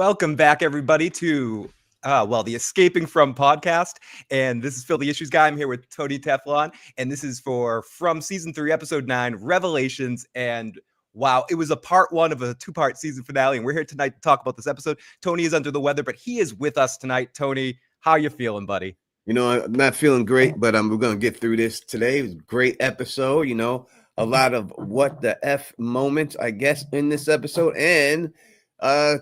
Welcome back, everybody, to the Escaping From podcast. And this is Phil, the Issues Guy. I'm here with Tony Teflon, and this is from season 3, episode 9, Revelations. And wow, it was a part 1 of a 2-part season finale, and we're here tonight to talk about this episode. Tony is under the weather, but he is with us tonight. Tony, how you feeling, buddy? You know, I'm not feeling great, but we're going to get through this today. It was a great episode, a lot of what the F moments, I guess, in this episode, and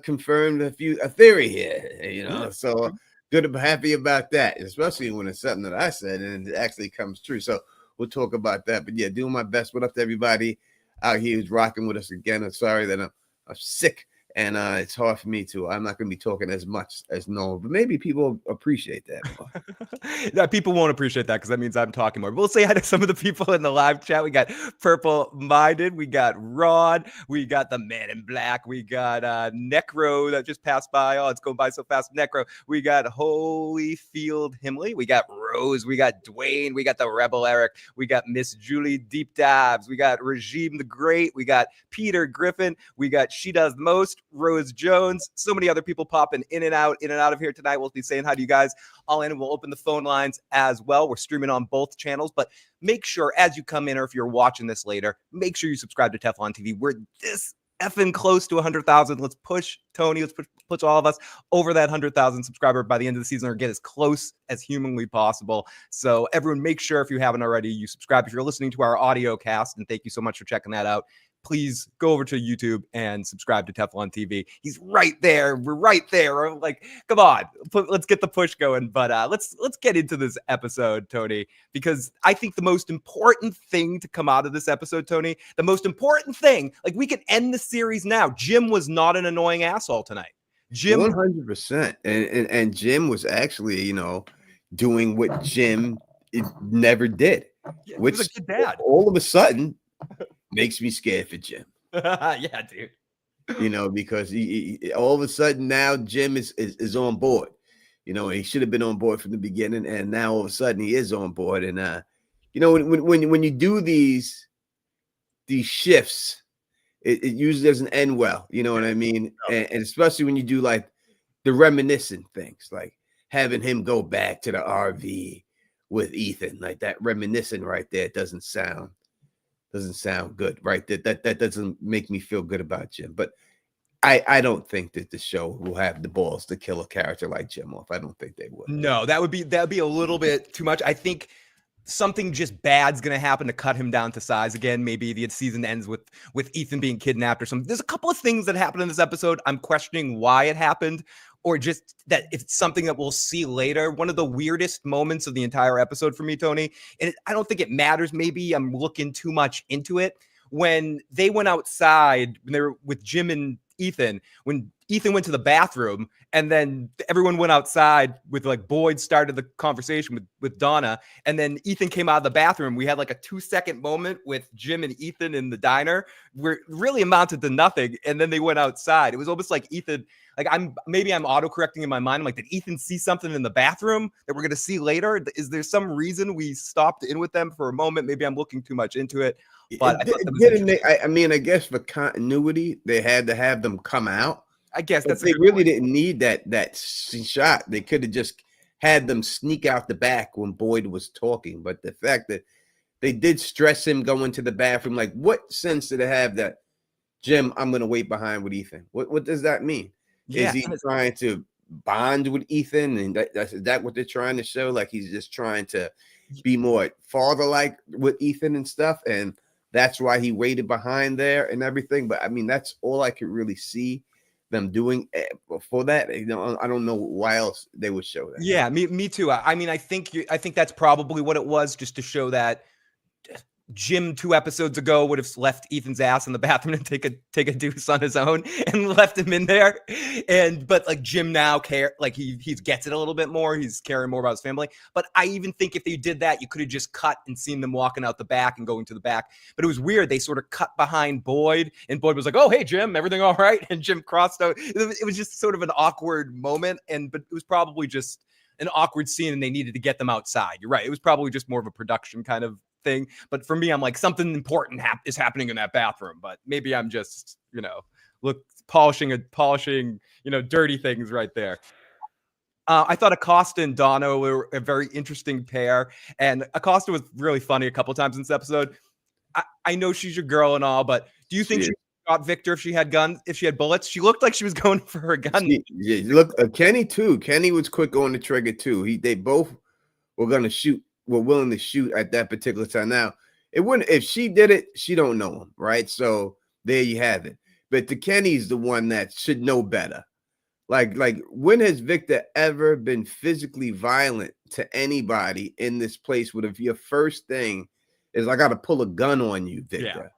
confirmed a theory here, so good, happy about that, especially when it's something that I said and it actually comes true. So we'll talk about that. But yeah, doing my best. What up to everybody out here who's rocking with us again? I'm sorry that I'm sick. And it's hard for me to. I'm not going to be talking as much as normal, but maybe people appreciate that. Yeah, people won't appreciate that because that means I'm talking more. We'll say hi to some of the people in the live chat. We got Purple Minded, we got Rod, we got the Man in Black, we got Necro that just passed by. Oh, it's going by so fast. Necro. We got Holyfield Himley, we got Rose, we got Dwayne, we got the Rebel Eric, we got Miss Julie Deep Dives, we got Regime the Great, we got Peter Griffin, we got She Does the Most, Rose Jones, so many other people popping in and out of here tonight. We'll be saying hi to you guys all in, and we'll open the phone lines as well. We're streaming on both channels, but make sure as you come in, or if you're watching this later, make sure you subscribe to Teflon TV. We're this effing close to 100,000. Let's push Tony. Let's push all of us over that 100,000 subscriber by the end of the season, or get as close as humanly possible. So everyone, make sure if you haven't already, you subscribe. If you're listening to our audio cast, and thank you so much for checking that out, please go over to YouTube and subscribe to Teflon TV. He's right there. We're right there. Like, come on, let's get the push going. But let's get into this episode, Tony, because I think the most important thing to come out of this episode, Tony, the most important thing, like, we can end the series now. Jim was not an annoying asshole tonight. Jim, 100%, and Jim was actually, doing what Jim never did, which was a good dad. All of a sudden makes me scared for Jim. Yeah, dude. Because he all of a sudden now Jim is on board. He should have been on board from the beginning, and now all of a sudden he is on board. And when you do these shifts, it usually doesn't end well. You know what I mean? And especially when you do like the reminiscent things, like having him go back to the RV with Ethan, like that reminiscent right there doesn't sound good, right? That doesn't make me feel good about Jim. But I don't think that the show will have the balls to kill a character like Jim off. I don't think they would. No, that would be a little bit too much. I think something just bad's gonna happen to cut him down to size again. Maybe the season ends with Ethan being kidnapped or something. There's a couple of things that happened in this episode. I'm questioning why it happened, or just that it's something that we'll see later. One of the weirdest moments of the entire episode for me, Tony, and I don't think it matters. Maybe I'm looking too much into it. When they went outside, when they were with Jim and Ethan, when Ethan went to the bathroom, and then everyone went outside with, like, Boyd started the conversation with Donna, and then Ethan came out of the bathroom. We had like a 2-second moment with Jim and Ethan in the diner where it really amounted to nothing. And then they went outside. It was almost like Ethan, like, I'm auto-correcting in my mind. I'm like, did Ethan see something in the bathroom that we're going to see later? Is there some reason we stopped in with them for a moment? Maybe I'm looking too much into it. But I guess for continuity, they had to have them come out. I guess that's they really didn't need that shot. They could have just had them sneak out the back when Boyd was talking. But the fact that they did stress him going to the bathroom, like, what sense did it have that, Jim, I'm going to wait behind with Ethan? What does that mean? Yeah. Is he trying to bond with Ethan? And is that what they're trying to show? Like, he's just trying to be more father-like with Ethan and stuff. And that's why he waited behind there and everything. But I mean, that's all I could really see them doing for that. I don't know why else they would show that. Yeah, me too. I mean, I think that's probably what it was, just to show that Jim 2 episodes ago would have left Ethan's ass in the bathroom and take a deuce on his own and left him in there. But like, Jim now he gets it a little bit more. He's caring more about his family. But I even think if they did that, you could have just cut and seen them walking out the back and going to the back. But it was weird. They sort of cut behind Boyd, and Boyd was like, "Oh, hey Jim, everything all right?" And Jim crossed out. It was just sort of an awkward moment, but it was probably just an awkward scene, and they needed to get them outside. You're right. It was probably just more of a production kind of thing. But for me, I'm like, something important is happening in that bathroom. But maybe I'm just, polishing, dirty things right there. I thought Acosta and Dono were a very interesting pair, and Acosta was really funny a couple times in this episode. I know she's your girl and all, but do you think she shot Victor if she had guns, if she had bullets? She looked like she was going for her gun. Look, Kenny too. Kenny was quick on the trigger too. They both were gonna shoot, were willing to shoot at that particular time. Now, it wouldn't, if she did it, she don't know him, right? So there you have it. But the Kenny's the one that should know better. Like when has Victor ever been physically violent to anybody in this place? What if your first thing is I got to pull a gun on you, Victor? Yeah.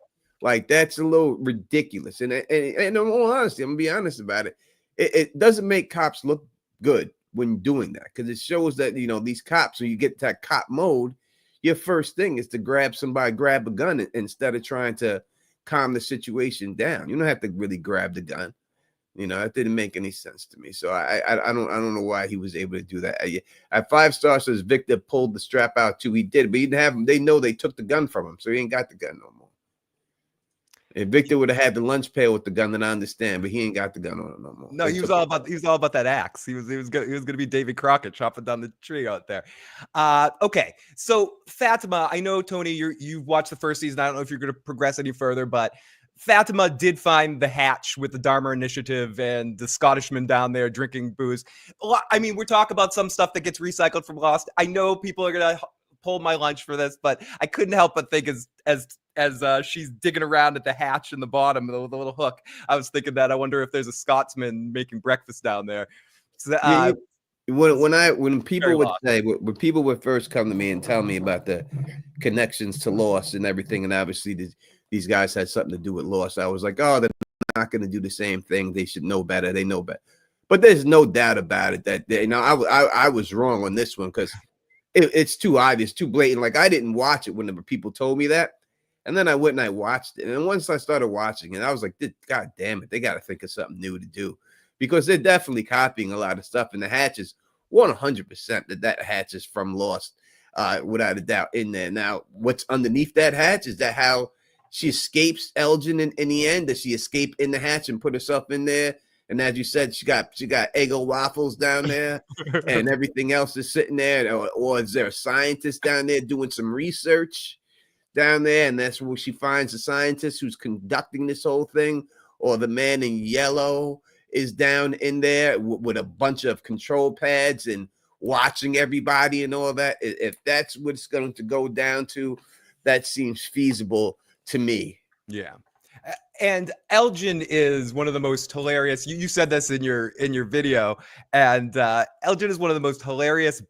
Like that's a little ridiculous. And in all honesty, I'm gonna be honest about it. It doesn't make cops look good when doing that, because it shows that these cops, when you get that cop mode, your first thing is to grab a gun instead of trying to calm the situation down. You don't have to really grab the gun. That didn't make any sense to me. So I don't know why he was able to do that. At 5 stars says Victor pulled the strap out too. He did, but he didn't have him. They know they took the gun from him, so he ain't got the gun no more. If Victor would have had the lunch pail with the gun, then I understand, but he ain't got the gun on him no more. No, he was all about that axe. He was gonna be David Crockett chopping down the tree out there. Okay, so Fatima, I know Tony, you've watched the first season. I don't know if you're gonna progress any further, but Fatima did find the hatch with the Dharma Initiative and the Scottishman down there drinking booze. I mean, we're talking about some stuff that gets recycled from Lost. I know people are gonna pull my lunch for this, but I couldn't help but think as she's digging around at the hatch in the bottom, the little hook, I was thinking that I wonder if there's a Scotsman making breakfast down there. So, when people would first come to me and tell me about the connections to Lost and everything, and obviously these guys had something to do with Lost, I was like, oh, they're not going to do the same thing. They should know better. They know better. But there's no doubt about it that I was wrong on this one, because it's too obvious, too blatant. Like, I didn't watch it when people told me that. And then I went and I watched it. And once I started watching it, I was like, God damn it, they got to think of something new to do, because they're definitely copying a lot of stuff. And the hatch is 100% that hatch is from Lost, without a doubt, in there. Now, what's underneath that hatch? Is that how she escapes Elgin in the end? Does she escape in the hatch and put herself in there? And as you said, she got Eggo waffles down there, and everything else is sitting there. Or is there a scientist down there doing some research down there, and that's where she finds the scientist who's conducting this whole thing? Or the man in yellow is down in there with a bunch of control pads and watching everybody and all that? If that's what it's going to go down to, that seems feasible to me. Yeah. And Elgin is one of the most hilarious. You said this in your video, and Elgin is one of the most hilarious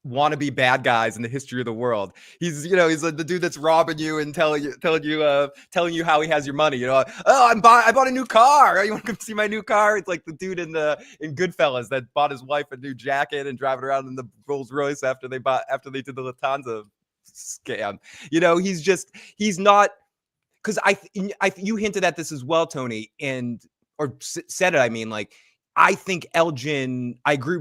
wannabe bad guys in the history of the world. He's like the dude that's robbing you and telling you how he has your money. Oh, I bought a new car. You want to come see my new car? It's like the dude in Goodfellas that bought his wife a new jacket and driving around in the Rolls Royce after they did the Lufthansa scam. He's not. Because you hinted at this as well, Tony, said it. I mean, like, I think Elgin,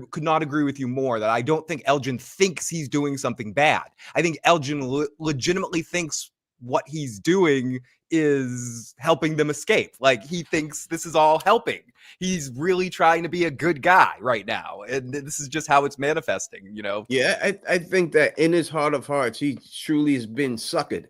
could not agree with you more, that I don't think Elgin thinks he's doing something bad. I think Elgin legitimately thinks what he's doing is helping them escape. Like, he thinks this is all helping. He's really trying to be a good guy right now. And this is just how it's manifesting, Yeah, I think that in his heart of hearts, he truly has been suckered.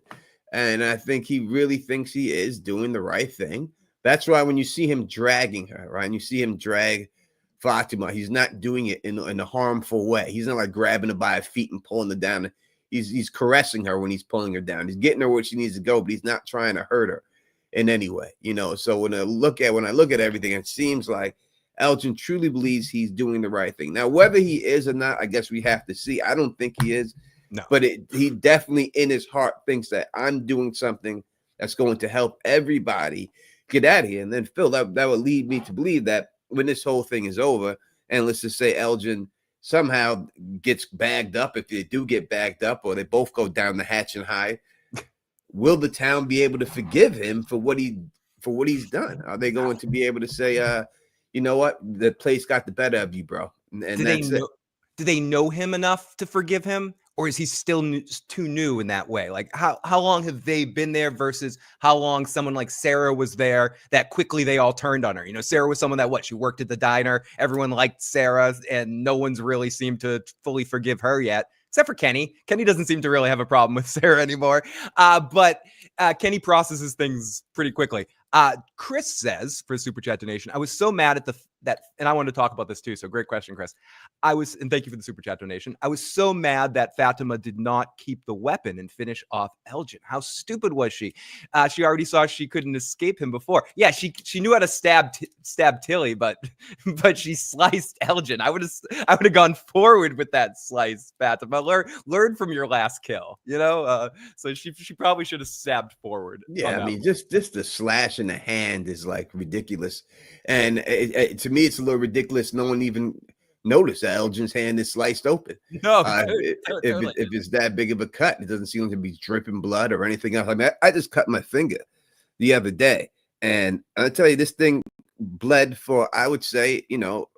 And I think he really thinks he is doing the right thing. That's why when you see him dragging her, right, and you see him drag Fatima, he's not doing it in a harmful way. He's not like grabbing her by her feet and pulling her down. He's caressing her when he's pulling her down. He's getting her where she needs to go, but he's not trying to hurt her in any way. So when I look at everything, it seems like Elgin truly believes he's doing the right thing. Now, whether he is or not, I guess we have to see. I don't think he is. No. But he definitely in his heart thinks that I'm doing something that's going to help everybody get out of here. And then, Phil, that would lead me to believe that when this whole thing is over, and let's just say Elgin somehow gets bagged up, if they do get bagged up, or they both go down the hatch and hide, will the town be able to forgive him for what he's done? Are they going to be able to say, you know what, the place got the better of you, bro? And that's it. Do they know him enough to forgive him? Or is he still too new in that way? Like how long have they been there versus how long someone like Sarah was there that quickly they all turned on her? You know, Sarah was someone that she worked at the diner. Everyone liked Sarah and no one's really seemed to fully forgive her yet. Except for Kenny. Kenny doesn't seem to really have a problem with Sarah anymore. But Kenny processes things pretty quickly. Chris says for Super Chat donation, I was so mad at and I wanted to talk about this too. So great question, Chris. And thank you for the Super Chat donation. I was so mad that Fatima did not keep the weapon and finish off Elgin. How stupid was she? She already saw she couldn't escape him before. Yeah, she knew how to stab Tilly, but she sliced Elgin. I would have gone forward with that slice, Fatima. Learn from your last kill, you know. So she probably should have stabbed forward. Yeah, I mean, just the slash in the hand is like ridiculous, and to me, it's a little ridiculous. No one even noticed that Elgin's hand is sliced open. No, if it's that big of a cut, it doesn't seem to be dripping blood or anything else. I mean, I just cut my finger the other day, and I tell you, this thing bled for, I would say, you know,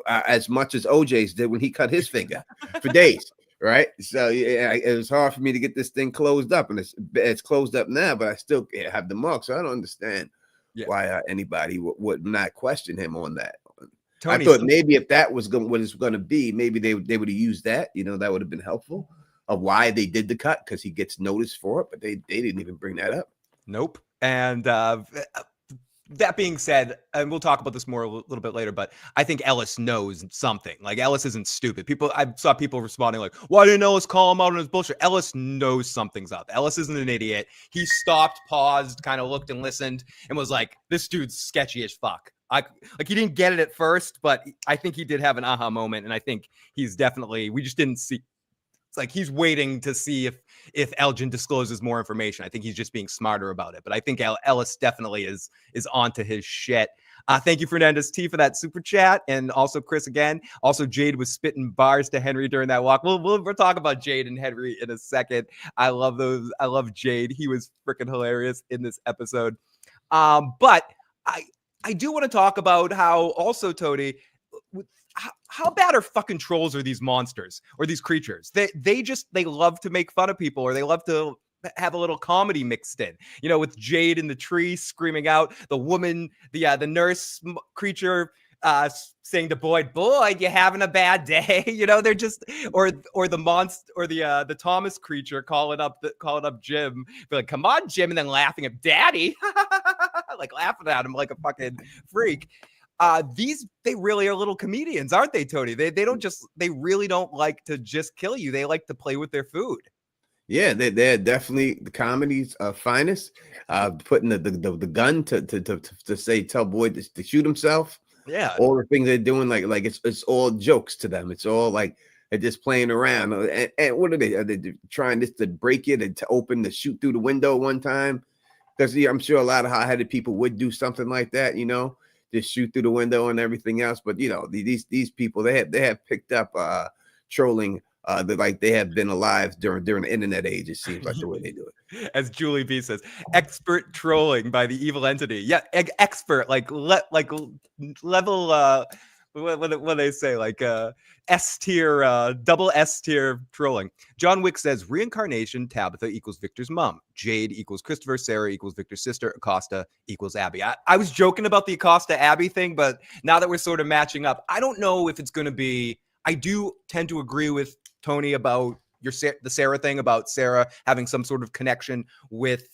as much as OJ's did when he cut his finger for days. Right. So yeah, it was hard for me to get this thing closed up, and it's closed up now, but I still have the mark. So I don't understand why anybody would not question him on that. Tony, I thought maybe if that was what it's going to be, maybe they would have used that. You know, that would have been helpful of why they did the cut, because he gets noticed for it, but they didn't even bring that up. Nope. And that being said, and we'll talk about this more a little bit later, but I think Ellis knows something. Like, Ellis isn't stupid. I saw people responding like, why didn't Ellis call him out on his bullshit? Ellis knows something's up. Ellis isn't an idiot. He stopped, paused, kind of looked and listened, and was like, this dude's sketchy as fuck. He didn't get it at first, but I think he did have an aha moment, and I think he's definitely, we just didn't see. It's like he's waiting to see if Elgin discloses more information. I think he's just being smarter about it. But I think Ellis definitely is onto his shit. Thank you, Fernandez T, for that super chat, and also Chris again. Also, Jade was spitting bars to Henry during that walk. We'll talk about Jade and Henry in a second. I love those. I love Jade. He was freaking hilarious in this episode. But I do want to talk about how also, Tony, how bad are fucking trolls or these monsters or these creatures? They love to make fun of people, or they love to have a little comedy mixed in. You know, with Jade in the tree screaming out, the woman, the nurse creature saying to Boyd, you having a bad day? You know, they're just or the monster or the Thomas creature calling up Jim, be like, come on, Jim, and then laughing at Daddy, like laughing at him like a fucking freak. They really are little comedians, aren't they, Tony? They really don't like to just kill you. They like to play with their food. Yeah, they're definitely the comedy's finest. Putting the gun to tell Boyd to shoot himself. Yeah, all the things they're doing, like it's all jokes to them. It's all like they're just playing around. And what are they? Are they trying just to break it and to shoot through the window one time? Because I'm sure a lot of hot-headed people would do something like that, you know. Just shoot through the window and everything else, but you know, these people they have picked up trolling that like they have been alive during the internet age. It seems like the way they do it. As Julie B says, expert trolling by the evil entity. Yeah, expert, level. What they say, like S tier, double S tier trolling. John Wick says reincarnation, Tabitha equals Victor's mom, Jade equals Christopher, Sarah equals Victor's sister, Acosta equals Abby. I was joking about the Acosta Abby thing, but now that we're sort of matching up, I don't know if it's going to be. I do tend to agree with Tony about the Sarah thing, about Sarah having some sort of connection with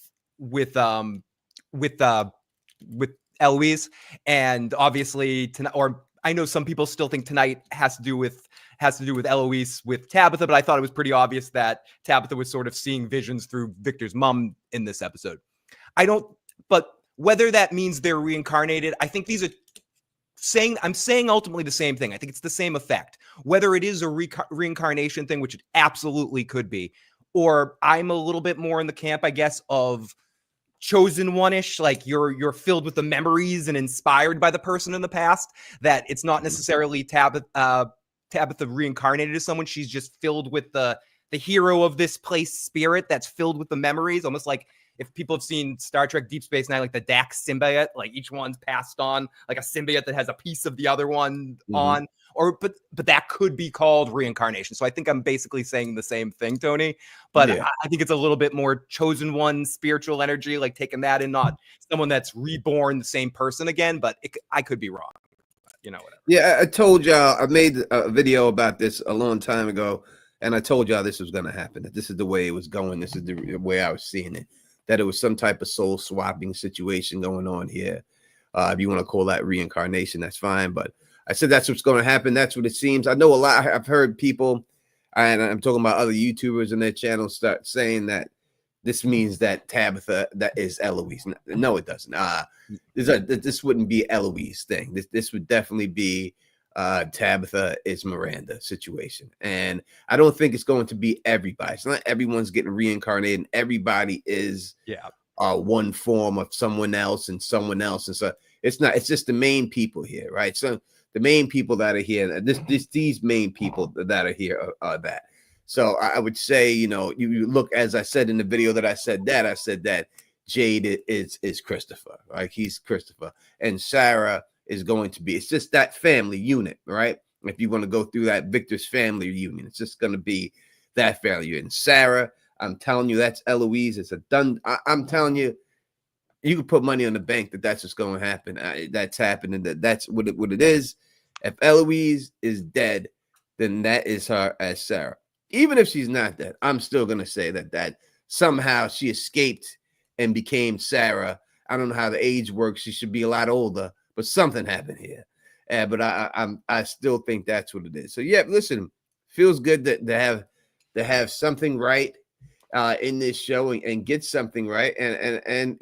Eloise, and obviously tonight, or I know some people still think tonight has to do with Eloise with Tabitha, but I thought it was pretty obvious that Tabitha was sort of seeing visions through Victor's mom in this episode. But whether that means they're reincarnated, I think I'm saying ultimately the same thing. I think it's the same effect. Whether it is a reincarnation thing, which it absolutely could be, or I'm a little bit more in the camp, I guess, of chosen one-ish, like you're filled with the memories and inspired by the person in the past, that it's not necessarily Tabitha reincarnated as someone. She's just filled with the the hero of this place spirit that's filled with the memories, almost like if people have seen Star Trek Deep Space Nine, like the Dax symbiote, like each one's passed on, like a symbiote that has a piece of the other one on, or but that could be called reincarnation. So I think I'm basically saying the same thing, Tony, but Yeah. I think it's a little bit more chosen one spiritual energy, like taking that in, not someone that's reborn the same person again, but I could be wrong. Whatever. Yeah, I told y'all, I made a video about this a long time ago, and I told y'all this was going to happen, that this is the way it was going, this is the way I was seeing it, that it was some type of soul swapping situation going on here. If you want to call that reincarnation, that's fine, but I said that's what's going to happen. That's what it seems. I know a lot. I've heard people, and I'm talking about other YouTubers and their channels, start saying that this means that Tabitha, that is Eloise. No, it doesn't. This wouldn't be Eloise thing. This would definitely be Tabitha is Miranda situation. And I don't think it's going to be everybody. It's not everyone's getting reincarnated. Everybody is one form of someone else and someone else. And so it's not, it's just the main people here, right? So the main people that are here, these main people that are here are that. So I would say, you look, as I said in the video that I said that Jade is Christopher, right? He's Christopher, and Sarah is going to be, it's just that family unit, right? If you want to go through that Victor's family union, it's just going to be that family unit. And Sarah, I'm telling you, that's Eloise. It's a done. I'm telling you, you can put money on the bank that that's what's going to happen. That's happening. That's what it is. If Eloise is dead, then that is her as Sarah. Even if she's not dead, I'm still going to say that somehow she escaped and became Sarah. I don't know how the age works. She should be a lot older, but something happened here. But I still think that's what it is. So yeah, listen, feels good to have something right in this show and get something right. And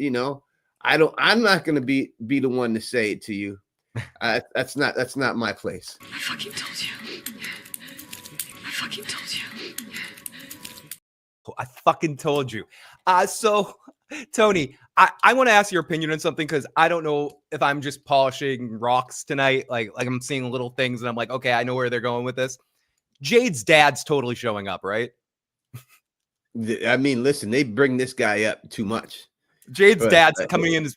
I'm not going to be the one to say it to you. That's not my place. I fucking told you. I fucking told you. I fucking told you. So, Tony, I want to ask your opinion on something, because I don't know if I'm just polishing rocks tonight. Like I'm seeing little things and I'm like, okay, I know where they're going with this. Jade's dad's totally showing up, right? I mean, listen, they bring this guy up too much. Jade's dad's coming in,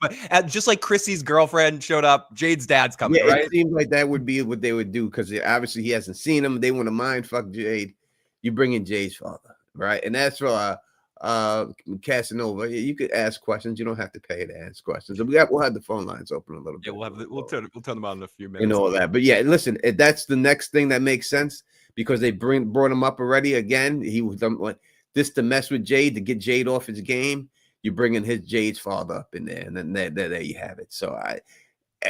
just like Chrissy's girlfriend showed up. Jade's dad's coming, right? It seems like that would be what they would do, because obviously he hasn't seen him. They want to mind fuck Jade. You bring in Jade's father, right? And that's for Casanova. You could ask questions. You don't have to pay to ask questions. And we'll have the phone lines open a little bit. Yeah, we'll turn them on in a few minutes. And all that. But yeah, listen, that's the next thing that makes sense, because they brought him up already. Again, he was this to mess with Jade, to get Jade off his game. You're bringing Jade's father up in there, and then there you have it. So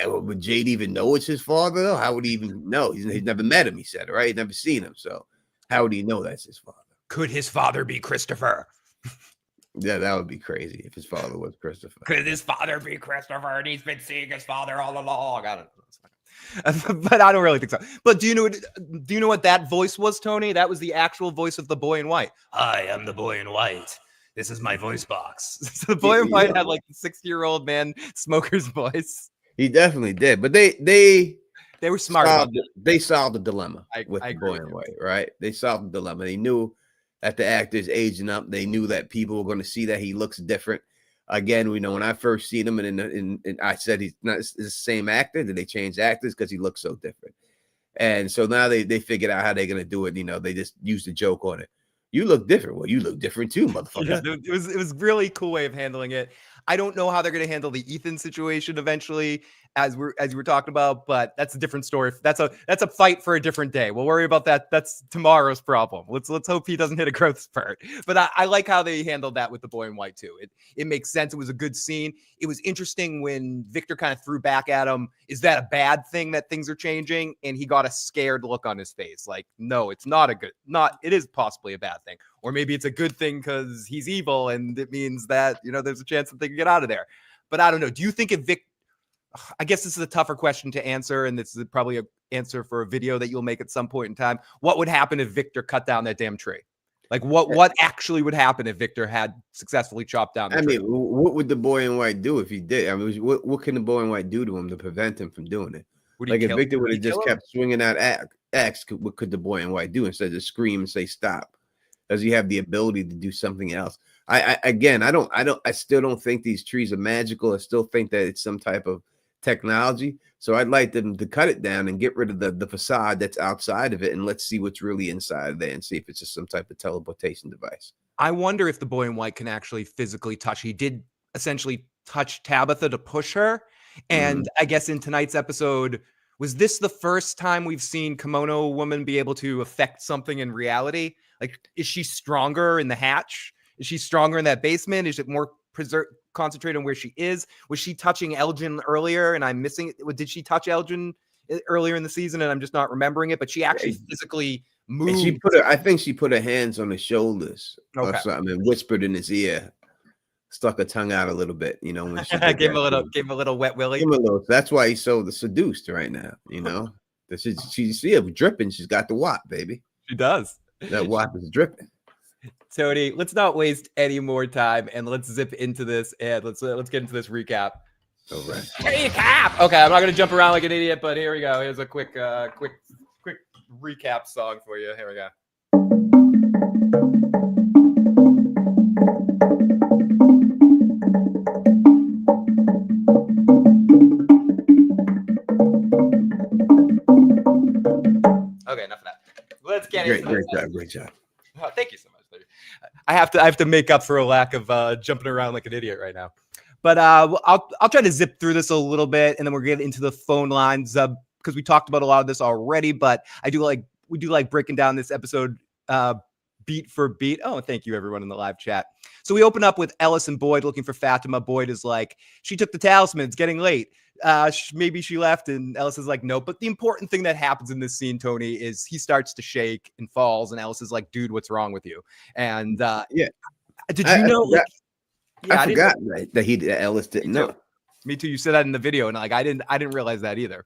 would Jade even know it's his father, though? How would he even know? He's never met him, he said, right? He's never seen him. So how would he know that's his father? Could his father be Christopher? Yeah, that would be crazy if his father was Christopher. Could his father be Christopher, and he's been seeing his father all along? I don't know. But I don't really think so. But do you know what that voice was, Tony? That was the actual voice of the boy in white. I am the boy in white. This is my voice box. So the boy in white had like the 60-year-old man smoker's voice. He definitely did. But they were smart. They solved the dilemma with the boy in white, right? They solved the dilemma. They knew that the actor is aging up. They knew that people were going to see that he looks different. Again, we know when I first seen him, and I said he's not the same actor. Did they change actors because he looks so different? And so now they figured out how they're going to do it. They just used a joke on it. You look different. Well, you look different too, motherfucker. Yeah, it was really cool way of handling it. I don't know how they're going to handle the Ethan situation eventually, as you were talking about, but that's a different story. That's a fight for a different day. We'll worry about that. That's tomorrow's problem. Let's hope he doesn't hit a growth spurt. But I like how they handled that with the boy in white too. It makes sense. It was a good scene. It was interesting when Victor kind of threw back at him. Is that a bad thing that things are changing? And he got a scared look on his face. Like, no, it's not it is possibly a bad thing. Or maybe it's a good thing because he's evil and it means that, there's a chance that they can get out of there. But I don't know. Do you think if I guess this is a tougher question to answer, and this is probably an answer for a video that you'll make at some point in time. What would happen if Victor cut down that damn tree? Like what actually would happen if Victor had successfully chopped down the tree? I mean, what would the boy in white do if he did? I mean, what can the boy in white do to him to prevent him from doing it? Like if Victor would have just kept swinging out axe, what could the boy in white do instead of scream and say stop? Does he have the ability to do something else? I still don't think these trees are magical. I still think that it's some type of technology. So I'd like them to cut it down and get rid of the facade that's outside of it, and let's see what's really inside of there and see if it's just some type of teleportation device. I wonder if the boy in white can actually physically touch. He did essentially touch Tabitha to push her. And I guess in tonight's episode, was this the first time we've seen Kimono Woman be able to affect something in reality? Like, is she stronger in the hatch? Is she stronger in that basement? Is it more concentrated on where she is? Was she touching Elgin earlier and I'm missing it? Did she touch Elgin earlier in the season and I'm just not remembering it? But she actually physically moved. And I think she put her hands on his shoulders or something and whispered in his ear, stuck her tongue out a little bit, you know, when she gave him a little wet willy. That's why he's so seduced right now, you know. She's dripping. She's got the wop, baby. She does. That wop is dripping. Tony, let's not waste any more time and let's zip into this and let's get into this recap. All right. Recap. Okay, I'm not gonna jump around like an idiot, but here we go. Here's a quick recap song for you. Here we go. Okay, enough of that. Let's get into this. Great job. Oh, thank you so much. I have to make up for a lack of jumping around like an idiot right now. But I'll try to zip through this a little bit, and then we'll get into the phone lines because we talked about a lot of this already. But we do like breaking down this episode beat for beat. Oh, thank you everyone in the live chat. So we open up with Ellis and Boyd looking for Fatima. Boyd is like, she took the talisman. It's getting late. Maybe she left, and Ellis is like, no. But the important thing that happens in this scene, Tony, is he starts to shake and falls, and Ellis is like, dude, what's wrong with you? And did you know? I forgot that Ellis didn't know. Me too. You said that in the video, and like I didn't realize that either.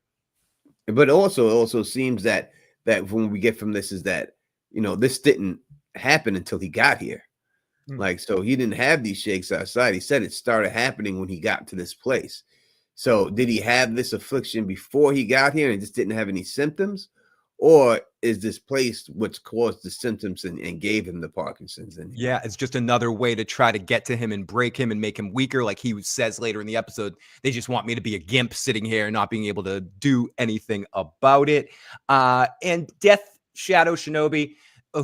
But it also seems that when we get from this is that, you know, this didn't happen until he got here. Like, so he didn't have these shakes outside. He said it started happening when he got to this place. So did he have this affliction before he got here and just didn't have any symptoms? Or is this place what's caused the symptoms and gave him the Parkinson's? Yeah, it's just another way to try to get to him and break him and make him weaker. Like he says later in the episode, they just want me to be a gimp sitting here and not being able to do anything about it. And Death Shadow Shinobi,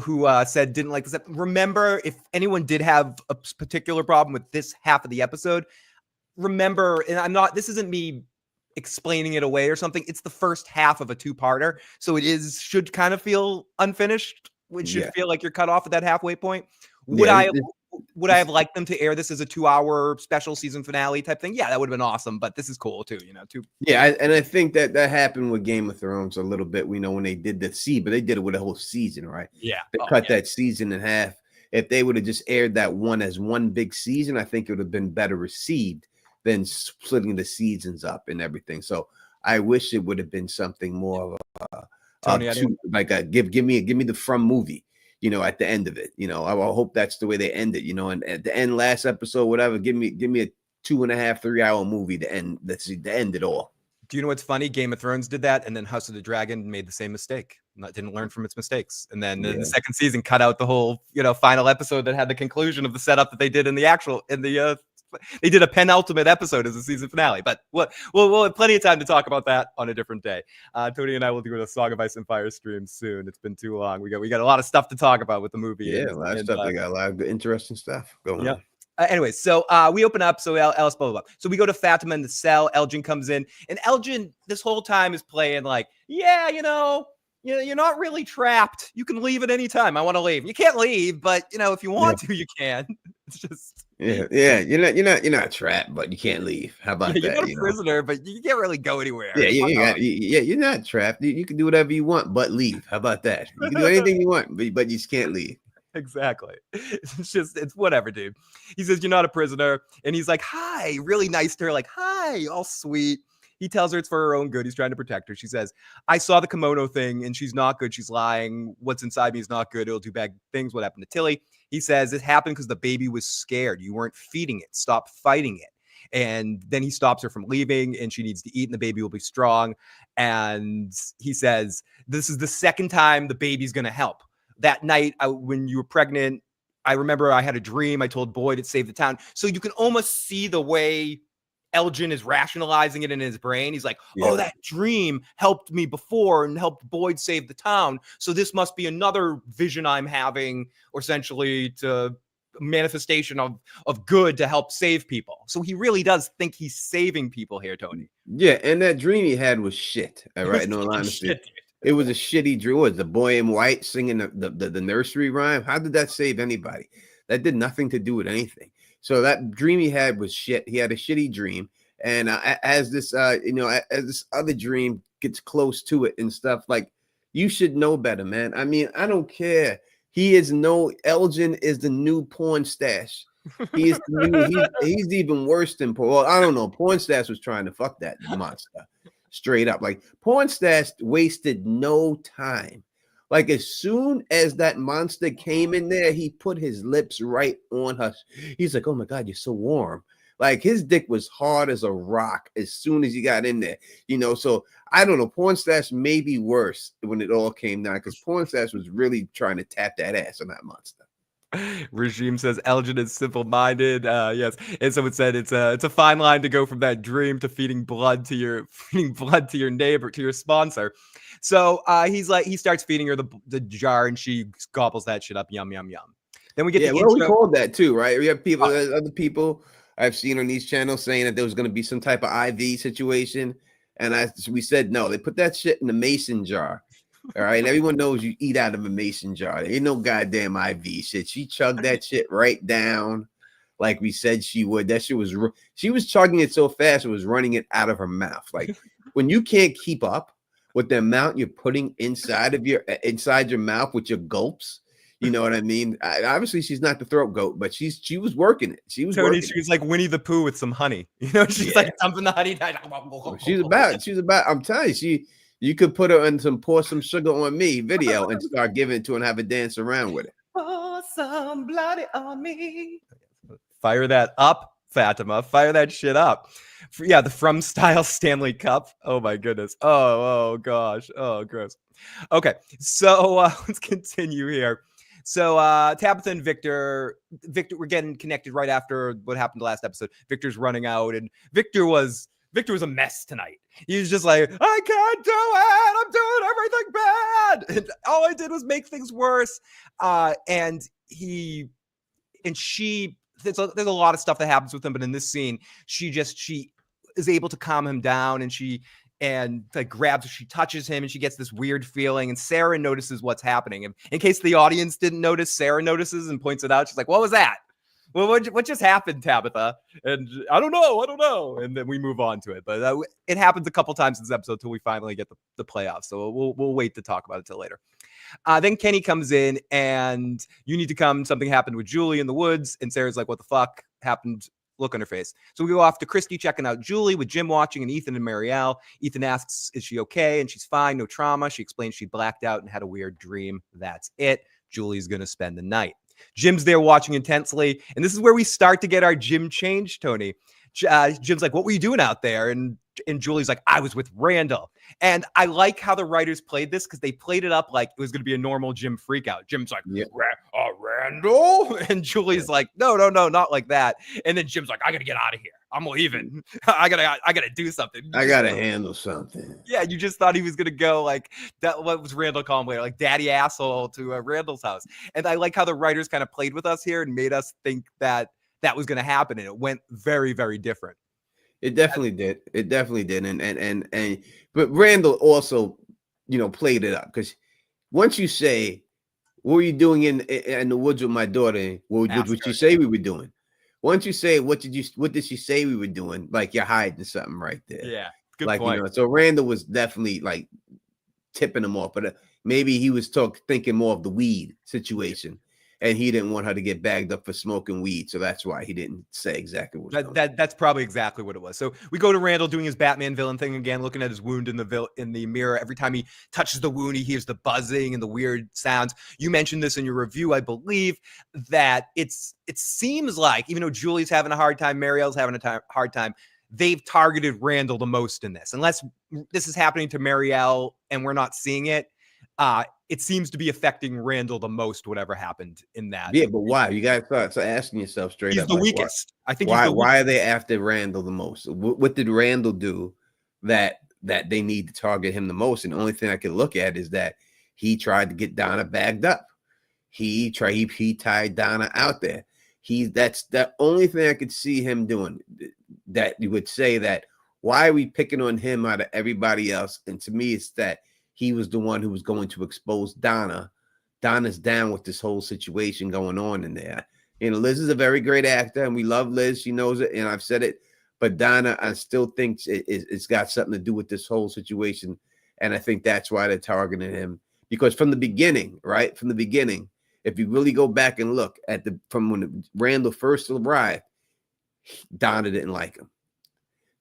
who said didn't like this. Remember, if anyone did have a particular problem with this half of the episode, remember, and this isn't me explaining it away or something. It's the first half of a two-parter, so should kind of feel unfinished, which should feel like you're cut off at that halfway point. Would I have liked them to air this as a 2-hour special season finale type thing? Yeah, that would have been awesome, but this is cool too, you know, too. Yeah, and I think that happened with Game of Thrones a little bit, you know, when they did the season, but they did it with a whole season, right? Yeah. They cut that season in half. If they would have just aired that one as one big season, I think it would have been better received than splitting the seasons up and everything. So I wish it would have been something more of give me the From movie, you know, at the end of it. You know, I hope that's the way they end it, you know, and at the end, last episode, whatever, give me a 2.5, 3-hour movie to end it all. Do you know what's funny? Game of Thrones did that, and then House of the Dragon made the same mistake. Didn't learn from its mistakes, and then in the second season cut out the whole, you know, final episode that had the conclusion of the setup that they did they did a penultimate episode as a season finale, but we'll have plenty of time to talk about that on a different day. Tony and I will do a Song of Ice and Fire stream soon. It's been too long. We got a lot of stuff to talk about with the movie. Yeah, a lot of stuff. They got a lot of interesting stuff going on. Anyways, so we open up. So Ellis, blah, blah, blah. So we go to Fatima in the cell. Elgin comes in, and Elgin this whole time is playing like, yeah, you know, you're not really trapped. You can leave at any time. I want to leave. You can't leave, but you know, if you want to, you can. It's just you're not trapped, but you can't leave. How about that? You're not a prisoner, but you can't really go anywhere. You're not trapped. You can do whatever you want, but leave. How about that? You can do anything you want, but you just can't leave. Exactly. It's whatever, dude. He says, you're not a prisoner. And he's like, hi, really nice to her. Like, hi, all sweet. He tells her it's for her own good. He's trying to protect her. She says, I saw the kimono thing and she's not good. She's lying. What's inside me is not good. It'll do bad things. What happened to Tilly? He says, it happened because the baby was scared. You weren't feeding it. Stop fighting it. And then he stops her from leaving and she needs to eat and the baby will be strong. And he says, this is the second time the baby's going to help. that night when you were pregnant, I remember I had a dream. I told Boyd it saved the town. So you can almost see the way Elgin is rationalizing it in his brain. He's like, oh, that dream helped me before and helped Boyd save the town. So this must be another vision I'm having, or essentially to manifestation of good to help save people. So he really does think he's saving people here, Tony. Yeah, and that dream he had was shit. All right, no honesty. It was a shitty dream. Was the boy in white singing the nursery rhyme? How did that save anybody? That did nothing to do with anything. So that dream he had was shit. He had a shitty dream, and as this as this other dream gets close to it and stuff, like, you should know better, man. I mean, I don't care. Elgin is the new porn stash. He is the new. He's even worse than porn. Well, I don't know. Porn stash was trying to fuck that monster. Straight up, like, porn stash wasted no time. Like, as soon as that monster came in there, he put his lips right on her. He's like, oh my God, you're so warm. Like, his dick was hard as a rock as soon as he got in there, So I don't know. Porn stash may be worse when it all came down, because porn stash was really trying to tap that ass on that monster. Regime says Elgin is simple-minded. Yes, and someone said it's a fine line to go from that dream to feeding blood to your neighbor, to your sponsor. So he starts feeding her the jar, and she gobbles that shit up. Yum yum yum. Then we get we called that too, right? We have people, other people I've seen on these channels saying that there was going to be some type of IV situation, and we said no. They put that shit in the mason jar. All right, and everyone knows you eat out of a mason jar. There ain't no goddamn IV shit. She chugged that shit right down, like we said she would. That shit was. She was chugging it so fast it was running it out of her mouth. Like, when you can't keep up with the amount you're putting inside your mouth with your gulps. You know what I mean? Obviously, she's not the throat goat, but she was working it. She was Tony. She was like Winnie the Pooh with some honey. She's like dumping the honey. She's about. I'm telling you, you could put her in pour some sugar on me video and start giving it to her and have a dance around with it. Pour some bloody on me. Fire that up, Fatima. Fire that shit up. The From Style Stanley Cup. Oh my goodness. Oh gosh. Oh, gross. Okay, so let's continue here. So Tabitha and Victor, we're getting connected right after what happened the last episode. Victor's running out, and Victor was a mess tonight. He was just like, I can't do it. I'm doing everything bad. And all I did was make things worse. There's a lot of stuff that happens with him, but in this scene, she is able to calm him down, and she touches him, and she gets this weird feeling, and Sarah notices what's happening. And in case the audience didn't notice, Sarah notices and points it out. She's like, what was that? Well, what just happened, Tabitha? And I don't know. And then we move on to it. But it happens a couple times in this episode till we finally get the playoffs. So we'll wait to talk about it till later. Then Kenny comes in, and you need to come. Something happened with Julie in the woods. And Sarah's like, what the fuck happened? Look on her face. So we go off to Christy checking out Julie with Jim watching, and Ethan and Marielle. Ethan asks, is she okay? And she's fine, no trauma. She explains she blacked out and had a weird dream. That's it. Julie's going to spend the night. Jim's there watching intensely, and this is where we start to get our Jim change, Tony. Jim's like, what were you doing out there? And Julie's like, I was with Randall. And I like how the writers played this, because they played it up like it was going to be a normal Jim freakout. Jim's like, Randall? And Julie's like, no, not like that. And then Jim's like, I got to get out of here. I'm leaving. I gotta do something. I gotta handle something. Yeah, you just thought he was gonna go like that. What was Randall calling later? Like daddy asshole to Randall's house. And I like how the writers kind of played with us here and made us think that was gonna happen, and it went very, very different. It definitely did. And but Randall also, played it up, because once you say, what were you doing in the woods with my daughter? What would you say we were doing? Once you say, what did she say we were doing? Like, you're hiding something right there. Yeah, good point. So Randall was definitely like tipping him off, but maybe he was thinking more of the weed situation, and he didn't want her to get bagged up for smoking weed, so that's why he didn't say exactly what. That's probably exactly what it was. So we go to Randall doing his Batman villain thing again, looking at his wound in the mirror. Every time he touches the wound, he hears the buzzing and the weird sounds. You mentioned this in your review, I believe, that it seems like, even though Julie's having a hard time, Marielle's having a hard time, they've targeted Randall the most in this. Unless this is happening to Marielle and we're not seeing it, it seems to be affecting Randall the most, whatever happened in that. Yeah, but why? You got to start asking yourself straight He's up, the like, what? weakest. I think he's the Why are weakest. they after Randall the most? What did Randall do that they need to target him the most? And the only thing I can look at is that he tried to get Donna bagged up. He tied Donna out there. That's the only thing I could see him doing. That you would say that, why are we picking on him out of everybody else? And to me, it's that he was the one who was going to expose Donna. Donna's down with this whole situation going on in there. You know, Liz is a very great actor, and we love Liz. She knows it, and I've said it. But Donna, I still think it's got something to do with this whole situation, and I think that's why they're targeting him. Because from the beginning, right? From the beginning, if you really go back and look at from when Randall first arrived, Donna didn't like him.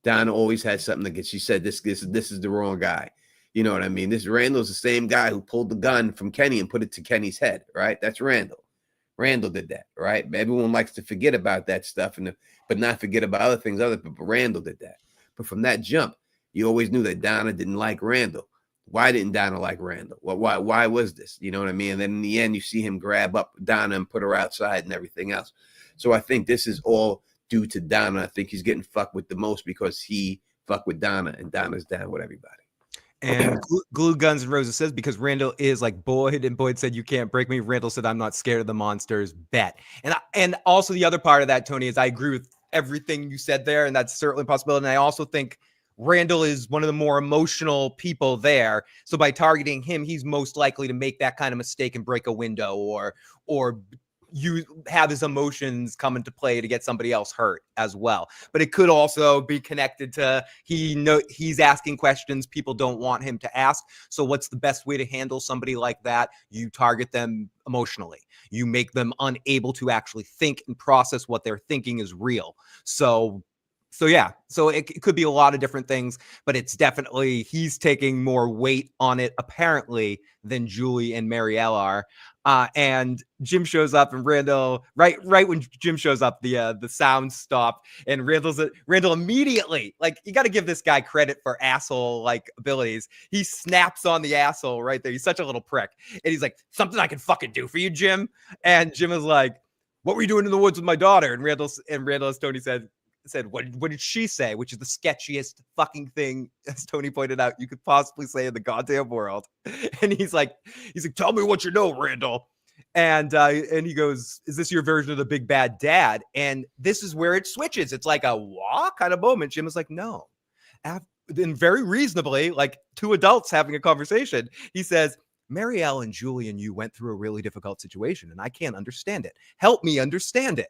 Donna always had something against. She said this is the wrong guy. You know what I mean? This Randall's the same guy who pulled the gun from Kenny and put it to Kenny's head, right? That's Randall. Randall did that, right? Everyone likes to forget about that stuff, but not forget about other things. But Randall did that. But from that jump, you always knew that Donna didn't like Randall. Why didn't Donna like Randall? Well, why was this? You know what I mean? And then in the end, you see him grab up Donna and put her outside and everything else. So I think this is all due to Donna. I think he's getting fucked with the most because he fucked with Donna, and Donna's down with everybody. And Glue Guns and Roses says, because Randall is like Boyd, and Boyd said, you can't break me. Randall said, I'm not scared of the monsters. Bet. And also the other part of that, Tony, is I agree with everything you said there, and that's certainly a possibility. And I also think Randall is one of the more emotional people there. So by targeting him, he's most likely to make that kind of mistake and break a window or you have his emotions come into play to get somebody else hurt as well. But it could also be connected to he's asking questions people don't want him to ask. So what's the best way to handle somebody like that? You target them emotionally. You make them unable to actually think and process what they're thinking is real. So yeah, so it could be a lot of different things, but it's definitely he's taking more weight on it apparently than Julie and Marielle are. And Jim shows up, and Randall, right when Jim shows up, the sound stopped, and Randall immediately, like, you got to give this guy credit for asshole like abilities. He snaps on the asshole right there. He's such a little prick, and he's like, something I can fucking do for you, Jim. And Jim is like, what were you doing in the woods with my daughter? And Randall, as Tony said, what did she say? Which is the sketchiest fucking thing, as Tony pointed out, you could possibly say in the goddamn world. And he's like, tell me what you know, Randall. And he goes, is this your version of the big bad dad? And this is where it switches. It's like a what kind of moment. Jim is like, no. And very reasonably, like two adults having a conversation, he says, Marielle and Julie and you went through a really difficult situation, and I can't understand it. Help me understand it.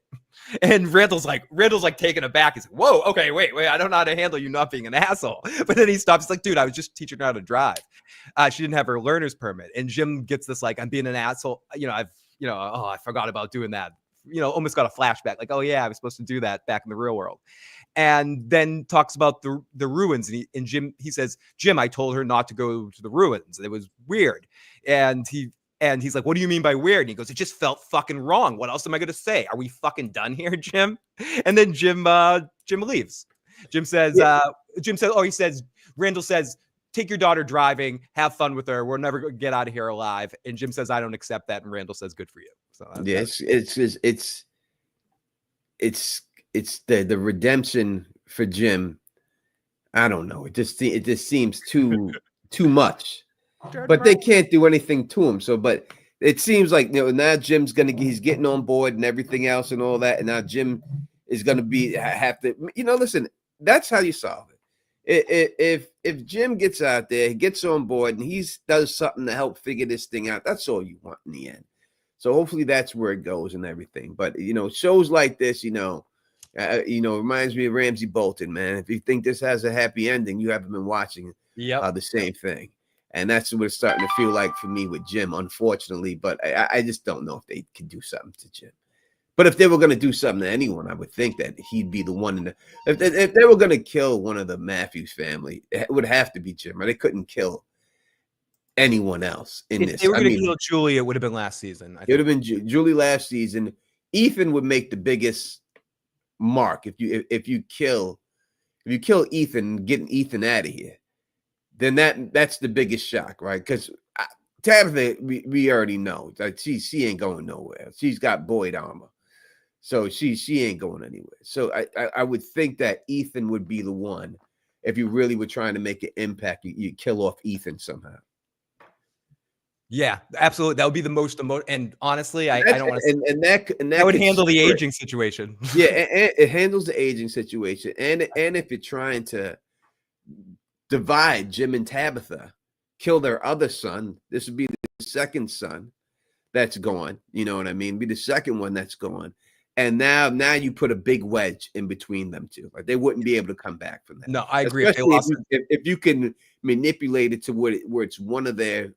And Randall's like taken aback. He's like, whoa, okay, wait, I don't know how to handle you not being an asshole. But then he stops. He's like, dude, I was just teaching her how to drive. She didn't have her learner's permit. And Jim gets this, like, I'm being an asshole. I forgot about doing that. Almost got a flashback. Like, oh yeah, I was supposed to do that back in the real world. And then talks about the ruins. And Jim says, Jim, I told her not to go to the ruins. It was weird. And he's like, what do you mean by weird? And he goes, it just felt fucking wrong. What else am I going to say? Are we fucking done here, Jim? And then Jim leaves. Jim says, Randall says, take your daughter driving, have fun with her. We'll never get out of here alive. And Jim says, I don't accept that. And Randall says, good for you. So it's the redemption for Jim. I don't know. It just seems too much. But they can't do anything to him. So, but it seems like, now Jim's he's getting on board and everything else and all that. And now Jim is gonna have to, listen. That's how you solve it. If Jim gets out there, he gets on board, and he does something to help figure this thing out, that's all you want in the end. So hopefully that's where it goes and everything. But shows like this, reminds me of Ramsey Bolton, man. If you think this has a happy ending, you haven't been watching the same thing. And that's what it's starting to feel like for me with Jim, unfortunately. But I just don't know if they can do something to Jim. But if they were going to do something to anyone, I would think that he'd be the one. If they were going to kill one of the Matthews family, it would have to be Jim. Or they couldn't kill anyone else in this. If they were going to kill Julie, it would have been last season. It would have been Julie last season. Ethan would make the biggest mark if you kill Ethan, getting Ethan out of here. Then that's the biggest shock, right? Because Tabitha, we already know that she ain't going nowhere. She's got Boyd armor, so she ain't going anywhere. So I would think that Ethan would be the one. If you really were trying to make an impact, you kill off Ethan somehow. Yeah, absolutely. That would be the most and honestly, I don't want to. And that Would could handle the split. aging situation. Yeah, and it handles the aging situation, and if you're trying to divide Jim and Tabitha, kill their other son, this would be the second son that's gone. You know what I mean? Be the second one that's gone. And now you put a big wedge in between them two. Like they wouldn't be able to come back from that. No, I agree. Especially if you can manipulate it to where it's one of their,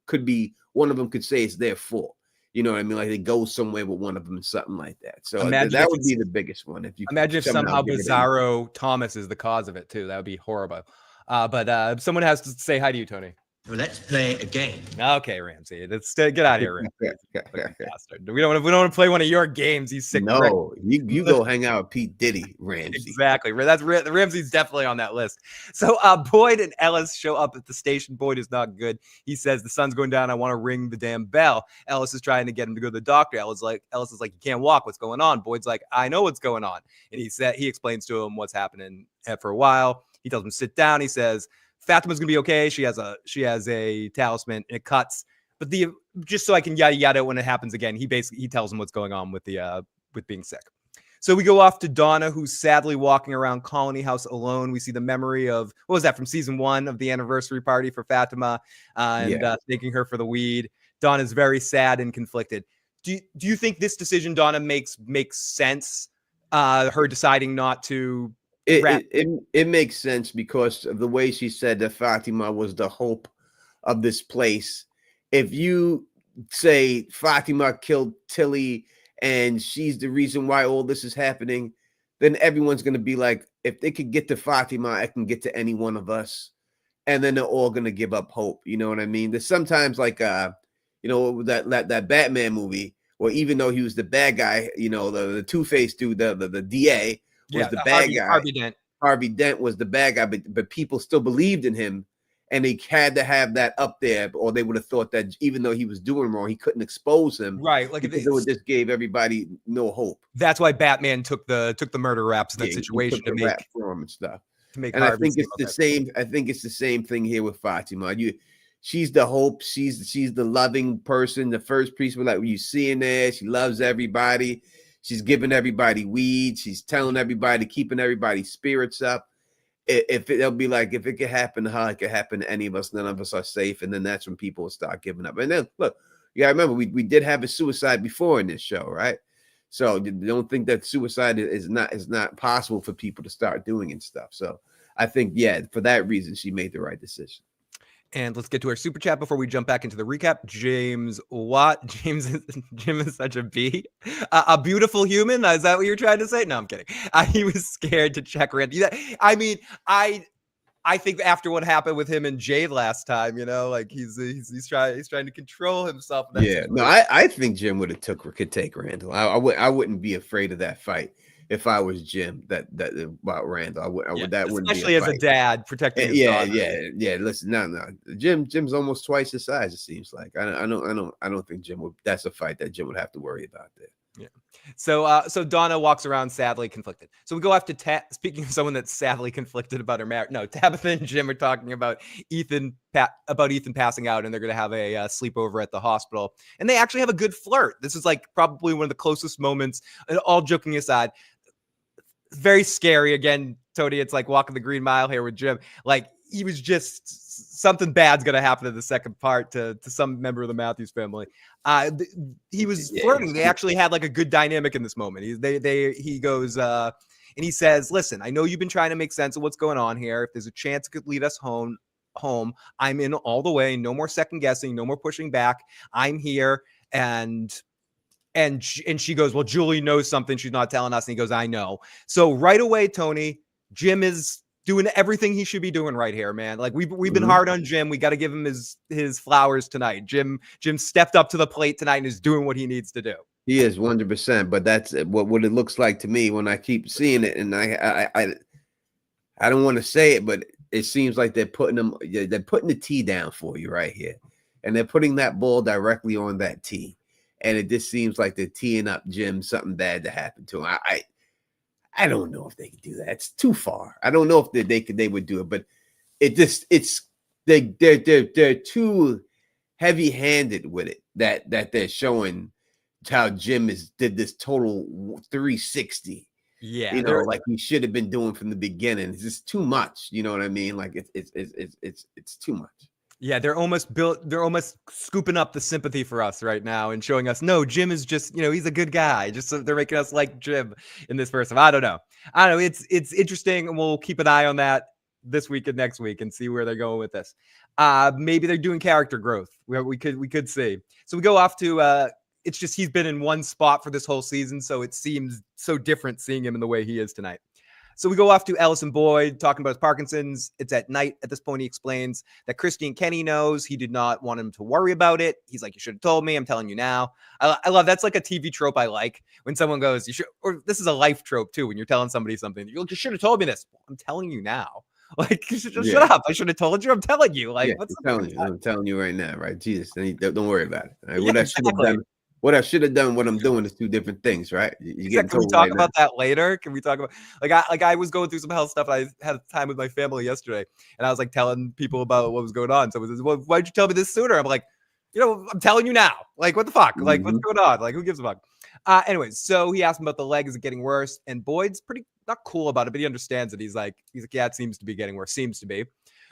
could be one of them could say it's their fault. You know what I mean? Like they go somewhere with one of them and something like that. So that would be the biggest one. If you imagine if somehow Bizarro Thomas is the cause of it too, that would be horrible. But someone has to say hi to you, Tony. Well, let's play a game. Okay, Ramsey. Let's get out of here, Ramsey. We don't want to play one of your games. You sick. No, you go hang out with Pete Diddy, Ramsey. Exactly. That's Ramsey's definitely on that list. So Boyd and Ellis show up at the station. Boyd is not good. He says the sun's going down. I want to ring the damn bell. Ellis is trying to get him to go to the doctor. Ellis is like, you can't walk. What's going on? Boyd's like, I know what's going on. And he explains to him what's happening for a while. He tells him sit down. He says Fatima's gonna be okay. She has a talisman and it cuts. But just so I can yada yada when it happens again, he tells him what's going on with with being sick. So we go off to Donna, who's sadly walking around Colony House alone. We see the memory of what was that from season 1 of the anniversary party for Fatima and thanking her for the weed. Donna's very sad and conflicted. Do you think this decision, Donna, makes sense? Her deciding not to. It makes sense because of the way she said that Fatima was the hope of this place. If you say Fatima killed Tilly and she's the reason why all this is happening, then everyone's going to be like, if they could get to Fatima, I can get to any one of us. And then they're all going to give up hope. You know what I mean? There's sometimes like, that Batman movie, where even though he was the bad guy, the Two-Face dude, the DA, was the bad guy. Harvey Dent was the bad guy, but people still believed in him, and they had to have that up there, or they would have thought that even though he was doing wrong, he couldn't expose him, right? Like because it would just gave everybody no hope. That's why Batman took the murder raps in that situation to make rap for him and stuff. And I think it's the same. I think it's the same thing here with Fatima. She's the hope. She's the loving person. The first priest, like you see in there, she loves everybody. She's giving everybody weed. She's telling everybody, keeping everybody's spirits up. They'll be like, if it could happen to her, it could happen to any of us. None of us are safe. And then that's when people will start giving up. And then look, you gotta remember, we did have a suicide before in this show, right? So don't think that suicide is not possible for people to start doing and stuff. So I think, for that reason, she made the right decision. And let's get to our super chat before we jump back into the recap. James Watt. Jim is such a bee. A beautiful human. Is that what you're trying to say? No, I'm kidding. He was scared to check Randy. I mean, I think after what happened with him and Jade last time, like he's trying to control himself. I think Jim could take Randall. I wouldn't be afraid of that fight. If I was Jim, that about Randall, I would. That wouldn't be especially as a dad protecting his daughter. Yeah. Listen, no. Jim's almost twice his size. It seems like. I don't think Jim would. That's a fight that Jim would have to worry about there. Yeah. So Donna walks around sadly conflicted. So we go after speaking of someone that's sadly conflicted about her marriage. No, Tabitha and Jim are talking about Ethan passing out, and they're going to have a sleepover at the hospital. And they actually have a good flirt. This is like probably one of the closest moments. And all joking aside, very scary. Again, Tony, it's like walking the Green Mile here with Jim. Like he was just something bad's going to happen in the second part to some member of the Matthews family. He was flirting. They actually had like a good dynamic in this moment. He goes and he says, listen, I know you've been trying to make sense of what's going on here. If there's a chance it could lead us home, I'm in all the way. No more second guessing, no more pushing back. I'm here. And she goes, well, Julie knows something she's not telling us. And he goes, I know. So right away, Tony, Jim is doing everything he should be doing right here, man. Like we've been hard on Jim. We got to give him his flowers tonight. Jim stepped up to the plate tonight and is doing what he needs to do. He is 100%, but that's what it looks like to me when I keep seeing it. And I don't want to say it, but it seems like they're putting the tea down for you right here. and they're putting that ball directly on that tee. And it just seems like they're teeing up Jim something bad to happen to him. I don't know if they could do that. It's too far. I don't know if they would do it, but they're too heavy-handed with it that they're showing how Jim did this total 360. Yeah, You know, like he should have been doing from the beginning. It's just too much. You know what I mean? Like it's too much. Yeah, they're almost scooping up the sympathy for us right now and showing us, no, Jim is just, he's a good guy. Just so they're making us like Jim in this person. I don't know. It's interesting, and we'll keep an eye on that this week and next week and see where they're going with this. Maybe they're doing character growth. We could see. So we go off to it's just he's been in one spot for this whole season, so it seems so different seeing him in the way he is tonight. So we go off to Ellison Boyd talking about his Parkinson's. It's at night. At this point, he explains that Christine Kenny knows. He did not want him to worry about it. He's like, you should have told me. I'm telling you now. I love that's like a TV trope I like when someone goes, you should, or this is a life trope too, when you're telling somebody something. You should have told me this. I'm telling you now. Like, just shut up. I should have told you. I'm telling you. Like, I'm telling you right now, right? Jesus, don't worry about it. Right? Yeah, exactly. What I should have done, what I'm doing is two different things, right? Can we talk about that later? Can we talk about I was going through some health stuff. I had time with my family yesterday, and I was like telling people about what was going on. So it was, well, why'd you tell me this sooner? I'm like, I'm telling you now. Like, what the fuck? Like, what's going on? Like, who gives a fuck? Anyways, so he asked him about the leg. Is it getting worse? And Boyd's pretty not cool about it, but he understands it. He's like, yeah, it seems to be getting worse. Seems to be.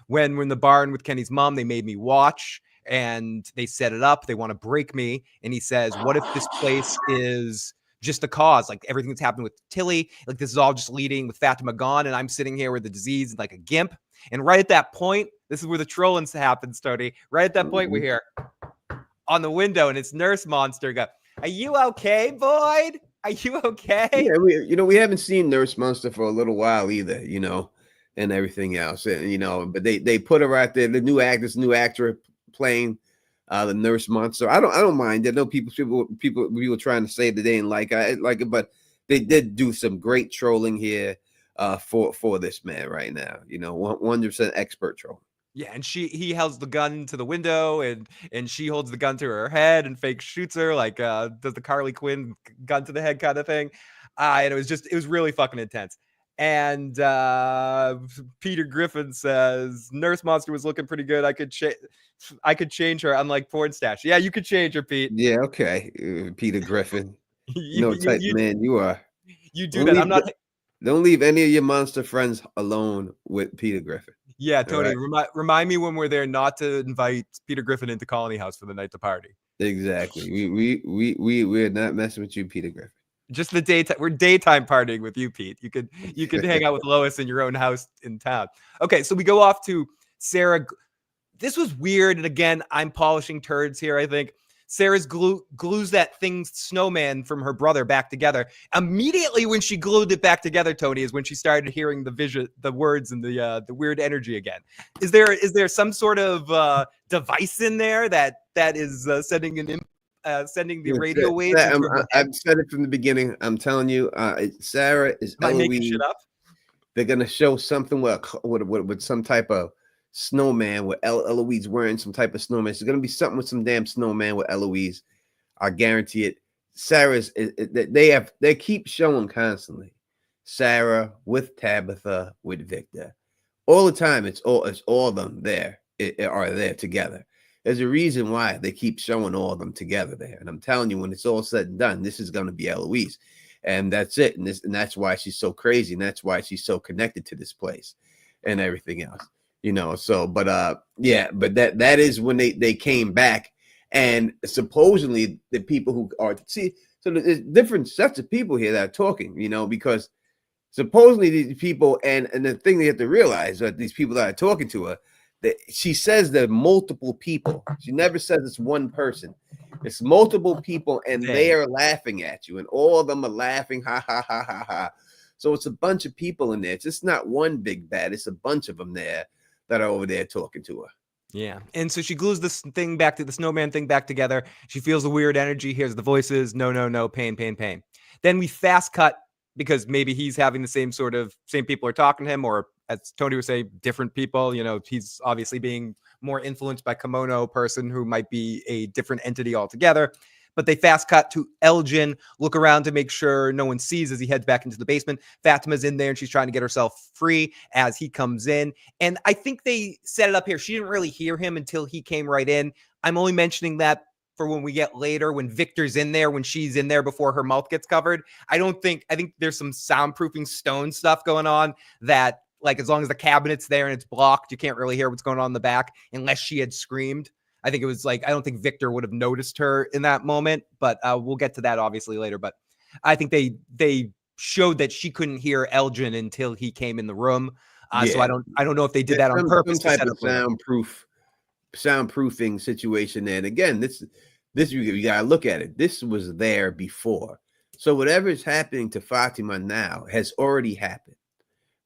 When we're in the barn with Kenny's mom, they made me watch. And they set it up. They want to break me. And he says, what if this place is just the cause? Like everything that's happened with Tilly, like this is all just leading with Fatima gone. And I'm sitting here with the disease like a gimp. And right at that point, this is where the trolling happens, Tony. Right at that point, we hear on the window and it's Nurse Monster go, are you okay, Boyd? Are you okay? Yeah, we haven't seen Nurse Monster for a little while either, and everything else. And, but they put her out there, the new actor playing the Nurse Monster. I don't mind. I know people trying to say that they didn't like it, but they did do some great trolling here for this man right now. 100% expert troll. Yeah, and he holds the gun to the window, and she holds the gun to her head and fake shoots her like does the Harley Quinn gun to the head kind of thing. And it was really fucking intense. And Peter Griffin says Nurse Monster was looking pretty good. I could change her, unlike porn stash. Yeah, you could change her, Pete. Yeah, okay, Peter Griffin. Type man you are. You do that. I'm not. Don't leave any of your monster friends alone with Peter Griffin. Yeah, Tony. Right? Remind me when we're there not to invite Peter Griffin into Colony House for the night to party. Exactly. We're not messing with you, Peter Griffin. Just the daytime. We're daytime partying with you, Pete. You could hang out with Lois in your own house in town. Okay, so we go off to Sarah. This was weird, and again, I'm polishing turds here. I think Sarah's glues that snowman from her brother back together. Immediately when she glued it back together, Tony, is when she started hearing the words and the weird energy again. Is there some sort of device in there that is sending the radio waves? I've said it from the beginning. I'm telling you, Sarah is making shit up. They're gonna show something with some type of snowman with Eloise wearing some type of snowman. There's gonna be something with some damn snowman with Eloise. I guarantee it. Sarah's they keep showing constantly Sarah with Tabitha with Victor all the time. It's all of them there are there together. There's a reason why they keep showing all of them together there. And I'm telling you, when it's all said and done, this is going to be Eloise. And that's it. And that's why she's so crazy. And that's why she's so connected to this place and everything else. So, but that is when they came back. And supposedly the people who are, so there's different sets of people here that are talking, because supposedly these people, and the thing they have to realize that these people that are talking to her, that she says there are multiple people. She never says it's one person. It's multiple people, and they are laughing at you, and all of them are laughing, ha ha ha ha ha. So it's a bunch of people in there. It's just not one big bad. It's a bunch of them there that are over there talking to her. Yeah, and so she glues this thing back to the snowman thing back together. She feels the weird energy. Hears the voices. No, pain, pain, pain. Then we fast cut because maybe he's having the same people are talking to him, or as Tony would say, different people. He's obviously being more influenced by Kimono person who might be a different entity altogether. But they fast cut to Elgin, look around to make sure no one sees as he heads back into the basement. Fatima's in there and she's trying to get herself free as he comes in. And I think they set it up here. She didn't really hear him until he came right in. I'm only mentioning that for when we get later, when Victor's in there, when she's in there before her mouth gets covered. I think there's some soundproofing stone stuff going on that, like, as long as the cabinet's there and it's blocked, you can't really hear what's going on in the back unless she had screamed. I think it was like, I don't think Victor would have noticed her in that moment, but we'll get to that obviously later. But I think they showed that she couldn't hear Elgin until he came in the room. So I don't know if they did that on purpose. Some type of soundproofing situation. And again, this you gotta look at it. This was there before. So whatever is happening to Fatima now has already happened,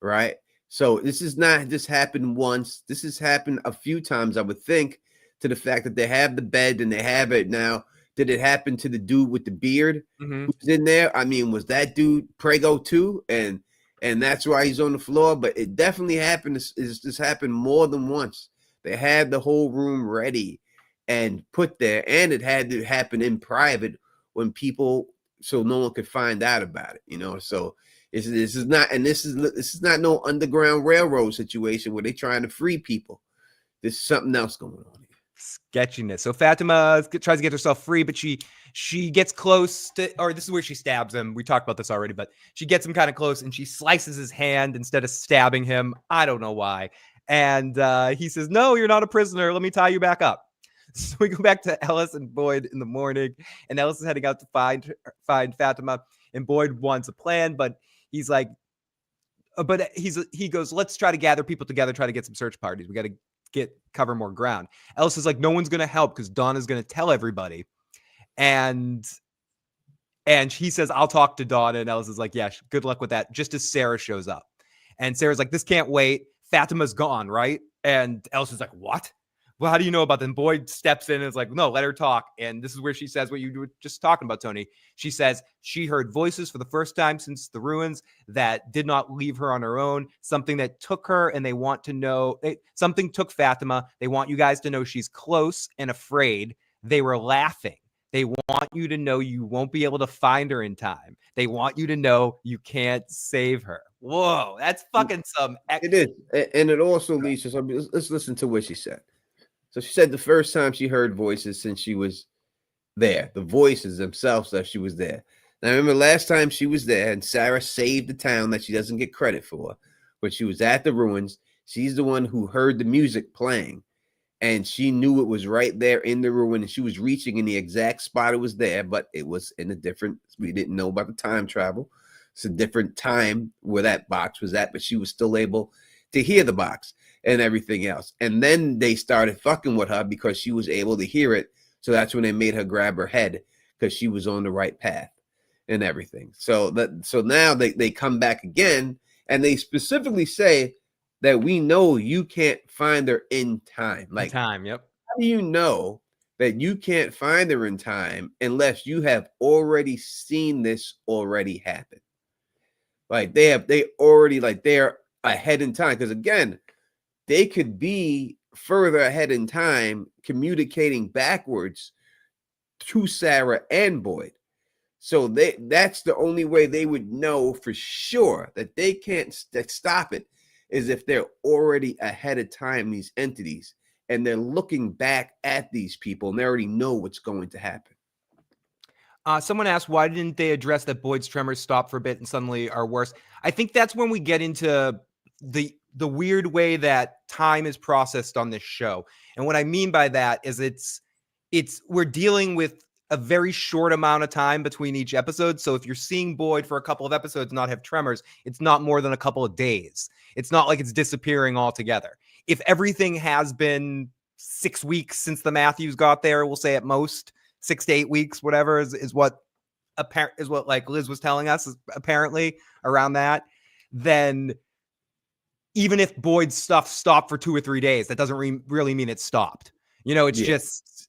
right? So this is not just happened once. This has happened a few times, I would think, to the fact that they have the bed and they have it now. Did it happen to the dude with the beard who's in there? I mean, was that dude Prego too? And that's why he's on the floor. But it definitely happened. This happened more than once. They had the whole room ready and put there, and it had to happen in private when people, so no one could find out about it. So this is not no Underground Railroad situation where they're trying to free people. There's something else going on here. Sketchiness. So Fatima tries to get herself free, but she gets close to, or this is where she stabs him. We talked about this already, but she gets him kind of close and she slices his hand instead of stabbing him. I don't know why. And he says, "No, you're not a prisoner. Let me tie you back up." So we go back to Ellis and Boyd in the morning, and Ellis is heading out to find Fatima, and Boyd wants a plan, but he's like, he goes, "Let's try to gather people together, try to get some search parties. We got to cover more ground." Ellis is like, "No one's going to help because Dawn is going to tell everybody." And he says, "I'll talk to Dawn." And Ellis is like, "Yeah, good luck with that." Just as Sarah shows up. And Sarah's like, "This can't wait. Fatima's gone, right?" And Ellis is like, "What? Well, how do you know about them?" Boyd steps in and is like, "No, let her talk." And this is where she says what you were just talking about, Tony. She says she heard voices for the first time since the ruins that did not leave her on her own. Something that took her, and they want to know. Something took Fatima. They want you guys to know she's close and afraid. They were laughing. They want you to know you won't be able to find her in time. They want you to know you can't save her. Whoa, that's fucking some. It is. And it also leads to something. Let's listen to what she said. So she said the first time she heard voices since she was there, the voices themselves that she was there. Now, remember last time she was there and Sarah saved the town that she doesn't get credit for, but she was at the ruins. She's the one who heard the music playing, and she knew it was right there in the ruin, and she was reaching in the exact spot it was there, but it was in a different, we didn't know about the time travel. It's a different time where that box was at, but she was still able to hear the box and everything else. And then they started fucking with her because she was able to hear it. So that's when they made her grab her head because she was on the right path and everything. So now they come back again and they specifically say that we know you can't find her in time. Like time, yep. How do you know that you can't find her in time unless you have already seen this already happen? Like they're ahead in time. Because again, they could be further ahead in time, communicating backwards to Sarah and Boyd. So that's the only way they would know for sure that they can't stop it, is if they're already ahead of time, these entities, and they're looking back at these people and they already know what's going to happen. Someone asked, why didn't they address that Boyd's tremors stop for a bit and suddenly are worse? I think that's when we get into the weird way that time is processed on this show. And what I mean by that is we're dealing with a very short amount of time between each episode. So if you're seeing Boyd for a couple of episodes not have tremors, it's not more than a couple of days. It's not like it's disappearing altogether. If everything has been 6 weeks since the Matthews got there, we'll say at most 6 to 8 weeks, whatever is what like Liz was telling us, is apparently around that, then even if Boyd's stuff stopped for 2 or 3 days, that doesn't really mean it stopped. It's just,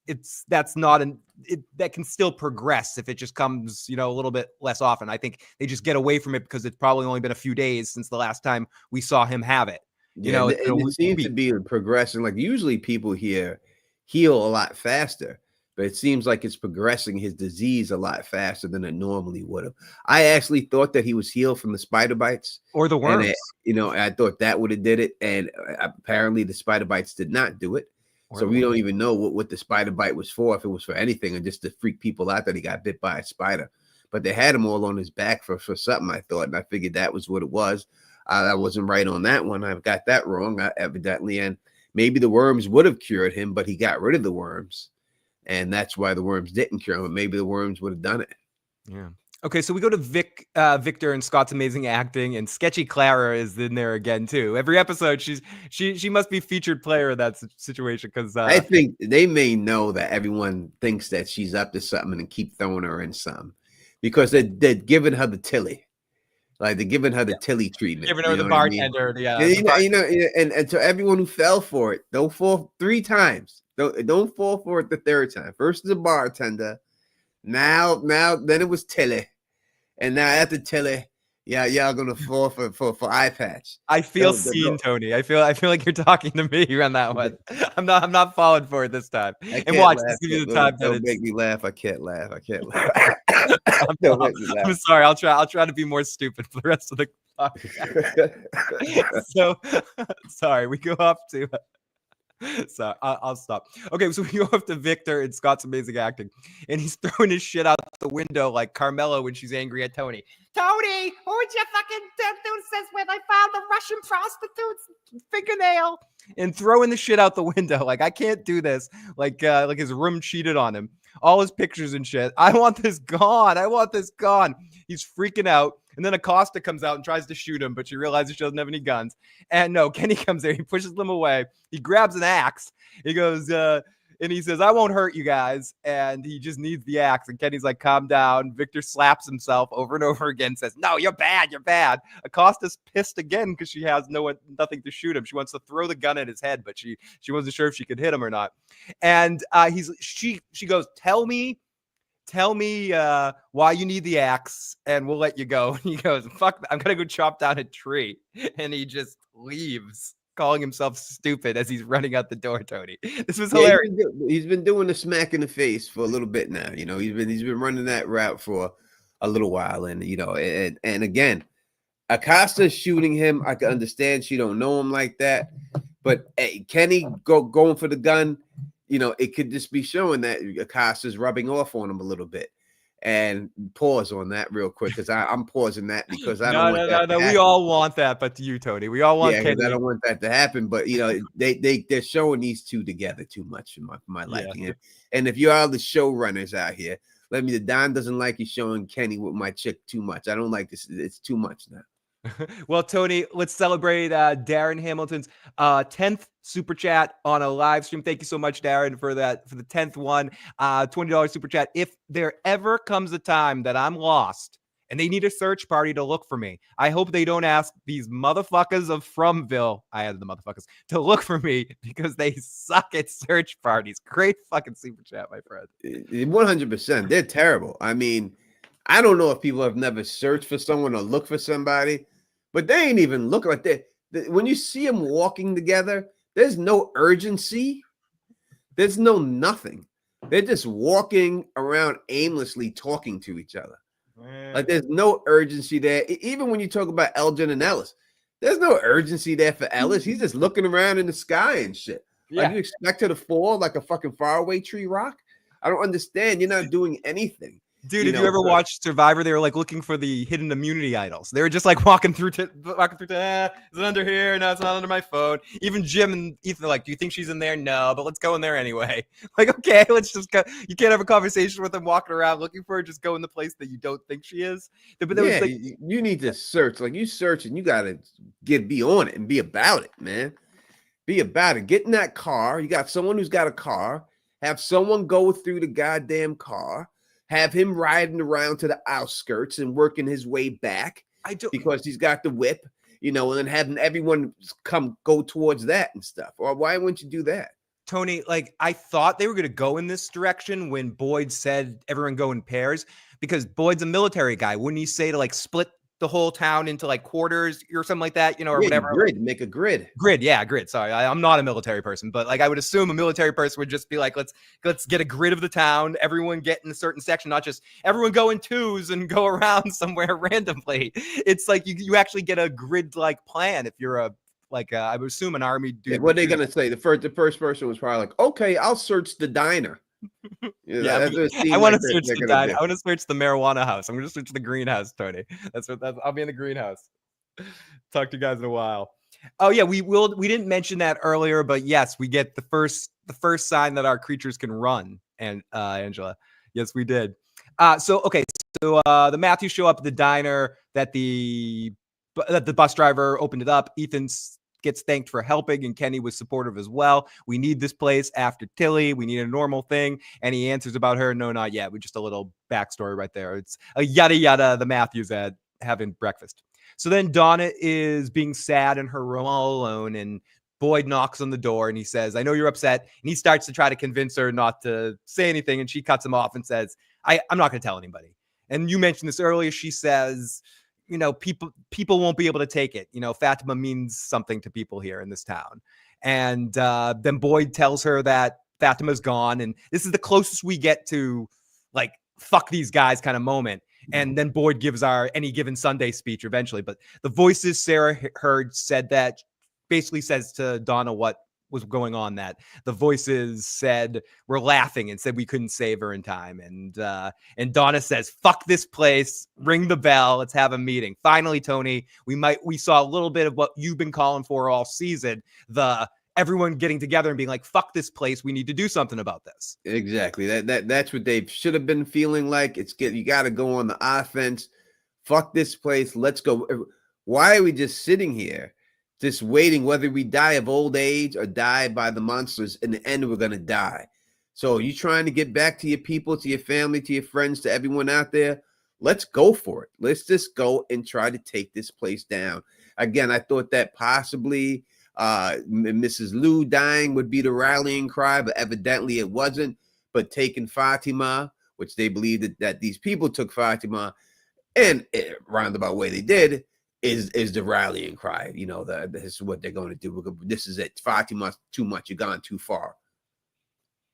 that can still progress if it just comes, a little bit less often. I think they just get away from it because it's probably only been a few days since the last time we saw him have it. You Yeah, know, and it's been a it seems to week. be progressing. Like usually people here heal a lot faster, but it seems like it's progressing his disease a lot faster than it normally would have. I actually thought that he was healed from the spider bites, Or the and worms. I thought that would have did it, and apparently the spider bites did not do it. Or So the we don't worms. even know what the spider bite was for, if it was for anything, or just to freak people out that he got bit by a spider. But they had him all on his back for something, I thought, and I figured that was what it was. I wasn't right on that one. I've got that wrong, evidently. And maybe the worms would have cured him, but he got rid of the worms. And that's why the worms didn't cure him. But maybe the worms would have done it. Yeah. Okay, so we go to Victor and Scott's amazing acting, and Sketchy Clara is in there again too. Every episode, she must be featured player in that situation because I think they may know that everyone thinks that she's up to something and keep throwing her in some, because they're giving her the Tilly. Like they're giving her the Tilly treatment. giving You her know the what I mean? bartender. Yeah, And, the and to everyone who fell for it, don't fall 3 times. Don't fall for it the third time. First is a bartender. Now then it was Tilly. And now after Tilly, yeah, y'all gonna fall for eye patch. I feel Don't- seen, don't- Tony. I feel like you're talking to me on that one. I'm not falling for it this time. I And can't watch, laugh. this will be the time that Don't it's. make me laugh. I can't laugh. I can't laugh. I'm, Don't make me I'm laugh. sorry. I'll try to be more stupid for the rest of the podcast. So sorry. We go off to. So I'll stop. Okay, so we go off to Victor and Scott's amazing acting, and he's throwing his shit out the window like Carmela when she's angry at Tony. Tony, who'd you fucking do this with? I found the Russian prostitute's fingernail, and throwing the shit out the window. Like I can't do this. Like his room cheated on him. All his pictures and shit. I want this gone. I want this gone. He's freaking out. And then Acosta comes out and tries to shoot him, but she realizes she doesn't have any guns. And no, Kenny comes there. He pushes them away. He grabs an axe. He goes, and he says, I won't hurt you guys. And he just needs the axe. And Kenny's like, calm down. Victor slaps himself over and over again, says, no, you're bad. You're bad. Acosta's pissed again because she has nothing to shoot him. She wants to throw the gun at his head, but she wasn't sure if she could hit him or not. And she goes, tell me why you need the axe and we'll let you go. And he goes, fuck, I'm gonna go chop down a tree. And he just leaves, calling himself stupid as he's running out the door. Tony, this was hilarious. He's been doing the smack in the face for a little bit now. You know, he's been running that route for a little while. And and again, Acosta shooting him, I can understand she don't know him like that. But hey, Kenny going for the gun, it could just be showing that Acosta's rubbing off on him a little bit. And pause on that real quick, because I'm pausing that because I don't want that. No. We all want that, but you, Tony, we all want Kenny. I don't want that to happen. But they're showing these two together too much for my liking. Yeah. And if you are the showrunners out here, let me. The Don doesn't like you showing Kenny with my chick too much. I don't like this. It's too much now. Well, Tony, let's celebrate Darren Hamilton's 10th super chat on a live stream. Thank you so much, Darren, for the 10th one. $20 super chat. If there ever comes a time that I'm lost and they need a search party to look for me, I hope they don't ask these motherfuckers of Fromville, I added the motherfuckers, to look for me because they suck at search parties. Great fucking super chat, my friend. 100%. They're terrible. I mean, I don't know if people have never searched for someone or looked for somebody, but they ain't even look like that. When you see them walking together, there's no urgency. There's no nothing. They're just walking around aimlessly talking to each other. Like there's no urgency there. Even when you talk about Elgin and Ellis, there's no urgency there for Ellis. He's just looking around in the sky and shit. Like you expect her to fall like a fucking faraway tree rock? I don't understand. You're not doing anything. Dude, if you ever watched Survivor, they were like looking for the hidden immunity idols. They were just like walking through. Is it under here? No, it's not under my phone. Even Jim and Ethan are like, do you think she's in there? No, but let's go in there anyway. Like, okay, let's just go. You can't have a conversation with them walking around looking for her. Just go in the place that you don't think she is. But there was like, you need to search. Like you search and you gotta be on it and be about it, man. Be about it. Get in that car. You got someone who's got a car. Have someone go through the goddamn car. Have him riding around to the outskirts and working his way back because he's got the whip, and then having everyone go towards that and stuff. Or why wouldn't you do that? Tony, like I thought they were going to go in this direction when Boyd said everyone go in pairs because Boyd's a military guy. Wouldn't he say to like split the whole town into like quarters or something like that, or Yeah, whatever. grid, make a grid. Grid. Sorry, I'm not a military person, but like I would assume a military person would just be like, let's get a grid of the town. Everyone get in a certain section, not just everyone go in twos and go around somewhere randomly. It's like you actually get a grid like plan if you're I would assume an army dude. Yeah, what are they gonna say? The first person was probably like, okay, I'll search the diner. Yeah, That's what it I seemed want like to search they're the gonna diner. do. I want to search the marijuana house. I'm going to search the greenhouse, Tony. I'll be in the greenhouse. Talk to you guys in a while. Oh yeah, we didn't mention that earlier, but yes, we get the first sign that our creatures can run. And Angela, yes, we did. So the Matthews show up at the diner that the bus driver opened it up. Ethan gets thanked for helping, and Kenny was supportive as well. We need this place after Tilly. We need a normal thing. And he answers about her. No, not yet. We just a little backstory right there. It's a yada yada. The Matthews ad having breakfast. So then Donna is being sad in her room all alone, and Boyd knocks on the door and he says, I know you're upset. And he starts to try to convince her not to say anything. And she cuts him off and says, I'm not going to tell anybody. And you mentioned this earlier. She says, people won't be able to take it. Fatima means something to people here in this town. And then Boyd tells her that Fatima's gone. And this is the closest we get to like, fuck these guys kind of moment. And then Boyd gives our Any Given Sunday speech eventually. But the voices Sarah heard basically says to Donna what was going on, that the voices said we're laughing and said we couldn't save her in time. And Donna says, fuck this place, ring the bell, let's have a meeting. Finally, Tony, we saw a little bit of what you've been calling for all season, everyone getting together and being like, fuck this place, we need to do something about this. Exactly. That's what they should have been feeling like. You got to go on the offense. Fuck this place. Let's go. Why are we just sitting here, just waiting, whether we die of old age or die by the monsters? In the end, we're going to die. So you trying to get back to your people, to your family, to your friends, to everyone out there? Let's go for it. Let's just go and try to take this place down. Again, I thought that possibly Mrs. Lou dying would be the rallying cry, but evidently it wasn't. But taking Fatima, which they believed that these people took Fatima, and roundabout way they did, is the rallying cry. This is what they're going to do. This is it. Fatima's too much. You've gone too far.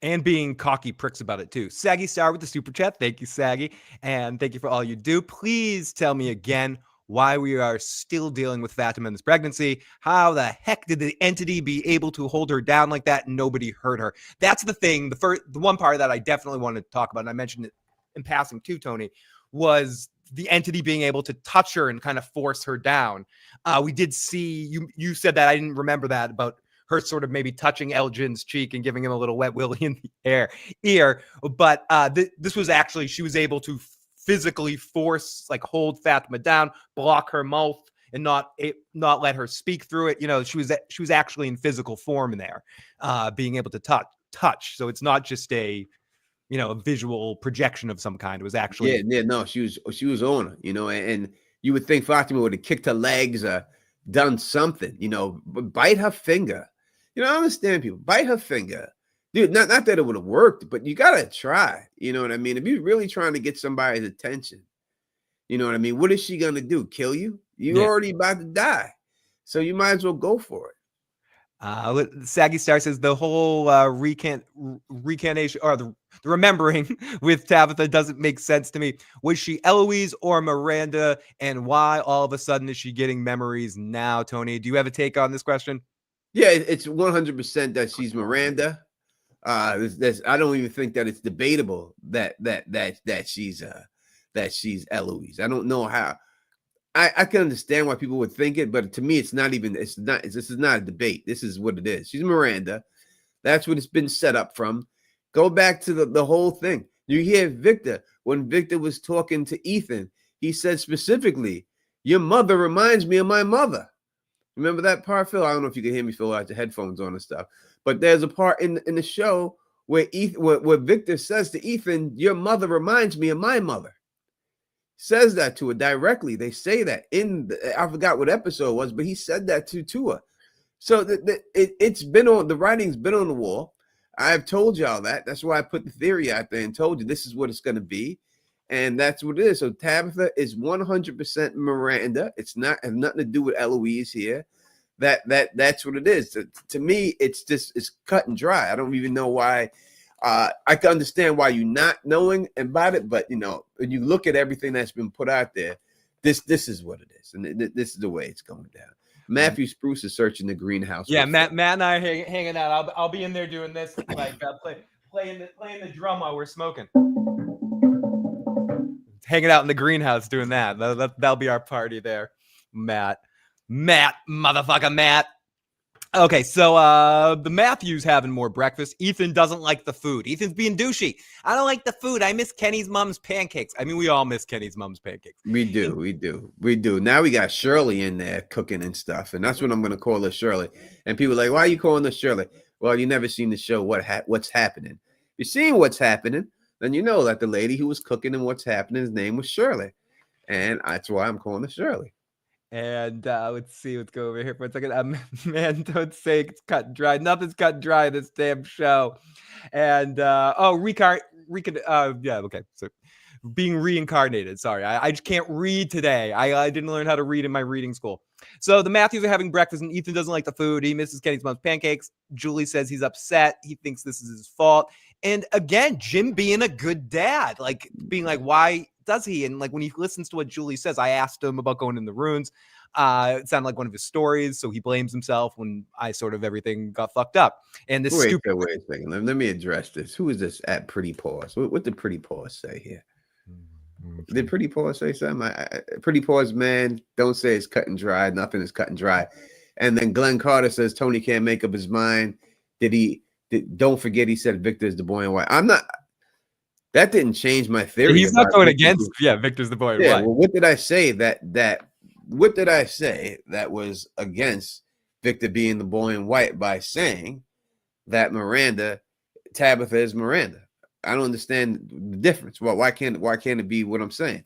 And being cocky pricks about it too. Saggy Star with the super chat. Thank you, Saggy. And thank you for all you do. Please tell me again why we are still dealing with Fatima in this pregnancy. How the heck did the entity be able to hold her down like that and nobody hurt her? That's the thing. The one part that I definitely wanted to talk about, and I mentioned it in passing too, Tony, was the entity being able to touch her and kind of force her down. We did see, you said that, I didn't remember that, about her sort of maybe touching Elgin's cheek and giving him a little wet willy in the ear. But this was actually, she was able to physically hold Fatima down, block her mouth, and not let her speak through it. She was actually in physical form in there, being able to touch. So it's not just a visual projection of some kind. It was actually no, she was on her, and you would think Fatima would have kicked her legs or done something, but bite her finger. I understand people bite her finger. Dude, not that it would have worked, but you got to try. You know what I mean? If you're really trying to get somebody's attention, you know what I mean? What is she going to do? Kill you? You're already about to die. So you might as well go for it. Saggy Star says the whole recantation or the remembering with Tabitha doesn't make sense to me. Was she Eloise or Miranda? And why all of a sudden is she getting memories now, Tony? Do you have a take on this question? Yeah, it's 100% that she's Miranda. I don't even think that it's debatable that she's Eloise. I don't know how. I can understand why people would think it, but to me, this is not a debate. This is what it is. She's Miranda. That's what it's been set up from. Go back to the whole thing. You hear Victor, when Victor was talking to Ethan, he said specifically, your mother reminds me of my mother. Remember that part, Phil? I don't know if you can hear me, Phil, without your headphones on and stuff. But there's a part in the show where Victor says to Ethan, your mother reminds me of my mother. Says that to her directly. They say that I forgot what episode it was, but he said that to her. So it's been on, the writing's been on the wall. I've told y'all that. That's why I put the theory out there and told you this is what it's going to be. And that's what it is. So Tabitha is 100% Miranda. It's not has nothing to do with Eloise here. That's what it is. To me, it's cut and dry. I don't even know why. I can understand why you're not knowing about it, but when you look at everything that's been put out there, this is what it is, and this is the way it's going down. Matthew Spruce is searching the greenhouse. Yeah, Matt and I are hanging out. I'll be in there doing this, like playing the drum while we're smoking. Hanging out in the greenhouse doing that. That'll be our party there. Matt, motherfucker, Matt. Okay, so the Matthews having more breakfast. Ethan doesn't like the food. Ethan's being douchey. I don't like the food. I miss Kenny's mom's pancakes. I mean, we all miss Kenny's mom's pancakes. We do. Now we got Shirley in there cooking and stuff, and that's what I'm going to call her, Shirley. And people are like, why are you calling her Shirley? Well, you never seen the show What's Happening. If you're seeing What's Happening, then you know that the lady who was cooking and What's Happening, his name was Shirley, and that's why I'm calling her Shirley. And let's see, let's go over here for a second. Man, don't say it's cut and dry. Nothing's cut and dry in this damn show. And yeah, okay. So being reincarnated. Sorry, I just can't read today. I didn't learn how to read in my reading school. So the Matthews are having breakfast, and Ethan doesn't like the food. He misses Kenny's mom's pancakes. Julie says he's upset. He thinks this is his fault. And again, Jim being a good dad, like being like, why does he? And like when he listens to what Julie says, I asked him about going in the ruins. It sounded like one of his stories, so he blames himself when everything got fucked up. And this wait a second. Let me address this. Who is this at Pretty Paws? What did Pretty Paws say here? Did Pretty Paws say something? Pretty Paws, man, don't say it's cut and dry. Nothing is cut and dry. And then Glenn Carter says Tony can't make up his mind. Don't forget he said Victor is the boy in white. I'm not. That didn't change my theory. He's not going against. Yeah, Victor's the boy in white. Well, what did I say what did I say that was against Victor being the boy in white by saying that Tabitha is Miranda? I don't understand the difference. Well, why can't it be what I'm saying?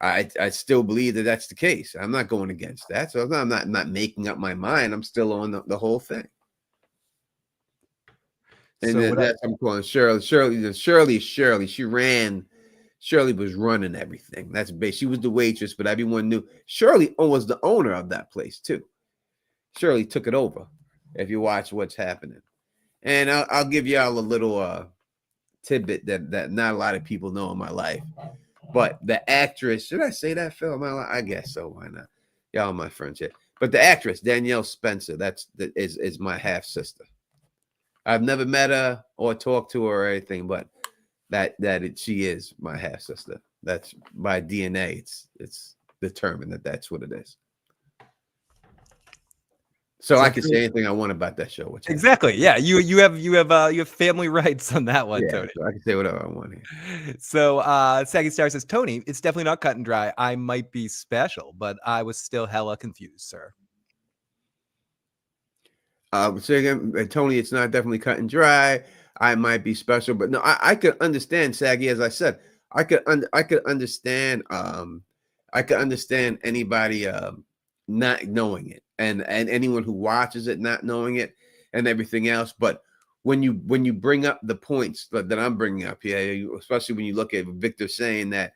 I still believe that that's the case. I'm not going against that. So I'm not making up my mind. I'm still on the whole thing. And so that's I'm calling Shirley. Shirley. Shirley was running everything. That's base. She was the waitress, but everyone knew Shirley was the owner of that place too. Shirley took it over. If you watch What's Happening, and I'll give y'all a little tidbit that not a lot of people know in my life. But the actress, should I say that, Phil? I guess so. Why not? Y'all my friends here. But the actress Danielle Spencer, is my half sister. I've never met her or talked to her or anything, but she is my half sister. That's by DNA. It's determined that that's what it is. So I can say anything I want about that show. Exactly. Yeah. You have family rights on that one, yeah, Tony. So I can say whatever I want here. So Saggy Star says, Tony, it's definitely not cut and dry. I might be special, but I was still hella confused, sir. So again, Tony, it's not definitely cut and dry. I might be special, but no, I could understand, Saggy. As I said, I could understand. I could understand anybody not knowing it, and anyone who watches it not knowing it, and everything else. But when you bring up the points that I'm bringing up here, especially when you look at Victor saying that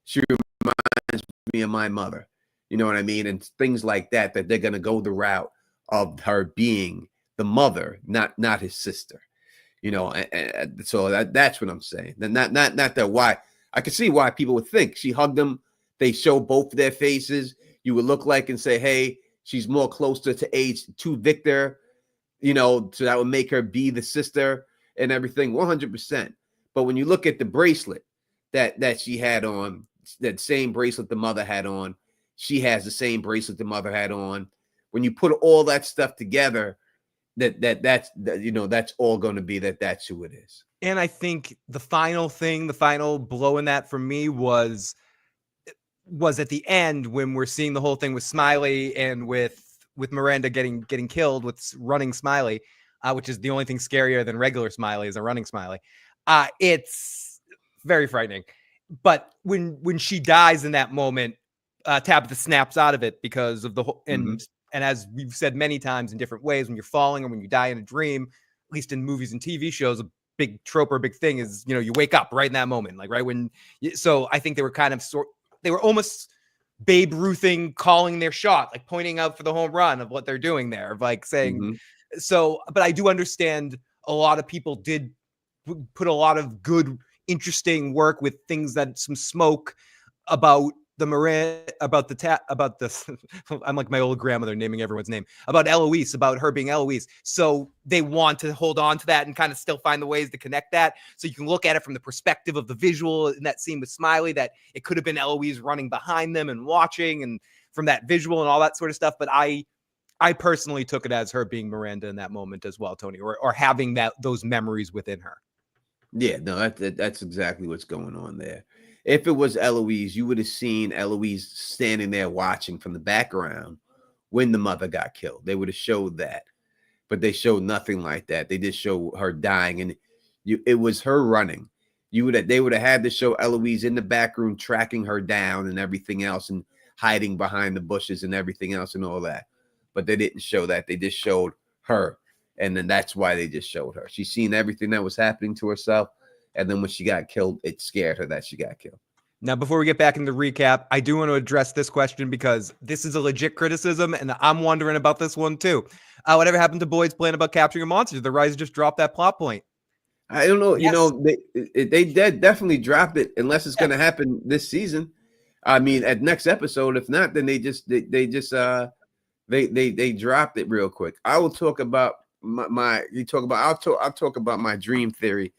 she reminds me of my mother, you know what I mean, and things like that they're going to go the route of her being the mother, not his sister, you know, and so that's what I'm saying. Then not that why I can see why people would think she hugged them. They show both their faces. You would look like and say, hey, she's more closer to age to Victor, you know, so that would make her be the sister and everything 100%. But when you look at the bracelet that she had on, that same bracelet the mother had on, she has the same bracelet the mother had on. When you put all that stuff together, that's you know, that's all going to be that's who it is. And I think the final blow in that for me was at the end when we're seeing the whole thing with Smiley and with Miranda getting killed with running Smiley, which is the only thing scarier than regular Smiley is a running Smiley. It's very frightening. But when she dies in that moment, Tabitha snaps out of it because of the whole and as we've said many times in different ways, when you're falling or when you die in a dream, at least in movies and TV shows, big trope or big thing is, you wake up right in that moment, like right when. So I think they were kind of they were almost Babe Ruthing, calling their shot, like pointing out for the home run of what they're doing there, of like saying. Mm-hmm. So, but I do understand a lot of people did put a lot of good, interesting work with things that some smoke about the about the I'm like my old grandmother naming everyone's name, about Eloise, about her being Eloise. So they want to hold on to that and kind of still find the ways to connect that. So you can look at it from the perspective of the visual in that scene with Smiley, that it could have been Eloise running behind them and watching, and from that visual and all that sort of stuff. But I personally took it as her being Miranda in that moment as well, Tony, or having those memories within her. Yeah, no, that's exactly what's going on there. If it was Eloise, you would have seen Eloise standing there watching from the background when the mother got killed. They would have showed that, but they showed nothing like that. They just show her dying, and it was her running. They would have had to show Eloise in the back room tracking her down and everything else, and hiding behind the bushes and everything else and all that. But they didn't show that. They just showed her. And then that's why they just showed her. She's seen everything that was happening to herself. And then when she got killed, it scared her that she got killed. Now, before we get back into the recap, I do want to address this question because this is a legit criticism, and I'm wondering about this one too. Whatever happened to Boyd's plan about capturing a monster? The Rise just dropped that plot point. I don't know. Yes. They definitely dropped it unless it's going to happen this season. I mean, at next episode. If not, then they dropped it real quick. I will talk about I'll talk about my dream theory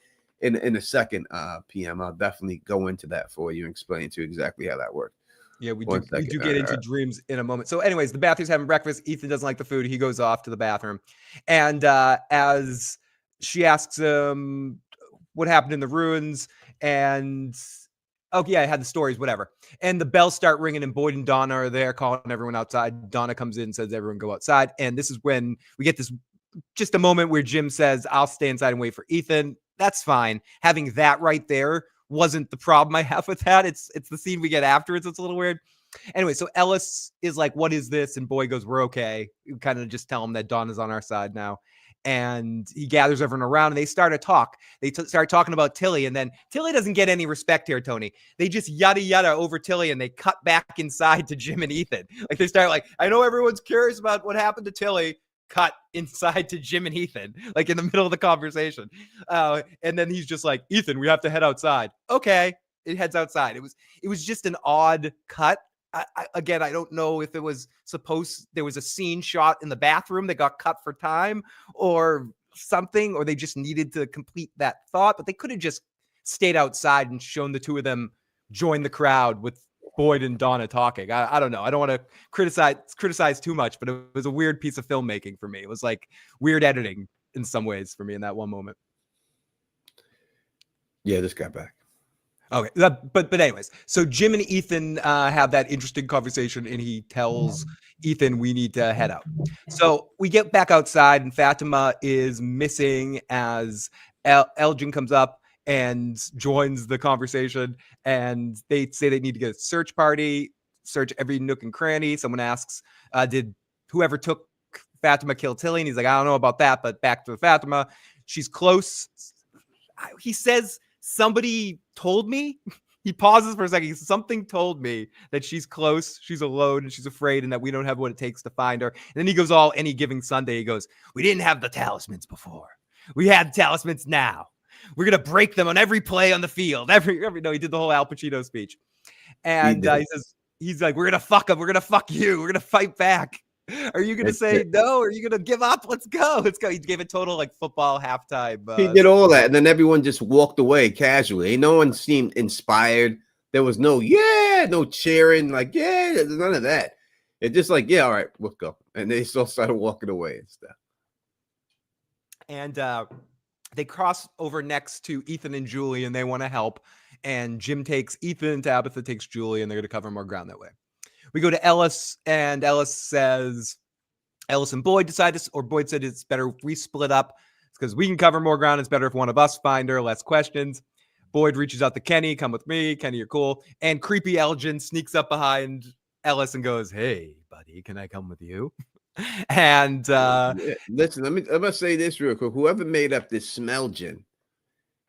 in a second, PM. I'll definitely go into that for you and explain to you exactly how that works. Yeah, we do get into dreams in a moment. So anyways, the Bathy's having breakfast. Ethan doesn't like the food. He goes off to the bathroom. And as she asks him what happened in the ruins, and I had the stories, whatever. And the bells start ringing, and Boyd and Donna are there calling everyone outside. Donna comes in and says, everyone go outside. And this is when we get this just a moment where Jim says, I'll stay inside and wait for Ethan. That's fine. Having that right there wasn't the problem I have with that. It's the scene we get afterwards. It's a little weird. Anyway, so Ellis is like, what is this? And Boyd goes, we're okay. We kind of just tell him that Donna's on our side now. And he gathers everyone around, and they start to talk. They start talking about Tilly, and then Tilly doesn't get any respect here, Tony. They just yada yada over Tilly, and they cut back inside to Jim and Ethan. Like they start like, I know everyone's curious about what happened to Tilly. Cut inside to Jim and Ethan, like in the middle of the conversation. And then he's just like, Ethan, we have to head outside. Okay. It heads outside. It was just an odd cut. Again, I don't know if it was there was a scene shot in the bathroom that got cut for time or something, or they just needed to complete that thought, but they could have just stayed outside and shown the two of them join the crowd with Boyd and Donna talking. I don't know. I don't want to criticize too much, but it was a weird piece of filmmaking for me. It was like weird editing in some ways for me in that one moment. Yeah, this got back. Okay, but anyways, so Jim and Ethan have that interesting conversation, and he tells Ethan we need to head out. So we get back outside, and Fatima is missing as Elgin comes up and joins the conversation, and they say they need to get a search party, search every nook and cranny. Someone asks, did whoever took Fatima kill Tilly? And he's like, I don't know about that, but back to Fatima. She's close. He says, somebody told me. He pauses for a second. Something told me that she's close, she's alone, and she's afraid, and that we don't have what it takes to find her. And then he goes all any giving Sunday. He goes, we didn't have the talismans before. We had talismans now. We're going to break them on every play on the field. No, he did the whole Al Pacino speech. And he says, he's like, we're going to fuck them. We're going to fuck you. We're going to fight back. Are you going to say no? Or are you going to give up? Let's go. Let's go. He gave a total like football halftime. He did all that. And then everyone just walked away casually. No one seemed inspired. There was no cheering. Like, yeah, there's none of that. It's just like, yeah, all right, let's go. And they still started walking away and stuff. And they cross over next to Ethan and Julie, and they want to help. And Jim takes Ethan, Tabitha takes Julie, and they're going to cover more ground that way. We go to Ellis, and Ellis says, Ellis and Boyd Boyd said it's better if we split up because we can cover more ground. It's better if one of us find her, less questions. Boyd reaches out to Kenny, come with me. Kenny, you're cool. And creepy Elgin sneaks up behind Ellis and goes, hey, buddy, can I come with you? And listen, I'm gonna say this real quick. Whoever made up this smell gin,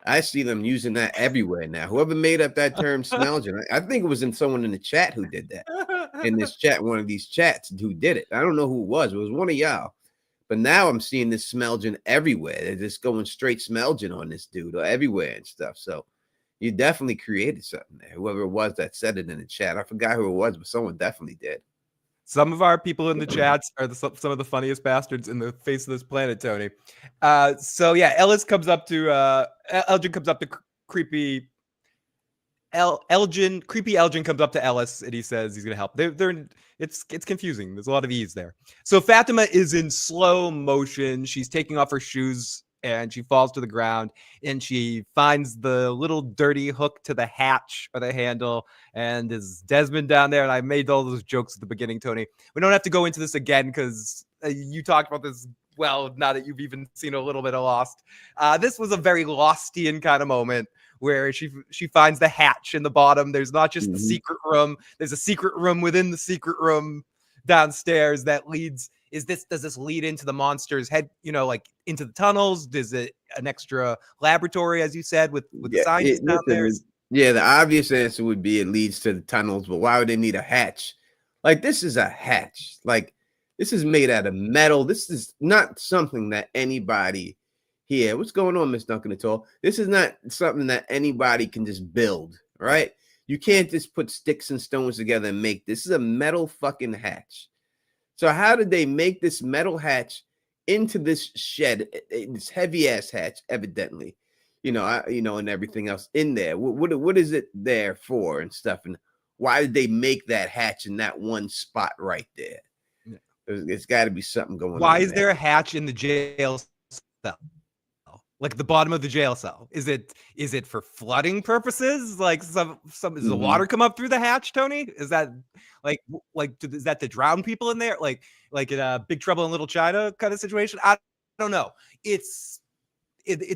I see them using that everywhere now. Whoever made up that term smelgin, I think it was in someone in the chat who did that. In this chat, one of these chats who did it. I don't know who it was. It was one of y'all. But now I'm seeing this smelgin everywhere. They're just going straight smelgin on this dude or everywhere and stuff. So you definitely created something there. Whoever it was that said it in the chat. I forgot who it was, but someone definitely did. Some of our people in the chats are some of the funniest bastards in the face of this planet, Tony. So yeah, Elgin comes up to creepy Elgin comes up to Ellis and he says he's gonna help. It's confusing. There's a lot of ease there. So Fatima is in slow motion. She's taking off her shoes and she falls to the ground and she finds the little dirty hook to the hatch or the handle. And is Desmond down there? And I made all those jokes at the beginning, Tony. We don't have to go into this again because you talked about this well, now that you've even seen a little bit of Lost. This was a very Lostian kind of moment where she finds the hatch in the bottom. There's not just the secret room. There's a secret room within the secret room downstairs that leads. Does this lead into the monster's head, like into the tunnels? Does it an extra laboratory, as you said, with the scientists down there? Yeah, the obvious answer would be it leads to the tunnels, but why would they need a hatch? Like, this is a hatch. Like, this is made out of metal. This is not something that anybody here. What's going on, Miss Duncan at all? This is not something that anybody can just build, right? You can't just put sticks and stones together and make this. This is a metal fucking hatch. So how did they make this metal hatch into this shed, this heavy ass hatch, evidently, and everything else in there? What is it there for and stuff? And why did they make that hatch in that one spot right there? Yeah. There's got to be something going on. Why is there a hatch in the jail cell? Like the bottom of the jail cell? Is it for flooding purposes? Like some does the water come up through the hatch, Tony? Is that is that to drown people in there? Like in a Big Trouble in Little China kind of situation? I don't know. It's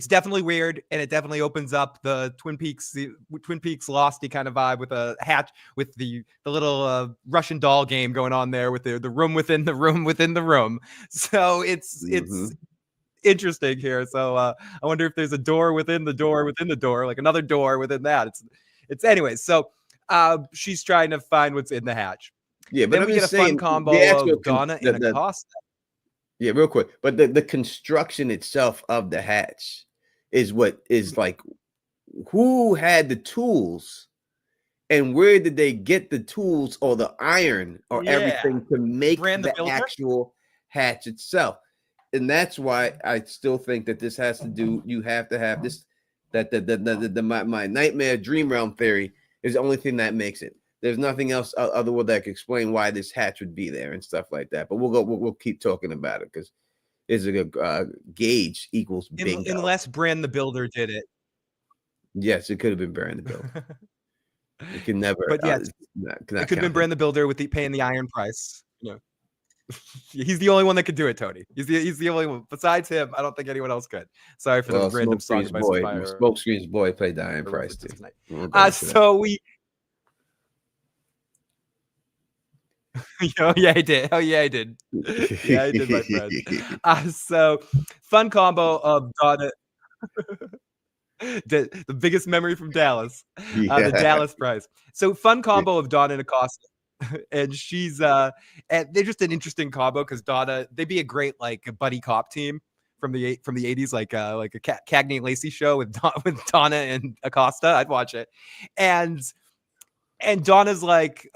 definitely weird, and it definitely opens up the Twin Peaks Losty kind of vibe with a hatch with the little Russian doll game going on there with the room within the room within the room. So it's interesting here. So I wonder if there's a door within the door within the door, like another door within that. It's anyways. So she's trying to find what's in the hatch. Yeah, but then we get a fun combo of Donna and Acosta. Yeah, real quick. But the construction itself of the hatch is what is like, who had the tools and where did they get the tools or the iron or everything to make the actual hatch itself? And that's why I still think that this has to do, you have to have this, my nightmare dream realm theory is the only thing that makes it. There's nothing else other that can explain why this hatch would be there and stuff like that. But we'll keep talking about it because it's a gauge equals bingo. Unless Brand the Builder did it. Yes, it could have been Brand the Builder. It can never. But yeah, it could have been Brand the Builder with paying the iron price. He's the only one that could do it, Tony. He's the only one. Besides him, I don't think anyone else could. Sorry for the random song. Smokescreen's boy played the iron price too. So we. Yeah, he did. Oh, yeah, he did. Yeah, he did, my friend. So, fun combo of Donna. The biggest memory from Dallas. The Dallas prize. So, fun combo of Donna and Acosta. And she's and they're just an interesting combo because Donna, they'd be a great like a buddy cop team from the 80s, like a Cagney and Lacey show with Donna and Acosta. I'd watch it. And Donna's like,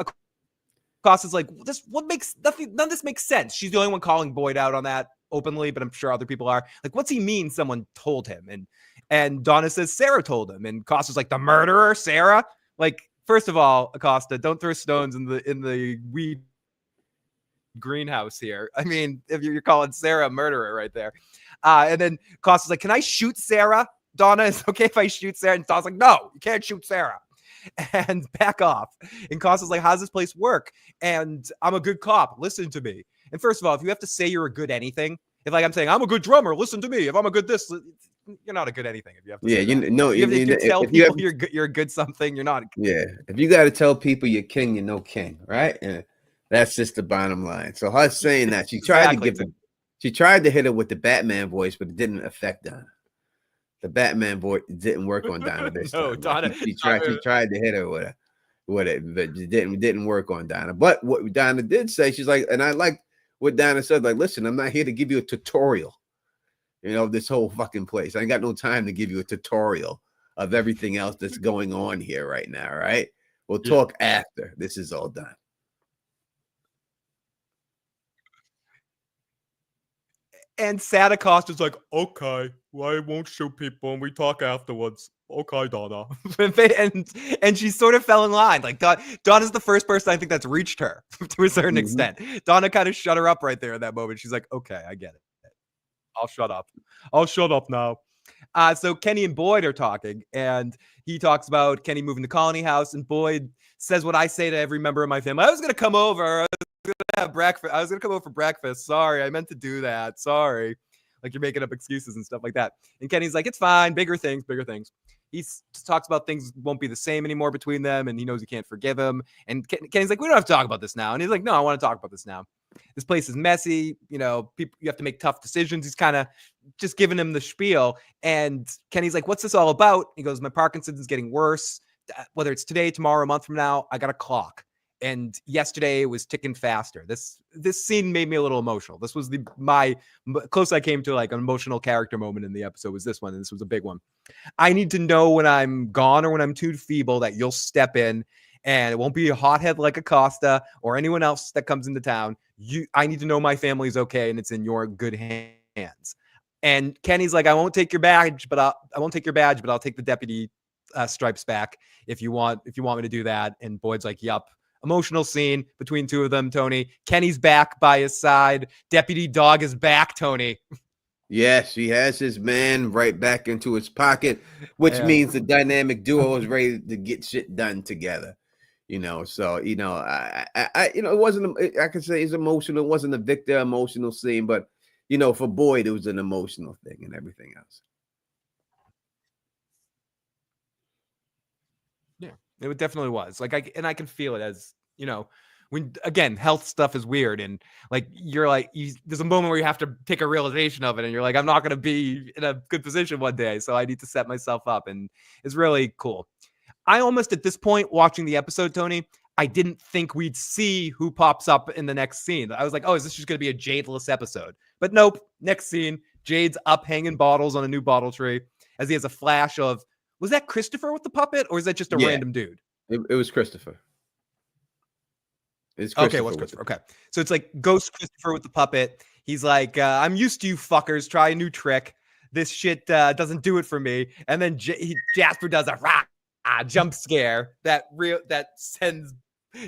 Acosta's like, none of this makes sense. She's the only one calling Boyd out on that openly, but I'm sure other people are. Like, what's he mean someone told him? And Donna says Sarah told him. And Acosta's like, the murderer, Sarah? Like, first of all, Acosta, don't throw stones in the weed greenhouse here. I mean, if you're calling Sarah a murderer right there. And then Acosta's like, can I shoot Sarah? Donna, is it okay if I shoot Sarah? And Donna's like, no, you can't shoot Sarah. And back off. And Costa's like, how does this place work? And I'm a good cop. Listen to me. And first of all, if you have to say you're a good anything, if like I'm saying I'm a good drummer, listen to me. If I'm a good this, you're not a good anything. If you have to say you tell people you're a good something, you're not. If you got to tell people you're king, you're no king, right? And that's just the bottom line. So her saying that she tried to hit her with the Batman voice, but it didn't affect her. the Batman boy didn't work on Donna this No, time. Donna. She tried to hit her with it, but it didn't work on Donna. But what Donna did say, she's like, and I like what Donna said, like, listen, I'm not here to give you a tutorial, this whole fucking place. I ain't got no time to give you a tutorial of everything else that's going on here right now, right? We'll talk after this is all done. And Santa Costa's like, okay, well, I won't shoot people, and we talk afterwards. Okay, Donna. and she sort of fell in line. Like Donna's the first person I think that's reached her to a certain extent. Donna kind of shut her up right there in that moment. She's like, okay, I get it. I'll shut up. I'll shut up now. So Kenny and Boyd are talking, and he talks about Kenny moving to Colony House, and Boyd says what I say to every member of my family. I was going to come over. I was going to have breakfast. I was going to come over for breakfast. Sorry, I meant to do that. Sorry. Like, you're making up excuses and stuff like that. And Kenny's like, it's fine. Bigger things, bigger things. He talks about things won't be the same anymore between them, and he knows he can't forgive him. And Kenny's like, we don't have to talk about this now. And he's like, no, I want to talk about this now. This place is messy. People, you have to make tough decisions. He's kind of just giving him the spiel. And Kenny's like, what's this all about? He goes, my Parkinson's is getting worse. Whether it's today, tomorrow, a month from now, I got a clock. And yesterday it was ticking faster. This scene made me a little emotional. This was my close I came to like an emotional character moment in the episode was this one. And this was a big one. I need to know when I'm gone or when I'm too feeble that you'll step in, and it won't be a hothead like Acosta or anyone else that comes into town. I need to know my family's okay and it's in your good hands. And Kenny's like, I won't take your badge, but I'll take the deputy stripes back if you want me to do that. And Boyd's like, yup. Emotional scene between two of them, Tony. Kenny's back by his side. Deputy Dog is back, Tony. Yes, he has his man right back into his pocket, which means the dynamic duo is ready to get shit done together. So it wasn't. I could say it's emotional. It wasn't a Victor emotional scene, but for Boyd, it was an emotional thing and everything else. Yeah, it definitely was. Like I can feel it as when again health stuff is weird and like there's a moment where you have to take a realization of it and you're like, I'm not going to be in a good position one day, so I need to set myself up, and it's really cool. I almost at this point watching the episode, Tony, I didn't think we'd see who pops up in the next scene. I was like, oh, is this just going to be a Jadeless episode? But nope. Next scene, Jade's up hanging bottles on a new bottle tree as he has a flash of, was that Christopher with the puppet or is that just a random dude? It was Christopher. Okay, what's Christopher? Okay. So it's like Ghost Christopher with the puppet. He's like, I'm used to you fuckers. Try a new trick. This shit doesn't do it for me. And then Jasper does a jump scare that sends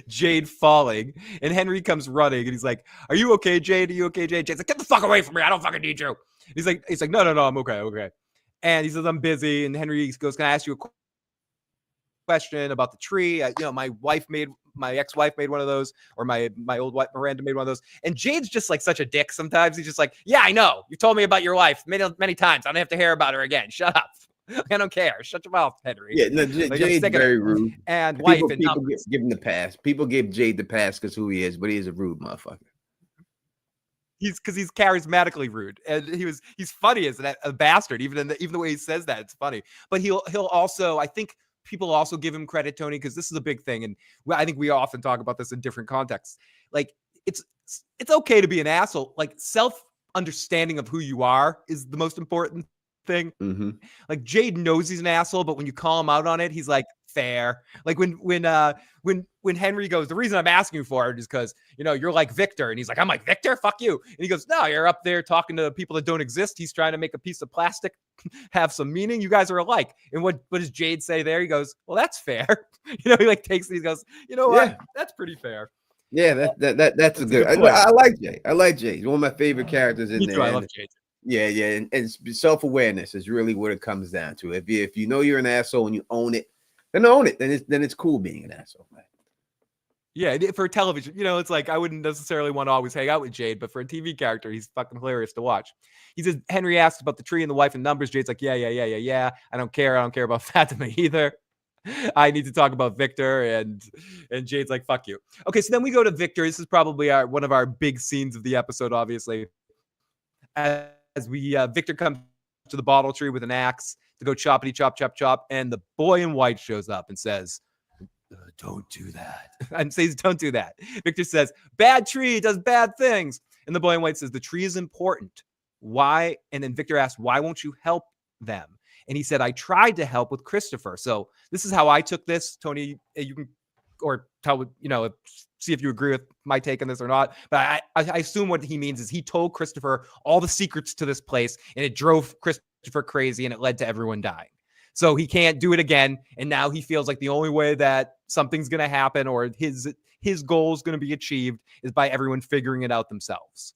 Jade falling. And Henry comes running and he's like, are you okay, Jade? Are you okay, Jade? Jade's like, get the fuck away from me. I don't fucking need you. He's like, no, I'm okay. And he says, I'm busy. And Henry goes, can I ask you a question about the tree? My ex-wife made one of those, or my old wife Miranda made one of those. And Jade's just like such a dick sometimes. He's just like, yeah, I know. You told me about your wife many times. I don't have to hear about her again. Shut up. I don't care. Shut your mouth, Henry. Yeah, no, Jade's very rude. And people give him the pass. People give Jade the pass because who he is, but he is a rude motherfucker. He's charismatically rude, and he's funny as a bastard. Even the way he says that, it's funny. But he'll also, I think people also give him credit, Tony, because this is a big thing, and I think we often talk about this in different contexts. Like it's okay to be an asshole. Like self-understanding of who you are is the most important thing. Mm-hmm. Like Jade knows he's an asshole, but when you call him out on it, he's like, fair. Like when Henry goes, the reason I'm asking you for it is because you're like Victor, and he's like, I'm like Victor, fuck you. And he goes, no, you're up there talking to people that don't exist. He's trying to make a piece of plastic have some meaning. You guys are alike. And what does Jade say there? He goes, well, that's fair. He like takes it. He goes, you know what? That's pretty fair. Yeah, that's a good. I like Jade. I like Jade. He's one of my favorite characters in Me there. too, I love Jade. Yeah, and self-awareness is really what it comes down to. If you know you're an asshole and you own it, then own it. Then it's cool being an asshole, man. Yeah, for television, it's like I wouldn't necessarily want to always hang out with Jade, but for a TV character, he's fucking hilarious to watch. He says, Henry asks about the tree and the wife and numbers. Jade's like, yeah. I don't care about Fatima either. I need to talk about Victor, and Jade's like, fuck you. Okay, so then we go to Victor. This is probably one of our big scenes of the episode, obviously. As Victor comes to the bottle tree with an axe to go choppity chop, chop, chop. And the boy in white shows up and says, don't do that. And says, don't do that. Victor says, bad tree does bad things. And the boy in white says, the tree is important. Why? And then Victor asks, why won't you help them? And he said, I tried to help with Christopher. So this is how I took this. Tony, you can, or tell, see if you agree with my take on this or not. But I assume what he means is he told Christopher all the secrets to this place, and it drove Christopher crazy, and it led to everyone dying. So he can't do it again. And now he feels like the only way that something's going to happen or his goal is going to be achieved is by everyone figuring it out themselves.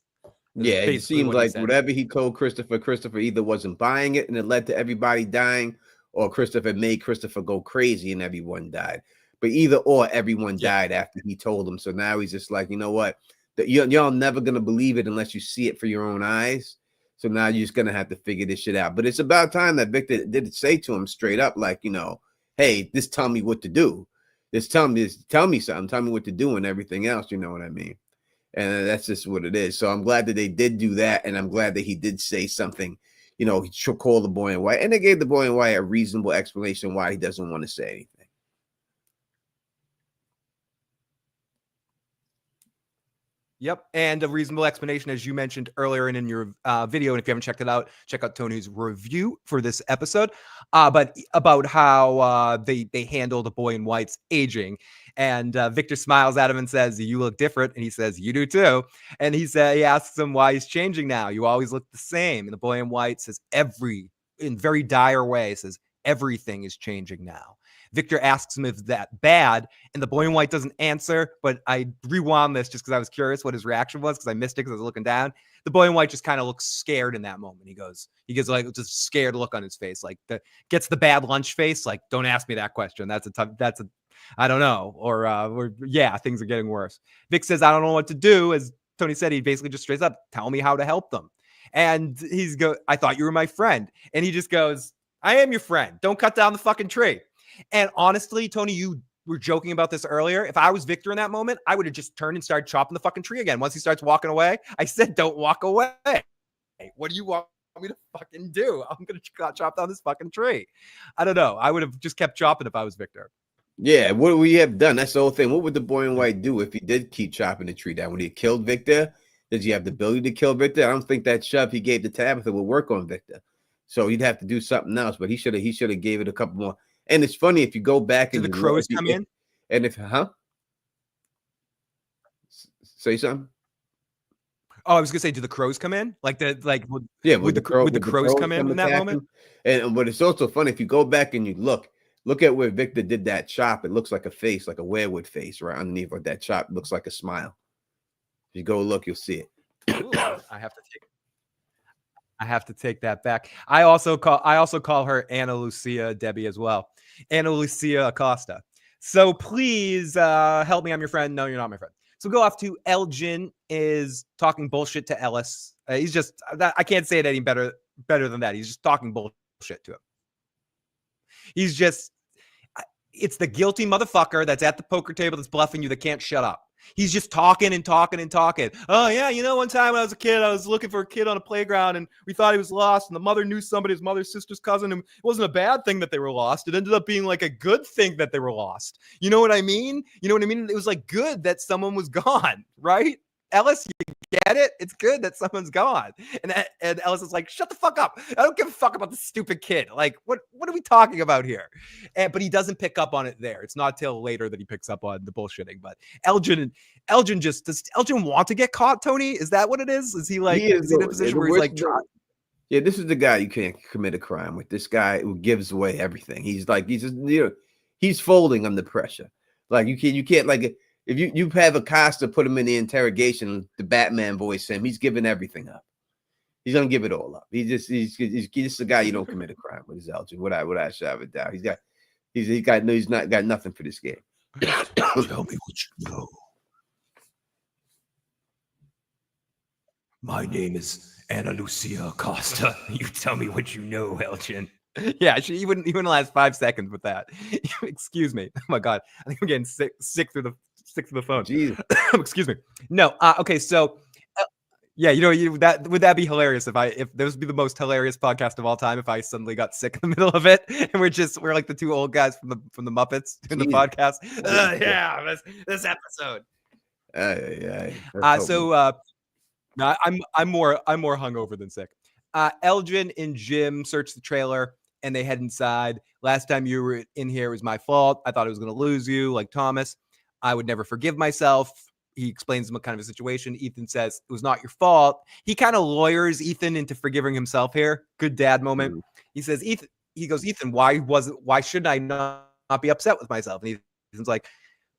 Yeah, it seems like whatever he told Christopher either wasn't buying it and it led to everybody dying, or Christopher made Christopher go crazy and everyone died. But either or, everyone died after he told them. So now he's just like, you know what? Y'all never going to believe it unless you see it for your own eyes. So now you're just going to have to figure this shit out. But it's about time that Victor did say to him straight up, like, hey, just tell me what to do. Just tell me something. Tell me what to do and everything else. You know what I mean? And that's just what it is. So I'm glad that they did do that. And I'm glad that he did say something, he should call the boy in white. And they gave the boy in white a reasonable explanation why he doesn't want to say anything. Yep. And a reasonable explanation, as you mentioned earlier and in your video. And if you haven't checked it out, check out Tony's review for this episode. But about how they handle the boy in white's aging. And Victor smiles at him and says, you look different. And he says, you do too. And he asks him why he's changing now. You always look the same. And the boy in white says, in very dire way, says, everything is changing now. Victor asks him if that bad, and the boy in white doesn't answer, but I rewound this just because I was curious what his reaction was, because I missed it because I was looking down. The boy in white just kind of looks scared in that moment. He gets like just scared look on his face, like gets the bad lunch face, like, don't ask me that question. I don't know. Or yeah, things are getting worse. Vic says, I don't know what to do. As Tony said, he basically just straight up, tell me how to help them. And I thought you were my friend. And he just goes, I am your friend. Don't cut down the fucking tree. And honestly, Tony, you were joking about this earlier. If I was Victor in that moment, I would have just turned and started chopping the fucking tree again. Once he starts walking away, I said, don't walk away. What do you want me to fucking do? I'm going to chop down this fucking tree. I don't know. I would have just kept chopping if I was Victor. Yeah, what would we have done? That's the whole thing. What would the boy in white do if he did keep chopping the tree down? Would he have killed Victor? Did he have the ability to kill Victor? I don't think that shove he gave to Tabitha would work on Victor. So he'd have to do something else, but he should have gave it a couple more. And it's funny if you go back and the crows come in, and say something. Oh, I was gonna say, do the crows come in? Would the crows come in that moment? And but it's also funny if you go back and you look at where Victor did that chop. It looks like a face, like a werewood face, right underneath where that chop looks like a smile. If you go look, you'll see it. Ooh, I have to take that back. I also call her Ana Lucia Debbie as well. Ana Lucia Acosta. So please help me. I'm your friend. No, you're not my friend. So go off to Elgin is talking bullshit to Ellis. He's just, I can't say it any better than that. He's just talking bullshit to him. He's just, it's the guilty motherfucker that's at the poker table that's bluffing you that can't shut up. He's just talking and talking and talking. Oh, yeah, one time when I was a kid, I was looking for a kid on a playground, and we thought he was lost, and the mother knew somebody, his mother's sister's cousin, and it wasn't a bad thing that they were lost. It ended up being like a good thing that they were lost. You know what I mean? It was like good that someone was gone, right? Ellis, you get it? It's good that someone's gone. And Ellis is like, shut the fuck up. I don't give a fuck about the stupid kid. Like, what are we talking about here? But he doesn't pick up on it there. It's not till later that he picks up on the bullshitting. But Elgin does Elgin want to get caught, Tony? Is that what it is? Is he like, is he in a position where he's like, yeah, this is the guy you can't commit a crime with. This guy who gives away everything. He's just, he's folding under pressure. Like you can't like, if you have Acosta put him in the interrogation, the Batman voice him, he's giving everything up. He's gonna give it all up. He's just a guy you don't commit a crime with. Is Elgin? Would I shove it down? He's not got nothing for this game. Tell me what you know. My name is Ana Lucia Acosta. You tell me what you know, Elgin. Yeah, he wouldn't last 5 seconds with that. Excuse me. Oh my God, I think I'm getting sick through the phone. Jesus. Excuse me. No. Okay. So, Yeah, that would that be hilarious if those would be the most hilarious podcast of all time if I suddenly got sick in the middle of it and we're like the two old guys from the Muppets doing the Jesus. podcast. Yeah, this episode. Let's hope So no, I'm more hungover than sick. Elgin and Jim search the trailer and they head inside. Last time you were in here, it was my fault. I thought I was going to lose you, like Thomas. I would never forgive myself. He explains what kind of a situation. Ethan says it was not your fault. He kind of lawyers Ethan into forgiving himself here. Good dad moment. He says, Ethan, why shouldn't I not be upset with myself? And Ethan's like,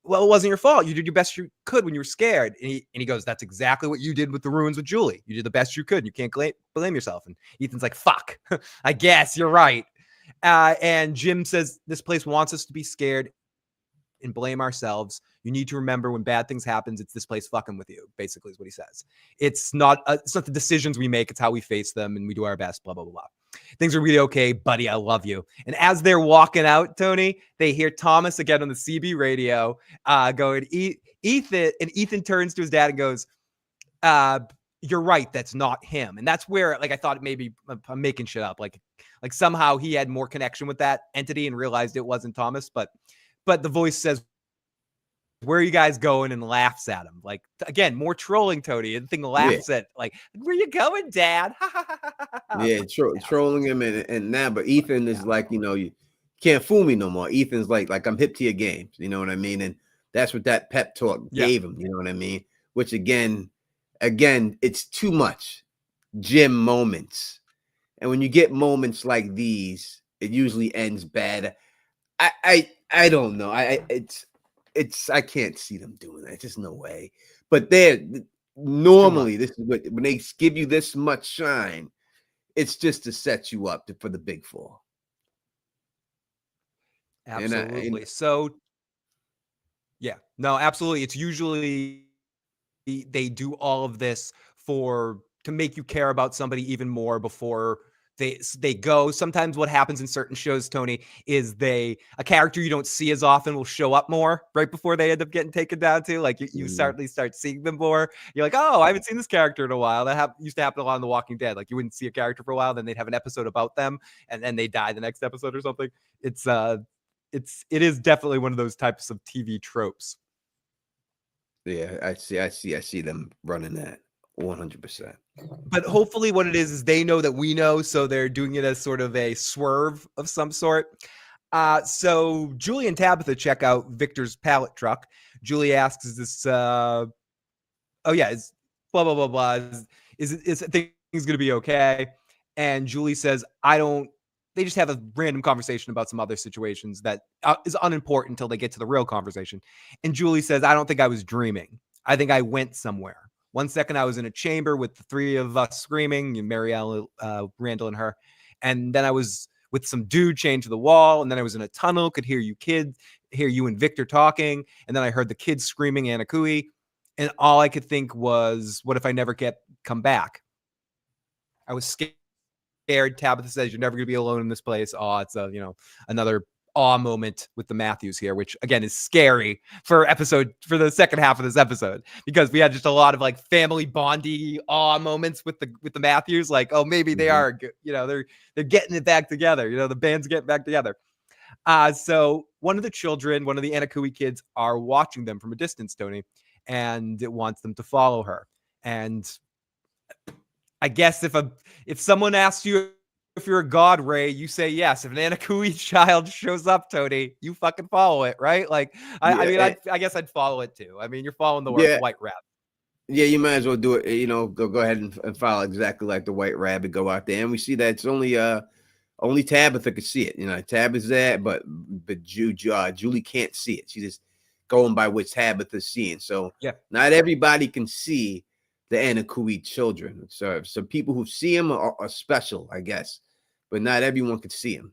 well, it wasn't your fault. You did your best you could when you were scared. And he goes, that's exactly what you did with the ruins with Julie. You did the best you could. You can't blame yourself. And Ethan's like, fuck, I guess you're right. And Jim says, this place wants us to be scared and blame ourselves. You need to remember when bad things happen, it's this place fucking with you, basically is what he says. It's not the decisions we make. It's how we face them and we do our best, blah, blah, blah, blah. Things are really okay, buddy. I love you. And as they're walking out, Tony, they hear Thomas again on the CB radio going, Ethan. And Ethan turns to his dad and goes, you're right. That's not him. And that's where, like, I thought maybe I'm making shit up. Like somehow he had more connection with that entity and realized it wasn't Thomas. But the voice says, where are you guys going? And laughs at him. Like, again, more trolling, Tony. And the thing laughs at, like, where you going, Dad? Yeah, trolling him. And now, but Ethan is like, you can't fool me no more. Ethan's like I'm hip to your games. You know what I mean? And that's what that pep talk gave him. You know what I mean? Which again, it's too much Jim moments. And when you get moments like these, it usually ends bad. I don't know. I can't see them doing that. Just no way. But normally this is when they give you this much shine, it's just to set you up for the big fall. Absolutely. So yeah, no, absolutely. It's usually they do all of this to make you care about somebody even more before they go. Sometimes what happens in certain shows, Tony, is a character you don't see as often will show up more right before they end up getting taken down to. Like you start seeing them more. You're like, oh, I haven't seen this character in a while. That used to happen a lot in The Walking Dead. Like you wouldn't see a character for a while, then they'd have an episode about them, and then they die the next episode or something. It is definitely one of those types of TV tropes. Yeah, I see them running that 100%. But hopefully what it is they know that we know, so they're doing it as sort of a swerve of some sort. So Julie and Tabitha check out Victor's pallet truck. Julie asks, is this, is blah, blah, blah, blah. Is things going to be okay? And Julie says, they just have a random conversation about some other situations that is unimportant until they get to the real conversation. And Julie says, I don't think I was dreaming. I think I went somewhere. 1 second, I was in a chamber with the three of us screaming, Marielle, Randall, and her. And then I was with some dude chained to the wall. And then I was in a tunnel, could hear you and Victor talking. And then I heard the kids screaming Anakui. And all I could think was, what if I never come back? I was scared. Tabitha says, you're never going to be alone in this place. Oh, it's another awe moment with the Matthews here, which again is scary for the second half of this episode, because we had just a lot of like family bondy awe moments with the Matthews. Like, oh, maybe they are, they're getting it back together. The band's getting back together. So one of the Anakui kids are watching them from a distance, Tony, and it wants them to follow her. And I guess if someone asks you if you're a god, Ray, you say yes. If an Anakui child shows up, Tony, you fucking follow it, right? Like, I guess I'd follow it too. I mean, you're following the white rabbit. Yeah, you might as well do it. Go ahead and follow exactly like the white rabbit. Go out there, and we see that it's only Tabitha could see it. Tabitha's there, but Julie can't see it. She's just going by what Tabitha's seeing. So yeah, not everybody can see the Anakui children. So people who see them are special, I guess. But not everyone can see them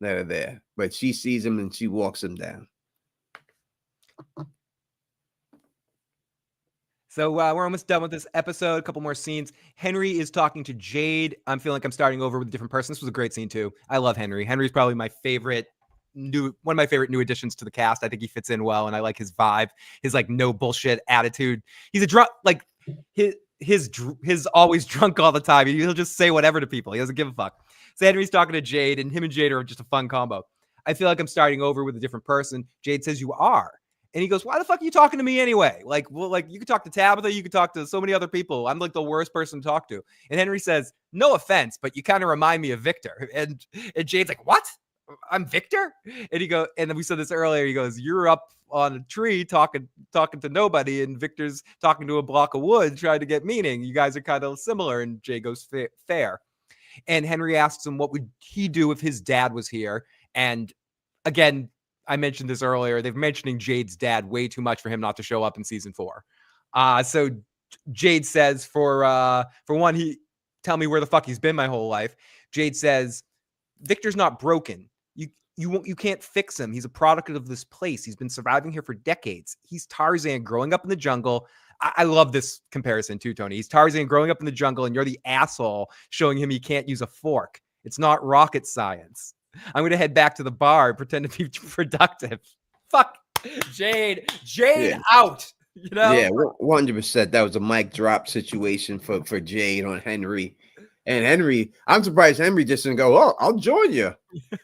that are there. But she sees them and she walks them down. So we're almost done with this episode. A couple more scenes. Henry is talking to Jade. I'm feeling like I'm starting over with a different person. This was a great scene too. I love Henry. Henry's probably one of my favorite new additions to the cast. I think he fits in well, and I like his vibe, his like no bullshit attitude. He's a drunk, like his his always drunk all the time. He'll just say whatever to people. He doesn't give a fuck. So Henry's talking to Jade, and him and Jade are just a fun combo. I feel like I'm starting over with a different person. Jade says, you are. And he goes, why the fuck are you talking to me anyway? Like, well, like you could talk to Tabitha, you could talk to so many other people. I'm like the worst person to talk to. And Henry says, no offense, but you kind of remind me of Victor. And Jade's like, what? I'm Victor? And he goes, and then we said this earlier. He goes, you're up on a tree talking to nobody, and Victor's talking to a block of wood trying to get meaning. You guys are kind of similar. And Jade goes, fair. And Henry asks him, what would he do if his dad was here? And again, I mentioned this earlier. They've mentioning Jade's dad way too much for him not to show up in season 4. So Jade says, for one, he tell me where the fuck he's been my whole life. Jade says, Victor's not broken. You can't fix him. He's a product of this place. He's been surviving here for decades. He's Tarzan growing up in the jungle. I love this comparison too, Tony. He's Tarzan growing up in the jungle, and you're the asshole showing him he can't use a fork. It's not rocket science. I'm going to head back to the bar and pretend to be productive. Fuck Jade. Jade out. You know? Yeah, 100%. That was a mic drop situation for Jade on Henry. And Henry, I'm surprised Henry just didn't go, oh, I'll join you.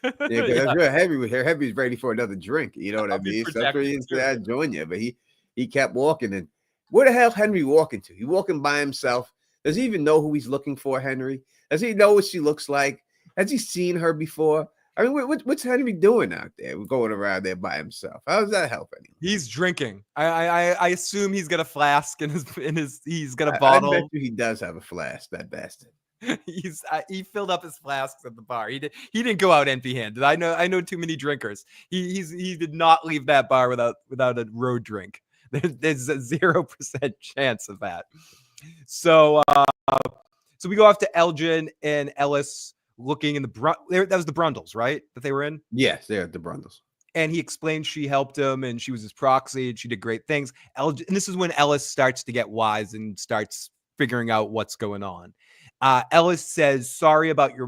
Yeah, because Henry's ready for another drink. You know what I mean? So that's where he said, I'll join you. But he kept walking. And where the hell Henry walking to? He walking by himself. Does he even know who he's looking for, Henry? Does he know what she looks like? Has he seen her before? I mean, what's Henry doing out there? Going around there by himself. How does that help anyone? He's drinking. I assume he's got a flask in his he's got a bottle. I bet you he does have a flask, that bastard. He filled up his flasks at the bar. He didn't go out empty-handed. I know too many drinkers. He did not leave that bar without a road drink. There's a 0% chance of that. So we go off to Elgin and Ellis looking in that was the Brundles, right? That they were in? Yes, they're at the Brundles. And he explained she helped him and she was his proxy and she did great things. And this is when Ellis starts to get wise and starts figuring out what's going on. Elgin says sorry about your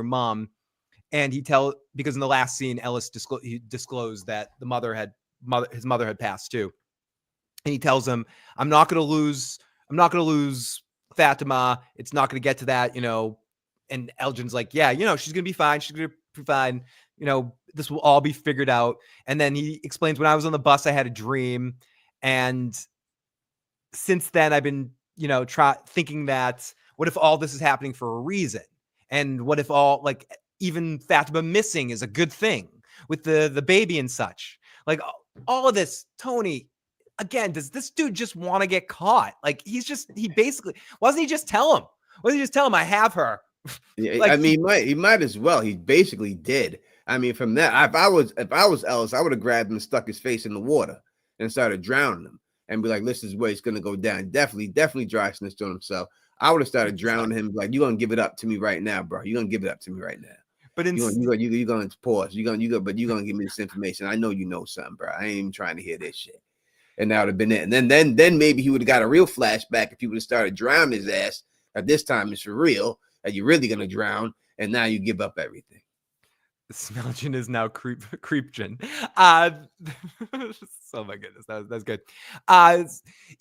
mom. And because in the last scene, Ellis disclosed that his mother had passed too. And he tells him, I'm not going to lose Fatima. It's not going to get to that, And Elgin's like, yeah, she's going to be fine. She's going to be fine. This will all be figured out. And then he explains, when I was on the bus, I had a dream. And since then I've been, thinking that what if all this is happening for a reason? And what if even Fatima missing is a good thing with the baby and such? Like all of this, Tony, again, does this dude just want to get caught? Like he basically, wasn't he just tell him? Wasn't he just tell him I have her? Yeah, I mean, he might as well. He basically did. I mean, from that, if I was Ellis, I would have grabbed him and stuck his face in the water and started drowning him and be like, this is where it's gonna go down. Definitely dry snitched on himself. I would have started drowning him, like, you're gonna give it up to me right now, bro. You're gonna give it up to me right now. But you're gonna pause. You're gonna give me this information. I know you know something, bro. I ain't even trying to hear this shit. And that would have been it. And then maybe he would have got a real flashback if he would have started drowning his ass. At this time, it's for real. That you're really gonna drown, and now you give up everything. Smelgin is now creepgin. Oh my goodness, that's good.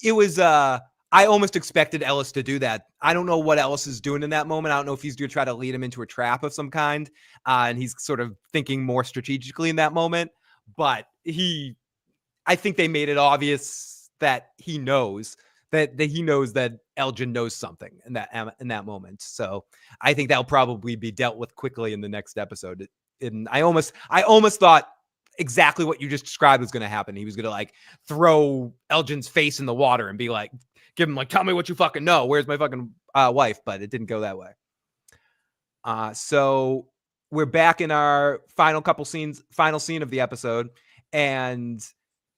It was I almost expected Ellis to do that. I don't know what Ellis is doing in that moment. I don't know if he's going to try to lead him into a trap of some kind, and he's sort of thinking more strategically in that moment. But I think they made it obvious that he knows that Elgin knows something in that moment. So I think that'll probably be dealt with quickly in the next episode. And I almost thought exactly what you just described was going to happen. He was going to throw Elgin's face in the water and be like, give him tell me what you fucking know. Where's my fucking wife? But it didn't go that way. So we're back in our final scene of the episode. And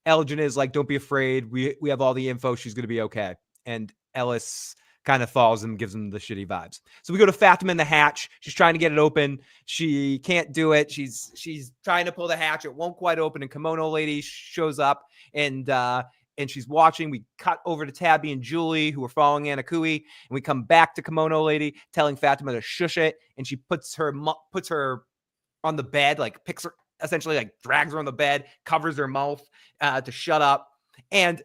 Elgin is like, don't be afraid. We have all the info. She's going to be okay. And Ellis kind of follows him, gives him the shitty vibes. So we go to Fatima in the hatch. She's trying to get it open. She can't do it. She's trying to pull the hatch. It won't quite open. And Kimono Lady shows up and she's watching. We cut over to Tabby and Julie, who are following Anakui. And we come back to Kimono Lady telling Fatima to shush it. And she puts her on the bed, picks her, essentially drags her on the bed, covers her mouth to shut up. And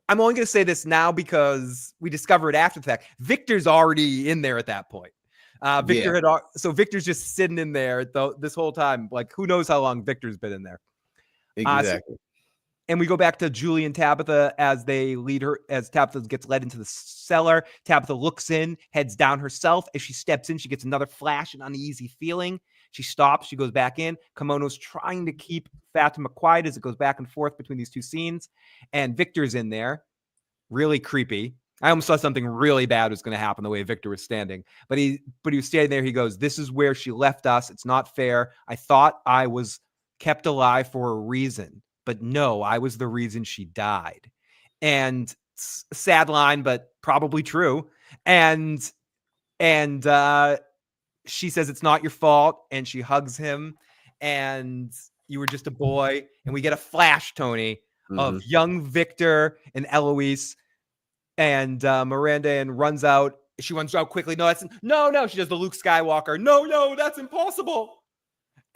I'm only going to say this now because we discovered after the fact. Victor's already in there at that point. Yeah, Victor's just sitting in there this whole time. Like, who knows how long Victor's been in there. exactly. And we go back to Julie and Tabitha as they lead her, as Tabitha gets led into the cellar. Tabitha looks in, heads down herself. As she steps in, she gets another flash, an uneasy feeling. She stops, she goes back in. Kimono's trying to keep Fatima quiet as it goes back and forth between these two scenes. And Victor's in there, really creepy. I almost thought something really bad was going to happen the way Victor was standing. But he was standing there. He goes, "This is where she left us. It's not fair. I thought I was kept alive for a reason. But no, I was the reason she died." And sad line, but probably true. And she says, "It's not your fault." And she hugs him. And you were just a boy. And we get a flash, Tony, of young Victor and Eloise. And Miranda and runs out. She runs out quickly. No. She does the Luke Skywalker. No, that's impossible.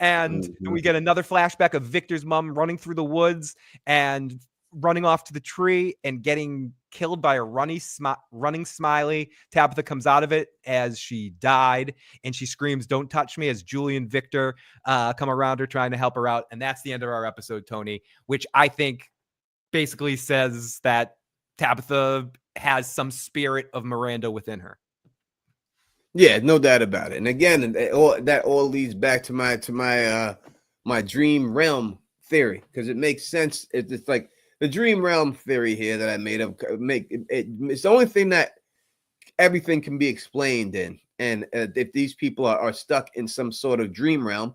And we get another flashback of Victor's mom running through the woods and running off to the tree and getting killed by a running Smiley. Tabitha comes out of it as she died, and she screams, "Don't touch me," as Julie and Victor come around her trying to help her out. And that's the end of our episode, Tony, which I think basically says that Tabitha has some spirit of Miranda within her. Yeah, no doubt about it. And again, that all leads back to my dream realm theory, because it makes sense. It's like the dream realm theory here that I made up. It's the only thing that everything can be explained in. And if these people are stuck in some sort of dream realm,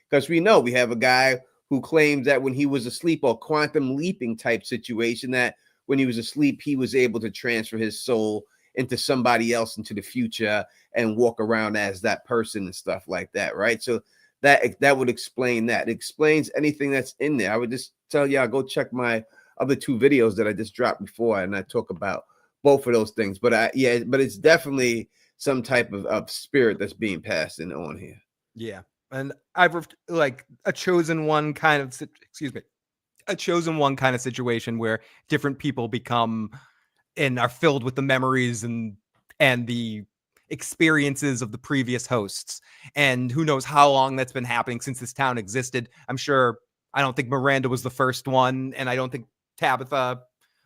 because we know we have a guy who claims that when he was asleep, or quantum leaping type situation, that when he was asleep, he was able to transfer his soul into somebody else into the future and walk around as that person and stuff like that, right? So that would explain that. It explains anything that's in there. I would just tell y'all, go check my other two videos that I just dropped before, and I talk about both of those things. But it's definitely some type of spirit that's being passed on here. Yeah. And I've like a chosen one kind of situation where different people become and are filled with the memories and the experiences of the previous hosts. And who knows how long that's been happening since this town existed. I don't think Miranda was the first one, and I don't think Tabitha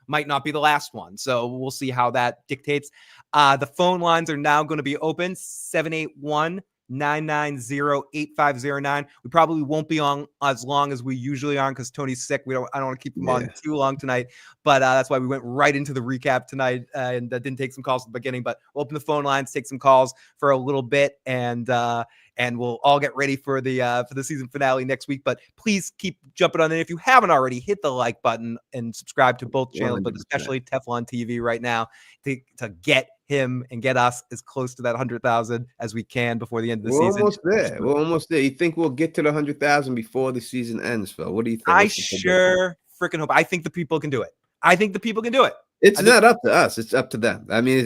might not be the last one. So we'll see how that dictates. The phone lines are now going to be open, 781-990-8509. We probably won't be on as long as we usually are because Tony's sick. I don't want to keep him on too long tonight, but that's why we went right into the recap tonight, and that didn't take some calls at the beginning. But we'll open the phone lines, take some calls for a little bit, and we'll all get ready for the season finale next week. But please keep jumping on in. If you haven't already, hit the like button and subscribe to both channels, 100%. But especially Teflon TV right now to get him and get us as close to that 100,000 as we can before the end of the season. We're almost there. You think we'll get to the 100,000 before the season ends, Phil? What do you think? I sure freaking hope. I think the people can do it. It's not up to us. It's up to them. I mean,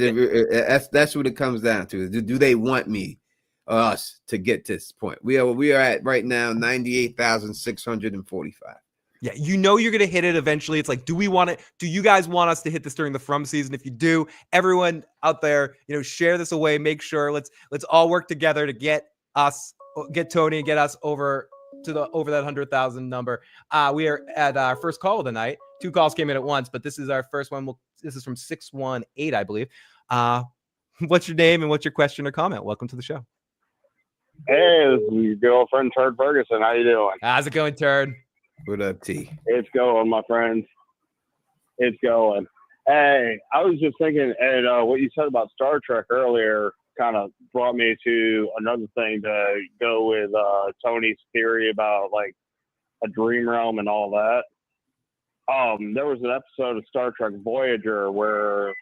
that's what it comes down to. Do they want me or us to get to this point? We are at right now 98,645. Yeah, you're going to hit it eventually. It's like, do you guys want us to hit this during the From season? If you do, everyone out there, share this away. Make sure let's all work together to get Tony and get us over that 100,000 number. We are at our first call of the night. 2 calls came in at once, but this is our first one. This is from 618, I believe. What's your name and what's your question or comment? Welcome to the show. Hey, this is your girlfriend, Turd Ferguson. How you doing? How's it going, Turd? What up, T? It's going, my friends. It's going. Hey, I was just thinking, and what you said about Star Trek earlier kind of brought me to another thing to go with Tony's theory about like a dream realm and all that. There was an episode of Star Trek Voyager where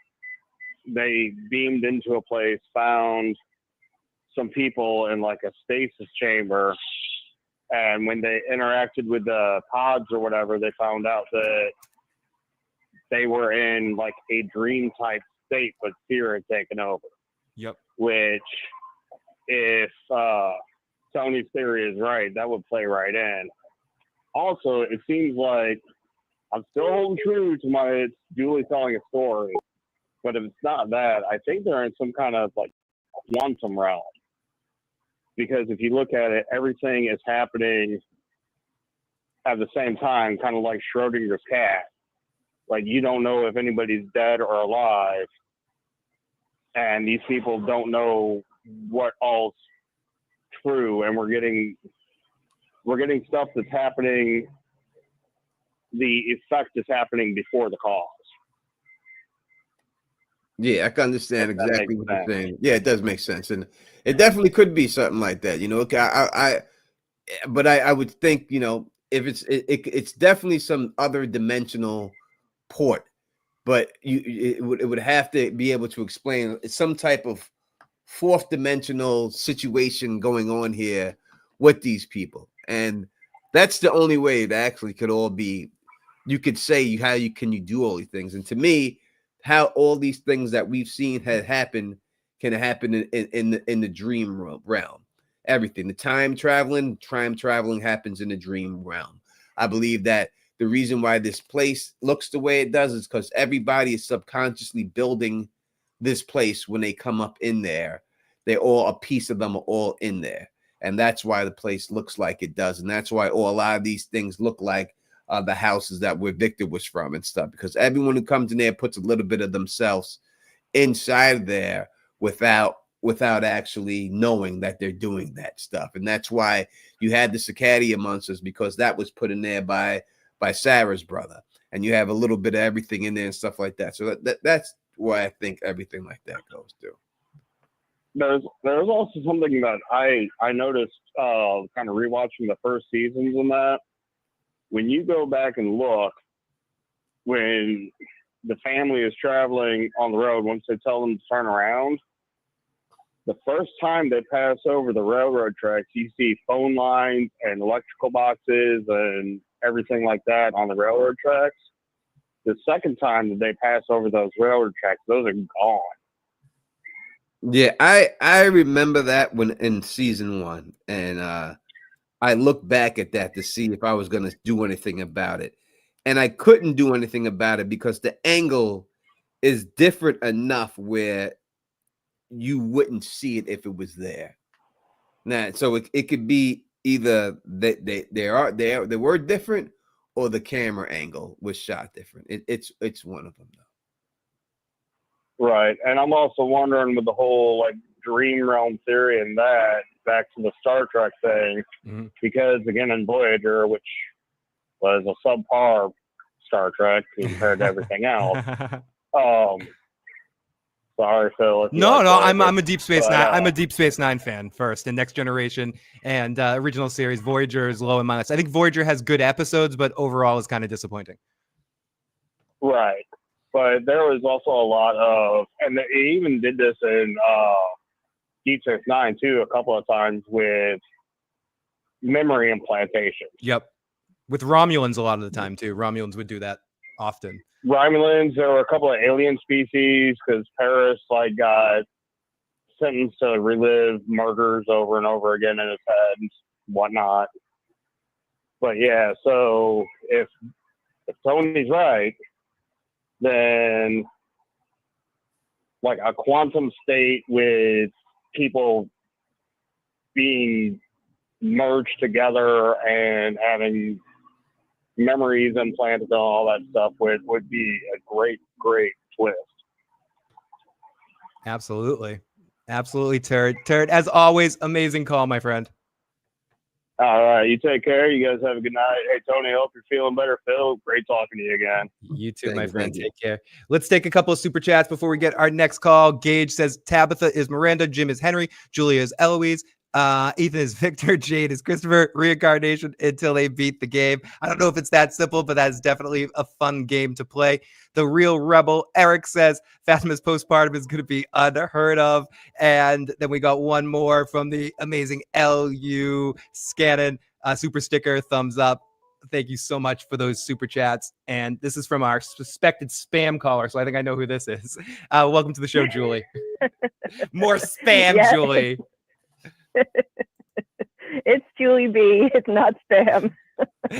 they beamed into a place, found some people in like a stasis chamber. And when they interacted with the pods or whatever, they found out that they were in like a dream type state, but fear had taken over. Yep. Which, if Tony's theory is right, that would play right in. Also, it seems like I'm still holding true to my it's Julie telling a story. But if it's not that, I think they're in some kind of like quantum realm. Because if you look at it, everything is happening at the same time, kind of like Schrodinger's cat. Like you don't know if anybody's dead or alive, and these people don't know what all's true, and we're getting stuff that's happening. The effect is happening before the cause. Yeah, I can understand If that exactly makes what you're sense. saying. Yeah, it does make sense, and it definitely could be something like that. You know, but I would think, you know, if it's definitely some other dimensional port, but it would have to be able to explain some type of fourth dimensional situation going on here with these people, and that's the only way it actually could all be. You could say how you do all these things, and to me, how all these things that we've seen had happened can happen in the dream realm. Everything, the time traveling happens in the dream realm. I believe that the reason why this place looks the way it does is because everybody is subconsciously building this place. When they come up in there, a piece of them are all in there, and that's why the place looks like it does, and that's why a lot of these things look like the houses that where Victor was from and stuff, because everyone who comes in there puts a little bit of themselves inside there without actually knowing that they're doing that stuff. And that's why you had the Circadia monsters, because that was put in there by Sarah's brother, and you have a little bit of everything in there and stuff like that. So that's why I think everything like that goes through. There's also something that I noticed kind of rewatching the first seasons and that when you go back and look, when the family is traveling on the road, once they tell them to turn around, the first time they pass over the railroad tracks, you see phone lines and electrical boxes and everything like that on the railroad tracks. The second time that they pass over those railroad tracks, those are gone. Yeah, I remember that when in season 1, and I looked back at that to see if I was going to do anything about it, and I couldn't do anything about it because the angle is different enough where you wouldn't see it if it was there. Now, so it could be either they were different, or the camera angle was shot different. It's one of them though. Right, and I'm also wondering with the whole like dream realm theory and that back to the Star Trek thing, because again in Voyager, which was a subpar Star Trek compared to everything else. Sorry, Phil. No, I'm a Deep Space Nine. I'm a Deep Space Nine fan first, and Next Generation and original series. Voyager is low in my list. I think Voyager has good episodes, but overall is kind of disappointing. Right, but there was also a lot of, and they even did this in Deep Space Nine too, a couple of times with memory implantation. Yep, with Romulans a lot of the time too. Romulans would do that often. Romulans, there were a couple of alien species because Paris like got sentenced to relive murders over and over again in his head and whatnot. But yeah, so if Tony's right, then like a quantum state with people being merged together and having memories implanted and all that stuff would be a great twist. Absolutely, Turd, as always, amazing call, my friend. All right, you take care. You guys have a good night. Hey Tony, hope you're feeling better. Phil, great talking to you again. You too, my friend. Take care. Let's take a couple of super chats before we get our next call. Gage says Tabitha is Miranda, Jim is Henry, Julia is Eloise, Ethan is Victor, Jade is Christopher, reincarnation until they beat the game. I don't know if it's that simple, but that is definitely a fun game to play. The Real Rebel, Eric says Fatima's postpartum is going to be unheard of. And then we got one more from the amazing LU Scannon, super sticker, thumbs up. Thank you so much for those super chats. And this is from our suspected spam caller, so I think I know who this is. Welcome to the show, Julie. More spam, yes. Julie. It's Julie B. It's not spam.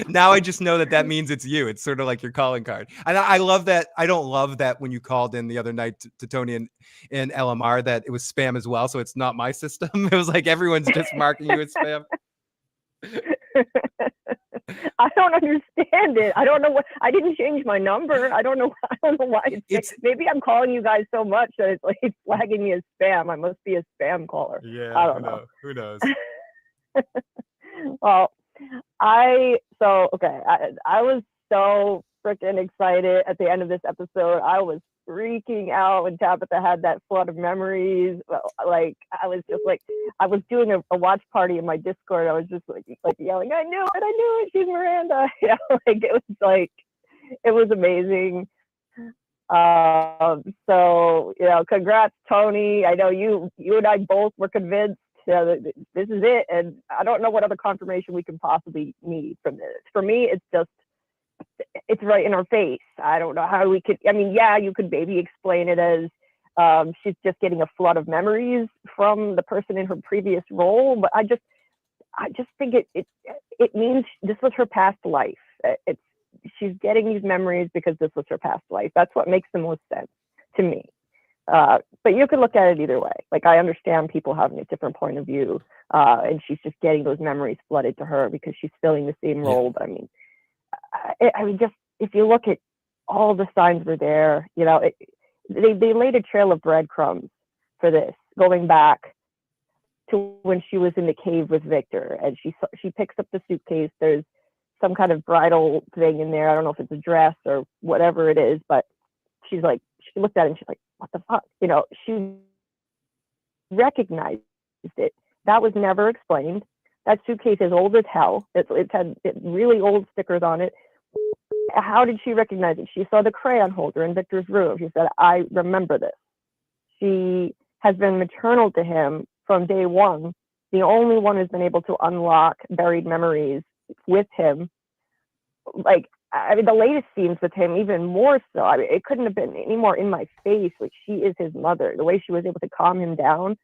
Now I just know that means it's you. It's sort of like your calling card. And I love that. I don't love that when you called in the other night to Tony and LMR that it was spam as well. So it's not my system. It was like everyone's just marking you as spam. I don't understand it. I don't know what. I didn't change my number. I don't know. I don't know why it's maybe I'm calling you guys so much that it's like it's flagging me as spam. I must be a spam caller. Yeah, I don't know. Who knows? Well, I was so freaking excited at the end of this episode. I was freaking out when Tabitha had that flood of memories. Like I was just like, I was doing a watch party in my Discord. I was just like yelling, I knew it, she's Miranda. You know, it was amazing. So congrats, Tony. I know you and I both were convinced that this is it, and I don't know what other confirmation we can possibly need from this. For me, it's right in our face. I don't know how we could. I mean, yeah, you could maybe explain it as she's just getting a flood of memories from the person in her previous role, but I just think it means this was her past life. She's getting these memories because this was her past life. That's what makes the most sense to me. But you could look at it either way. Like, I understand people having a different point of view, and she's just getting those memories flooded to her because she's filling the same role. But I mean, just if you look at all the signs were there, they laid a trail of breadcrumbs for this, going back to when she was in the cave with Victor, and she picks up the suitcase. There's some kind of bridal thing in there. I don't know if it's a dress or whatever it is, but she looked at it and she's like, what the fuck? She recognized it. That was never explained. That suitcase is old as hell. It's had really old stickers on it. How did she recognize it? She saw the crayon holder in Victor's room. She said, I remember this. She has been maternal to him from day one. The only one who's been able to unlock buried memories with him. Like, I mean, the latest scenes with him, even more so. I mean, it couldn't have been any more in my face. Like, she is his mother. The way she was able to calm him down.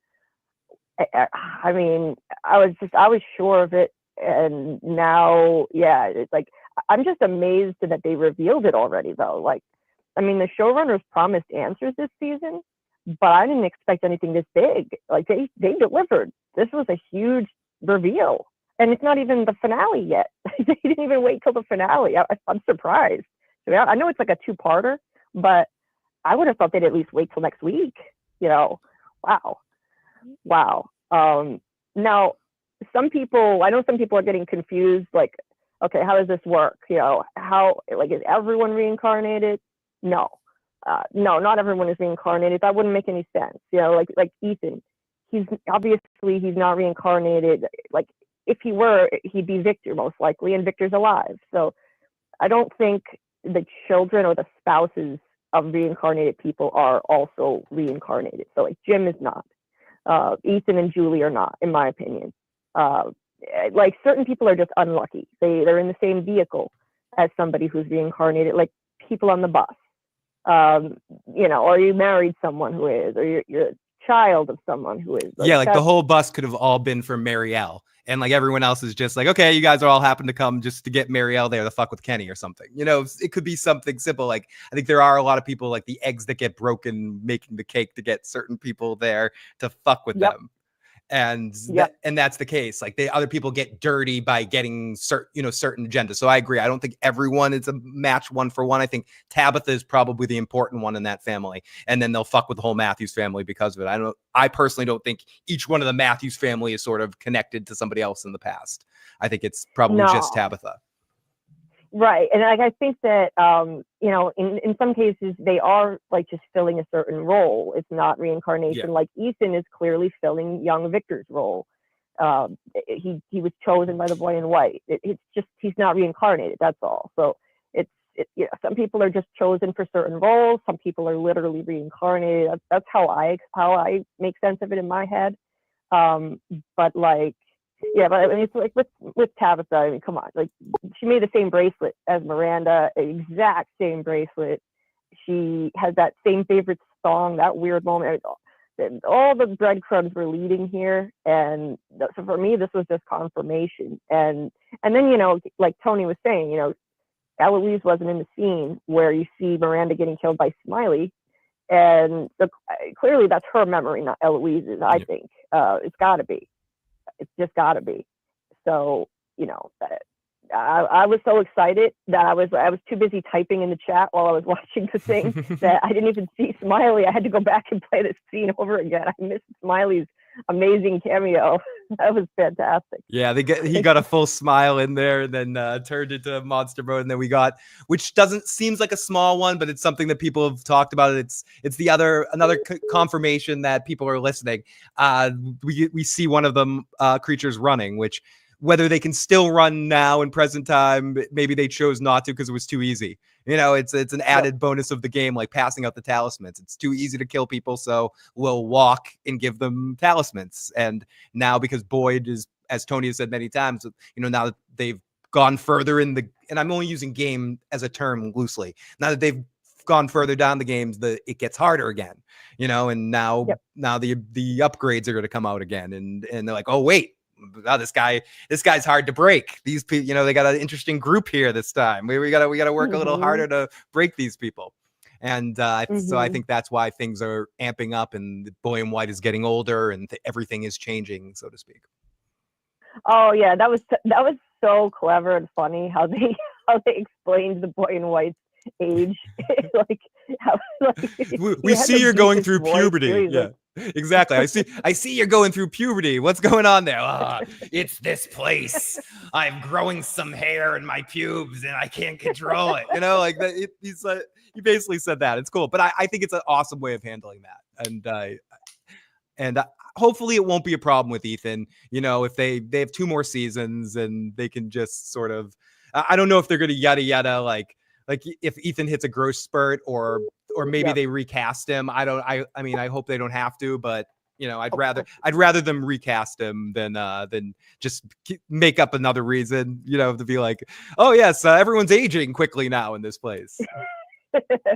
I mean, I was sure of it. And now, yeah, it's like, I'm just amazed that they revealed it already, though. Like, I mean, the showrunners promised answers this season, but I didn't expect anything this big. Like, they delivered. This was a huge reveal. And it's not even the finale yet. They didn't even wait till the finale. I'm surprised. I know it's like a two-parter, but I would have thought they'd at least wait till next week. Wow. Now, some people are getting confused. Like, okay, how does this work? Is everyone reincarnated? No, not everyone is reincarnated. That wouldn't make any sense. Like Ethan, he's not reincarnated. Like, if he were, he'd be Victor most likely, and Victor's alive. So I don't think the children or the spouses of reincarnated people are also reincarnated. So like Jim is not. Ethan and Julie are not, in my opinion. Like, certain people are just unlucky. They're in the same vehicle as somebody who's reincarnated, like people on the bus. Or you married someone who is, or you're a child of someone who is. Like the whole bus could have all been for Marielle. And like everyone else is just like, okay, you guys are all happen to come just to get Marielle there to fuck with Kenny or something. It could be something simple. Like, I think there are a lot of people, like the eggs that get broken making the cake to get certain people there to fuck with them. And and that's the case. Like, other people get dirty by getting certain agendas. So I agree. I don't think everyone is a match one for one. I think Tabitha is probably the important one in that family, and then they'll fuck with the whole Matthews family because of it. I personally don't think each one of the Matthews family is sort of connected to somebody else in the past. I think it's probably just Tabitha. Right. And I think that, in some cases they are like just filling a certain role. It's not reincarnation. Like Ethan is clearly filling young Victor's role. He was chosen by the boy in white. It's just, he's not reincarnated. That's all. So some people are just chosen for certain roles. Some people are literally reincarnated. That's how I make sense of it in my head. But like, but I mean, it's like with Tabitha, I mean, come on, like, she made the same bracelet as Miranda, exact same bracelet. She has that same favorite song, that weird moment. all the breadcrumbs were leading here, and so for me, this was just confirmation. And then like Tony was saying, Eloise wasn't in the scene where you see Miranda getting killed by Smiley, and clearly that's her memory, not Eloise's. I think it's got to be. It's just got to be. So I was so excited that I was too busy typing in the chat while I was watching the thing that I didn't even see Smiley. I had to go back and play this scene over again. I missed Smiley's amazing cameo. That was fantastic. Yeah, he got a full smile in there, and then turned into monster mode, and then we got, which seems like a small one, but it's something that people have talked about. It's another confirmation that people are listening. We see one of them creatures running, which, whether they can still run now in present time, maybe they chose not to because it was too easy. It's an added bonus of the game, like passing out the talismans. It's too easy to kill people, so we'll walk and give them talismans. And now, because Boyd is, as Tony has said many times, now that they've gone further in and I'm only using game as a term loosely, now that they've gone further down the games, it gets harder again, and now the upgrades are going to come out again, and they're like, oh wait, wow, this guy's hard to break. These people, they got an interesting group here this time. We gotta work a little harder to break these people. And so I think that's why things are amping up, and Boy in White is getting older, and everything is changing, so to speak. Oh yeah, that was so clever and funny how they explained the Boy in White's age. we see you're going through puberty. Yeah. Exactly. I see you're going through puberty. What's going on there? It's this place. I'm growing some hair in my pubes and I can't control it. Like that. He basically said that. It's cool, but I think it's an awesome way of handling that, and hopefully it won't be a problem with Ethan. If they have 2 more seasons and they can just sort of, I don't know if they're going to yada like if Ethan hits a growth spurt, or maybe they recast him. I mean, I hope they don't have to, but I'd rather them recast him than just make up another reason, to be like, oh yes, everyone's aging quickly now in this place.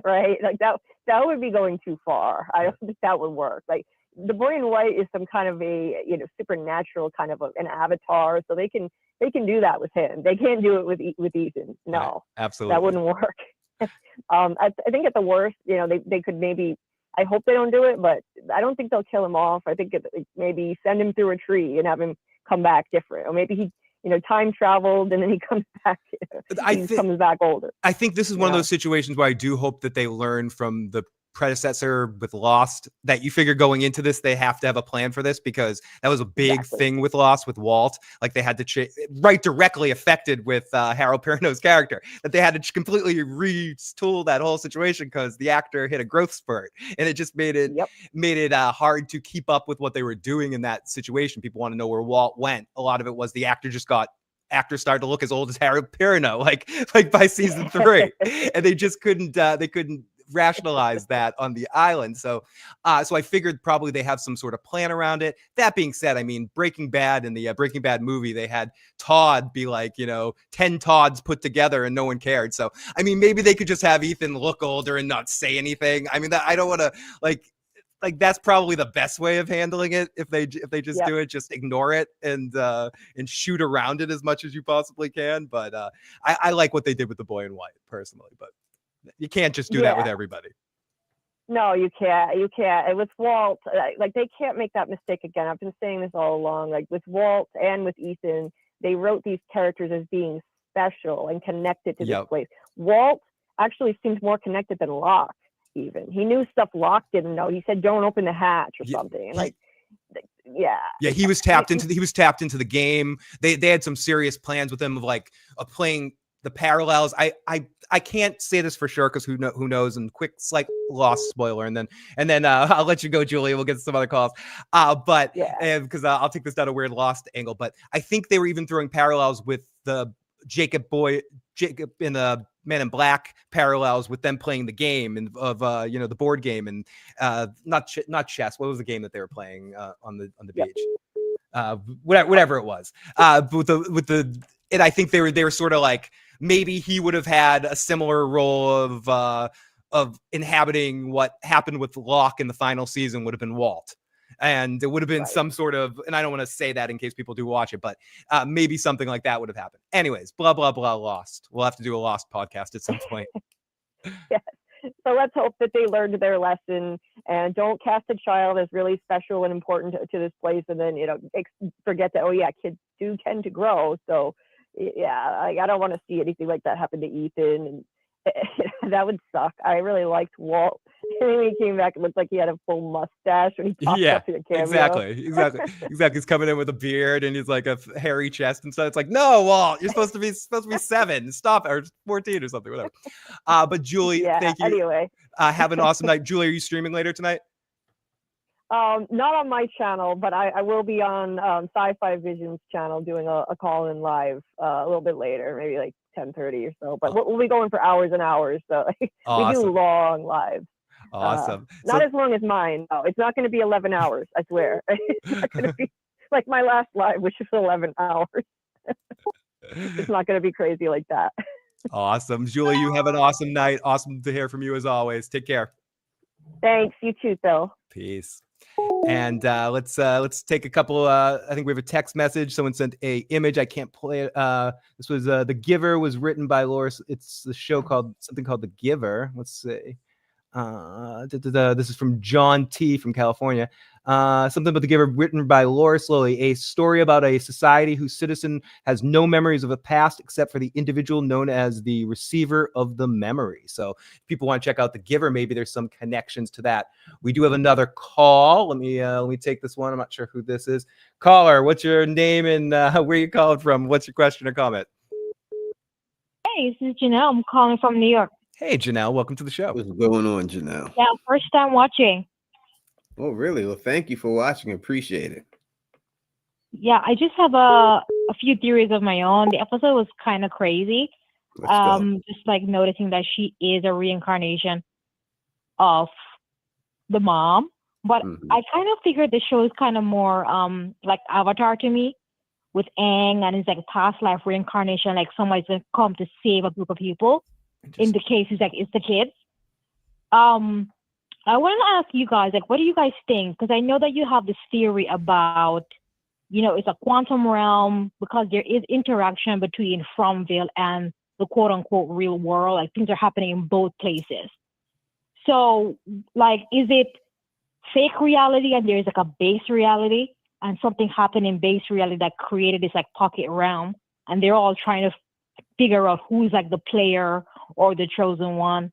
Right, like that would be going too far. I don't think that would work. Like, the Boy in White is some kind of a supernatural kind of an avatar, so they can do that with him. They can't do it with Ethan. No, right. Absolutely, that wouldn't work. I think at the worst, they could maybe. I hope they don't do it, but I don't think they'll kill him off. I think maybe send him through a tree and have him come back different, or maybe he time traveled and then he comes back. Comes back older. I think this is one of those situations where I do hope that they learn from the predecessor with Lost, that you figure going into this they have to have a plan for this, because that was a big thing with Lost with Walt. Like, they had to right directly affected with Harold Perrineau's character, that they had to completely retool that whole situation because the actor hit a growth spurt, and it just made it hard to keep up with what they were doing in that situation. People want to know where Walt went. A lot of it was the actors started to look as old as Harold Perrineau, like by season 3, and they just couldn't rationalize that on the island. So I figured probably they have some sort of plan around it. That being said, I mean, Breaking Bad, in the Breaking Bad movie, they had Todd be like, 10 Todds put together and no one cared. So, I mean, maybe they could just have Ethan look older and not say anything. I mean, I don't want to like that's probably the best way of handling it. If they just do it, just ignore it and shoot around it as much as you possibly can. But I like what they did with the Boy in White personally, but you can't just do that with everybody. No, you can't. You can't. And with Walt, like, they can't make that mistake again. I've been saying this all along. Like, with Walt and with Ethan, they wrote these characters as being special and connected to this place. Walt actually seems more connected than Locke. Even he knew stuff Locke didn't know. He said, "Don't open the hatch" or something. He was tapped into the game. They had some serious plans with him of playing the parallels. I can't say this for sure because who knows, and quick slight Lost spoiler, and then I'll let you go, Julia. We'll get some other calls. Because I'll take this down a weird Lost angle, but I think they were even throwing parallels with the Jacob in the Men in Black parallels with them playing the game of the board game, and not chess. What was the game that they were playing on the beach? Whatever it was. And I think they were sort of like, maybe he would have had a similar role of inhabiting what happened with Locke in the final season would have been Walt. And it would have been some sort of, and I don't want to say that in case people do watch it, but maybe something like that would have happened. Anyways, blah, blah, blah, Lost. We'll have to do a Lost podcast at some point. Yes. So let's hope that they learned their lesson and don't cast a child as really special and important to this place. And then, forget that, oh yeah, kids do tend to grow. So yeah, I don't want to see anything like that happen to Ethan. And that would suck. I really liked Walt. And when he came back, it looked like he had a full mustache when he popped up in a cameo. Exactly. He's coming in with a beard and he's like a hairy chest and stuff. It's like, no, Walt, you're supposed to be 7. Stop, or 14 or something, whatever. But Julie, thank you. Anyway, have an awesome night. Julie, are you streaming later tonight? Not on my channel, but I will be on Sci-Fi Vision's channel doing a call-in live a little bit later, maybe like 10:30 or so. But we'll be going for hours and hours. So we do long lives. Awesome. Not as long as mine. No, it's not going to be 11 hours. I swear. It's not going to be like my last live, which is 11 hours. It's not going to be crazy like that. Awesome. Julie, you have an awesome night. Awesome to hear from you as always. Take care. Thanks. You too, Phil. Peace. And let's take a couple. I think we have a text message. Someone sent a image. I can't play it. This was The Giver was written by Loris. It's the show called The Giver. Let's see. This is from John T from California. Something about The Giver, written by Laura Slowly, a story about a society whose citizen has no memories of a past except for the individual known as the receiver of the memory. So if people want to check out The Giver, maybe there's some connections to that. We do have another call. Let me take this one. I'm not sure who this is. Caller, what's your name and where you calling from? What's your question or comment? Hey, this is Janelle. I'm calling from New York. Hey, Janelle, welcome to the show. What's going on, Janelle? Yeah, first time watching. Oh, really? Well, thank you for watching. Appreciate it. Yeah, I just have a few theories of my own. The episode was kind of crazy. Let's go. Just like noticing that she is a reincarnation of the mom. But I kind of figured the show is kind of more like Avatar to me, with Aang, and it's like a past life reincarnation, like somebody's gonna come to save a group of people. In the case, it's the kids. I want to ask you guys, like, what do you guys think? Because I know that you have this theory about, it's a quantum realm because there is interaction between Fromville and the quote unquote real world. Like, things are happening in both places. So, like, is it fake reality and there's like a base reality, and something happened in base reality that created this like pocket realm, and they're all trying to figure out who's like the player or the chosen one,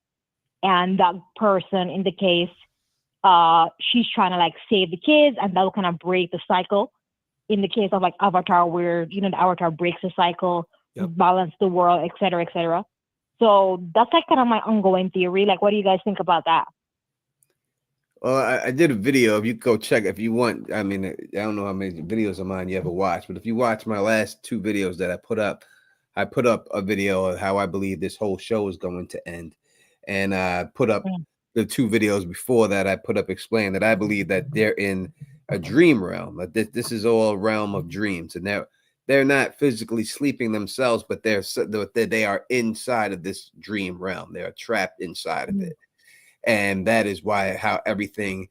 and that person in the case, she's trying to like save the kids, and that will kind of break the cycle. In the case of like Avatar, where the Avatar breaks the cycle, balance the world, etc., etc. So that's like kind of my ongoing theory. Like, what do you guys think about that? Well, I did a video. If you go check, if you want, I mean, I don't know how many videos of mine you ever watched, but if you watch my last 2 videos that I put up a video of how I believe this whole show is going to end. And I put up the 2 videos before that. I put up explaining that I believe that they're in a dream realm. That this is all a realm of dreams, and they're not physically sleeping themselves, but they are inside of this dream realm. They are trapped inside of it. And that is how everything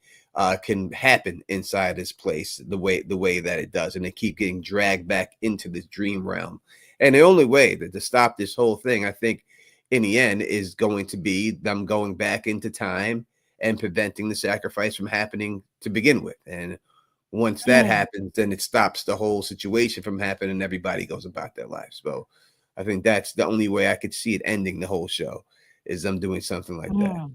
can happen inside this place the way that it does, and they keep getting dragged back into this dream realm. And the only way to stop this whole thing, I think, in the end, is going to be them going back into time and preventing the sacrifice from happening to begin with. And once that happens, then it stops the whole situation from happening, and everybody goes about their lives. So I think that's the only way I could see it ending the whole show, is them doing something like that.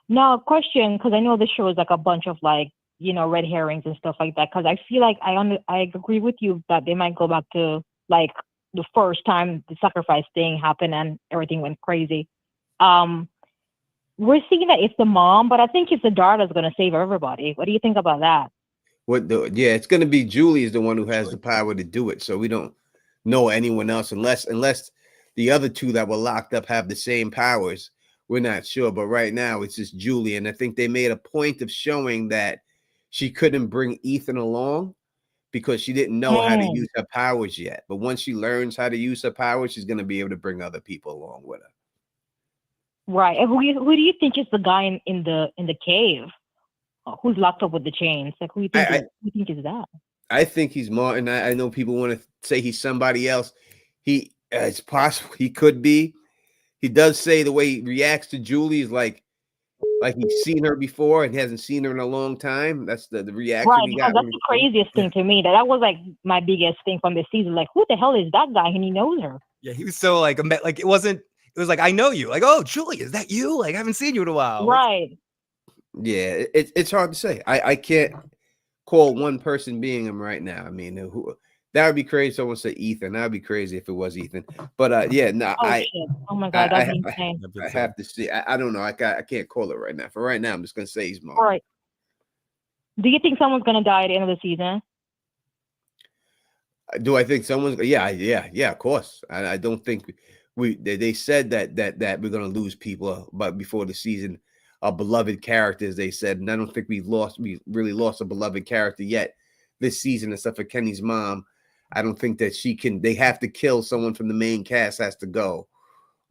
Now, question, because I know this show is like a bunch of like, red herrings and stuff like that. Because I feel like I agree with you that they might go back to like the first time the sacrifice thing happened and everything went crazy. We're seeing that it's the mom, but I think it's the daughter that's going to save everybody. What do you think about that? It's going to be Julie is the one who has the power to do it. So we don't know anyone else unless the other 2 that were locked up have the same powers. We're not sure, but right now it's just Julie. And I think they made a point of showing that she couldn't bring Ethan along because she didn't know how to use her powers yet. But once she learns how to use her powers, she's going to be able to bring other people along with her. Right. And who do you think is the guy in the cave? Who's locked up with the chains? Like who you think is that? I think he's Martin. I know people want to say he's somebody else. It's possible he could be. He does say the way he reacts to Julie is like he's seen her before and hasn't seen her in a long time. That's the reaction Right, he because got. that's the craziest thing to me. That was like my biggest thing from the season. Like, who the hell is that guy? And he knows her. Yeah, he was so like it wasn't. It was like, I know you. Like, oh, Julie, is that you? Like, I haven't seen you in a while. Right. Yeah, it's hard to say. I can't call one person being him right now. I mean, that would be crazy. Someone say Ethan. That would be crazy if it was Ethan. But yeah, no, Shit. Oh my God, that'd be insane. I have to see. I don't know. I can't call it right now. For right now, I'm just gonna say he's Mark. All right. Do you think someone's gonna die at the end of the season? Do I think someone's? Yeah, of course. I don't think they said that we're gonna lose people, but before the season, beloved characters. They said, and I don't think we really lost a beloved character yet this season, except for Kenny's mom. I don't think that she can. They have to kill someone from the main cast. Has to go.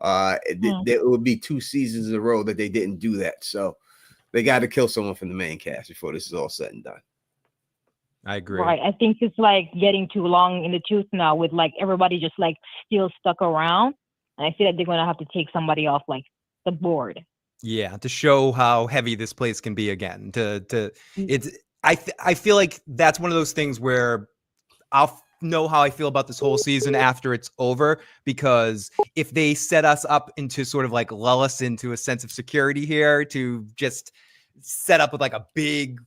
It would be 2 seasons in a row that they didn't do that. So they got to kill someone from the main cast before this is all said and done. I agree. Right. I think it's like getting too long in the tooth now with like everybody just like still stuck around. And I feel like they're gonna have to take somebody off like the board. Yeah, to show how heavy this place can be again. I feel like that's one of those things where I'll know how I feel about this whole season after it's over, because if they set us up into sort of like lull us into a sense of security here, to just set up with like a big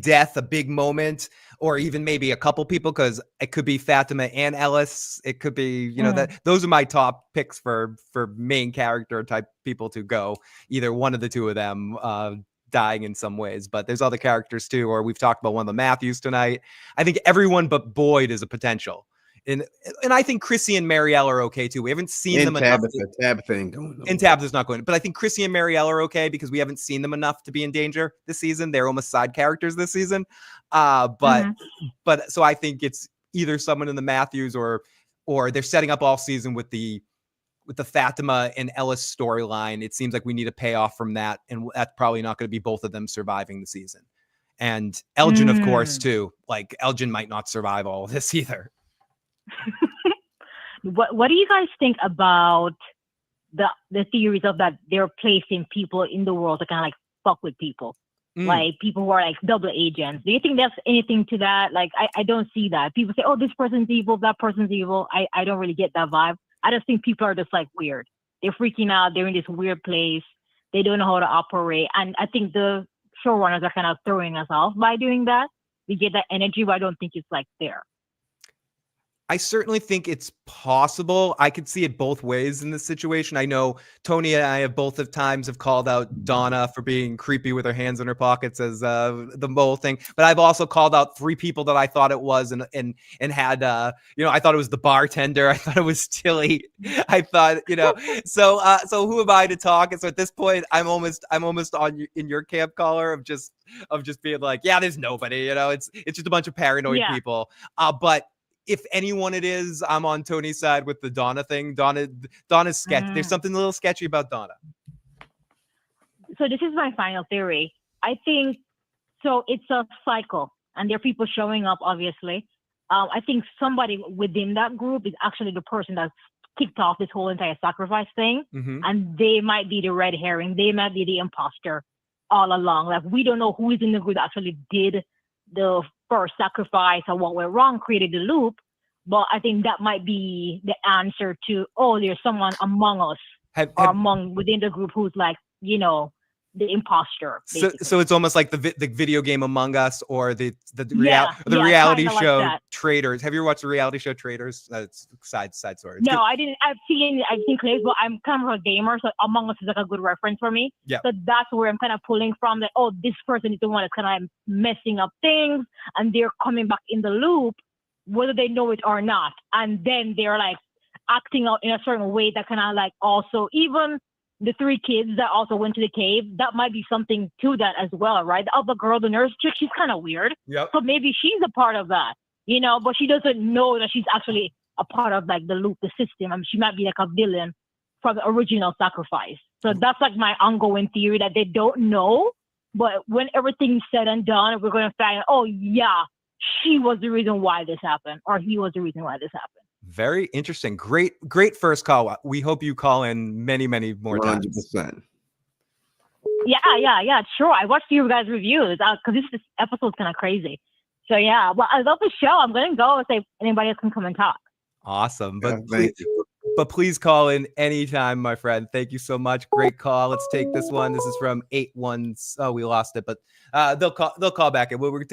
death, a big moment, or even maybe a couple people, because it could be Fatima and Ellis. It could be, that those are my top picks for main character type people to go. Either one of the two of them dying in some ways, but there's other characters too. Or we've talked about one of the Matthews tonight. I think everyone but Boyd is a potential. And I think Chrissy and Marielle are okay too. We haven't seen them enough. Tabitha ain't going. And Tabitha's not going. But I think Chrissy and Marielle are okay because we haven't seen them enough to be in danger this season. They're almost side characters this season. But so I think it's either someone in the Matthews or they're setting up all season with the Fatima and Ellis storyline. It seems like we need a payoff from that, and that's probably not going to be both of them surviving the season. And Elgin, of course, too. Like Elgin might not survive all of this either. What do you guys think about the theories of that they're placing people in the world to kind of like fuck with people, like people who are like double agents? Do you think there's anything to that? Like I don't see that. People say, oh, this person's evil, that person's evil. I don't really get that vibe. I just think people are just like weird. They're freaking out. They're in this weird place. They don't know how to operate. And I think the showrunners are kind of throwing us off by doing that. We get that energy, but I don't think it's like there. I certainly think it's possible. I could see it both ways in this situation. I know Tony and I have both of times have called out Donna for being creepy with her hands in her pockets as the mole thing. But I've also called out 3 people that I thought it was and had I thought it was the bartender. I thought it was Tilly. I thought, so who am I to talk? And so at this point, I'm almost in your camp, caller, of just being like, yeah, there's nobody, it's just a bunch of paranoid people. But if anyone it is, I'm on Tony's side with the Donna thing. Donna's sketch. There's something a little sketchy about Donna. So this is my final theory. I think so. It's a cycle, and there are people showing up. Obviously, I think somebody within that group is actually the person that's kicked off this whole entire sacrifice thing, and they might be the red herring. They might be the imposter all along. Like we don't know who is in the group that actually did the first sacrifice or what went wrong, created the loop. But I think that might be the answer to, there's someone among us or among within the group who's like, the imposter. So it's almost like the video game Among Us or the reality show like Traitors. Have you ever watched the reality show Traitors? It's side story. No, I didn't. I've seen clips, but I'm kind of a gamer, so Among Us is like a good reference for me. Yeah. So that's where I'm kind of pulling from. That this person is the one that's kind of messing up things, and they're coming back in the loop, whether they know it or not, and then they're like acting out in a certain way that kind of like also even. The 3 kids that also went to the cave, that might be something to that as well, right? The other girl, the nurse chick, she's kind of weird. Yep. So maybe she's a part of that, but she doesn't know that she's actually a part of like the loop, the system. I mean, she might be like a villain from the original sacrifice. So that's like my ongoing theory that they don't know. But when everything's said and done, we're going to find, oh, yeah, she was the reason why this happened, or he was the reason why this happened. Very interesting. Great first call. We hope you call in many more 100%. times. Yeah. Sure. I watched you guys' reviews because this episode's kind of crazy. So yeah, well, I love the show. I'm going to go and say anybody else can come and talk. Awesome. Yeah, thank you. But please call in anytime, my friend. Thank you so much. Great call. Let's take this one. This is from 81. Oh, we lost it, but they'll call back, and we're gonna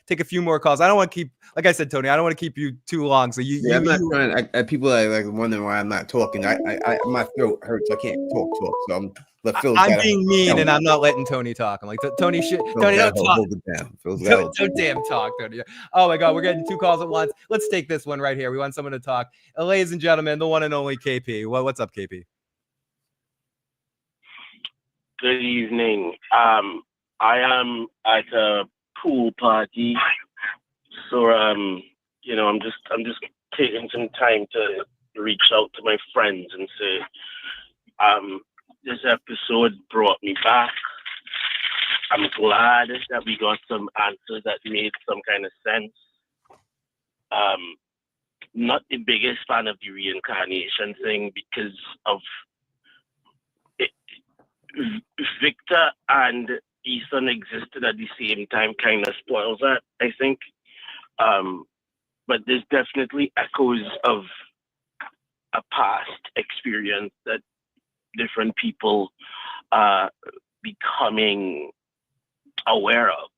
take a few more calls. I don't want to keep, like I said, Tony, I don't want to keep you too long. So I'm not trying. People are like wondering why I'm not talking. My throat hurts. I can't talk. So I'm being mean, and I'm not letting Tony talk. I'm like, Tony, Tony, don't talk. Hold it down. Don't damn talk, Tony. Oh my God, we're getting 2 calls at once. Let's take this one right here. We want someone to talk. Ladies and gentlemen, the one and only KP. What's up, KP? Good evening. I am at a pool party, so I'm just taking some time to reach out to my friends and say, this episode brought me back. I'm glad that we got some answers that made some kind of sense. Not the biggest fan of the reincarnation thing because of it. Victor and Ethan existed at the same time kind of spoils that, I think. But there's definitely echoes of a past experience that different people are becoming aware of.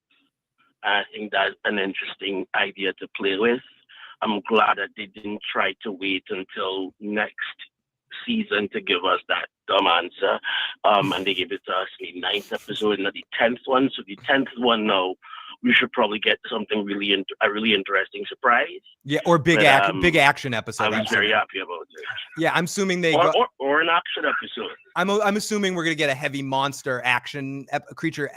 I think that's an interesting idea to play with. I'm glad that they didn't try to wait until next season to give us that dumb answer. And they gave it to us in the 9th episode, not the 10th one. So the 10th one now, we should probably get something a really interesting surprise. Yeah, or big action episode. I was very happy about it. Yeah, I'm assuming they or an action episode. I'm assuming we're gonna get a heavy monster action creature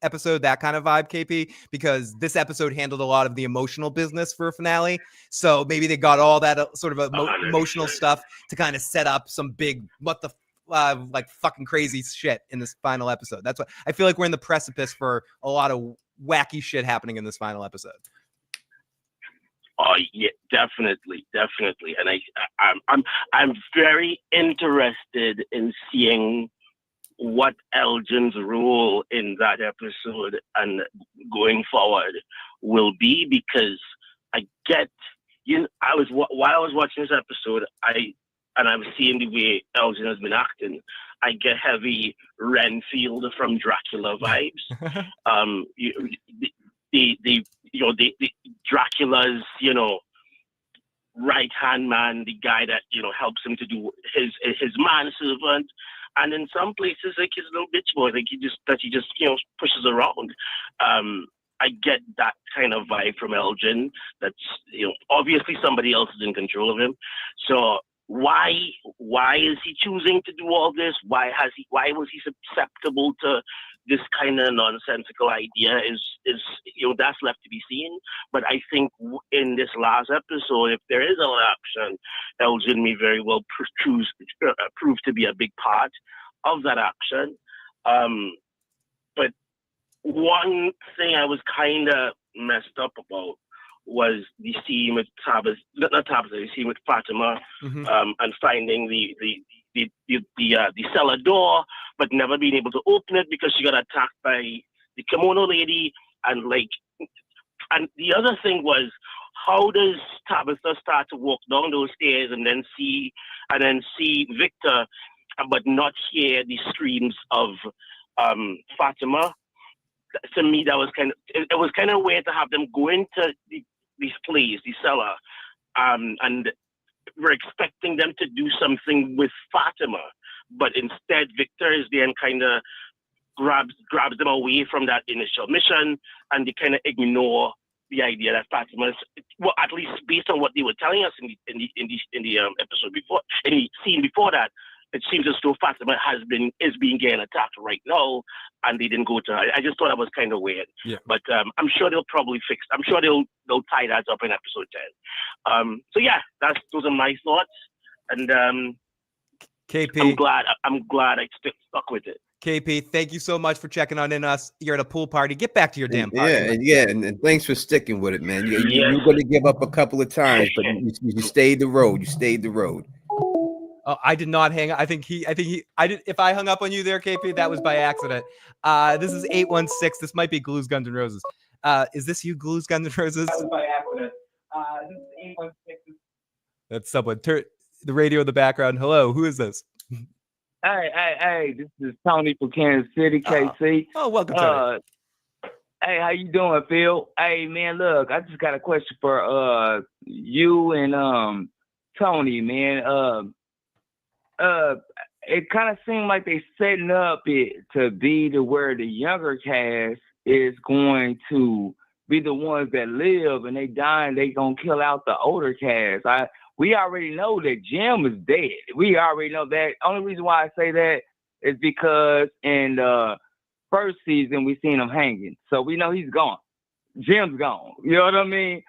episode, that kind of vibe, KP, because this episode handled a lot of the emotional business for a finale. So maybe they got all that sort of emotional stuff to kind of set up some big like fucking crazy shit in this final episode. That's what I feel like we're in the precipice for a lot of wacky shit happening in this final episode. Oh yeah, definitely, and I'm very interested in seeing what Elgin's role in that episode and going forward will be, because I get, while I was watching this episode, I was seeing the way Elgin has been acting. I get heavy Renfield from Dracula vibes. The Dracula's, right hand man, the guy that helps him to do his manservant, and in some places like his little bitch boy, like he just pushes around. I get that kind of vibe from Elgin. That's obviously somebody else is in control of him. So why is he choosing to do all this? Why was he susceptible to this kind of nonsensical idea? Is that's left to be seen. But I think in this last episode, if there is an action, Elgin may very well prove to be a big part of that action. But one thing I was kind of messed up about was the scene with the scene with Fatima, and finding the cellar door, but never being able to open it because she got attacked by the kimono lady. And the other thing was, how does Tabitha start to walk down those stairs and then see Victor, but not hear the screams of Fatima? To me, that was it was kind of weird to have them go into this place, the cellar, and we're expecting them to do something with Fatima, but instead Victor is there and kind of grabs them away from that initial mission, and they kind of ignore the idea that Fatima is, well, at least based on what they were telling us in the episode before, in the scene before that, it seems as though Fatima is being getting attacked right now, and they didn't go to her. I just thought that was kind of weird. Yeah. But I'm sure they'll probably fix. I'm sure they'll tie that up in episode 10. So yeah, those are my thoughts. And KP, I'm glad I stuck with it. KP, thank you so much for checking on in us. You're at a pool party. Get back to your damn party. And thanks for sticking with it, man. Yes. You're going to give up a couple of times, but you stayed the road. You stayed the road. Oh, I did not hang up. I think he, I did. If I hung up on you there, KP, that was by accident. This is 816. This might be Glues, Guns, and Roses. Is this you, Glues, Guns, and Roses? That was by accident. This is 816. That's someone. The radio in the background. Hello, who is this? Hey, this is Tony from Kansas City, KC. Oh, welcome, Tony. Hey, how you doing, Phil? Hey, man, look, I just got a question for you and Tony, man. It kind of seemed like they setting up it to be to where the younger cast is going to be the ones that live, and they dying, they gonna kill out the older cast. We already know that Jim is dead. We already know that. Only reason why I say that is because in the first season we seen him hanging, so we know he's gone. Jim's gone. You know what I mean?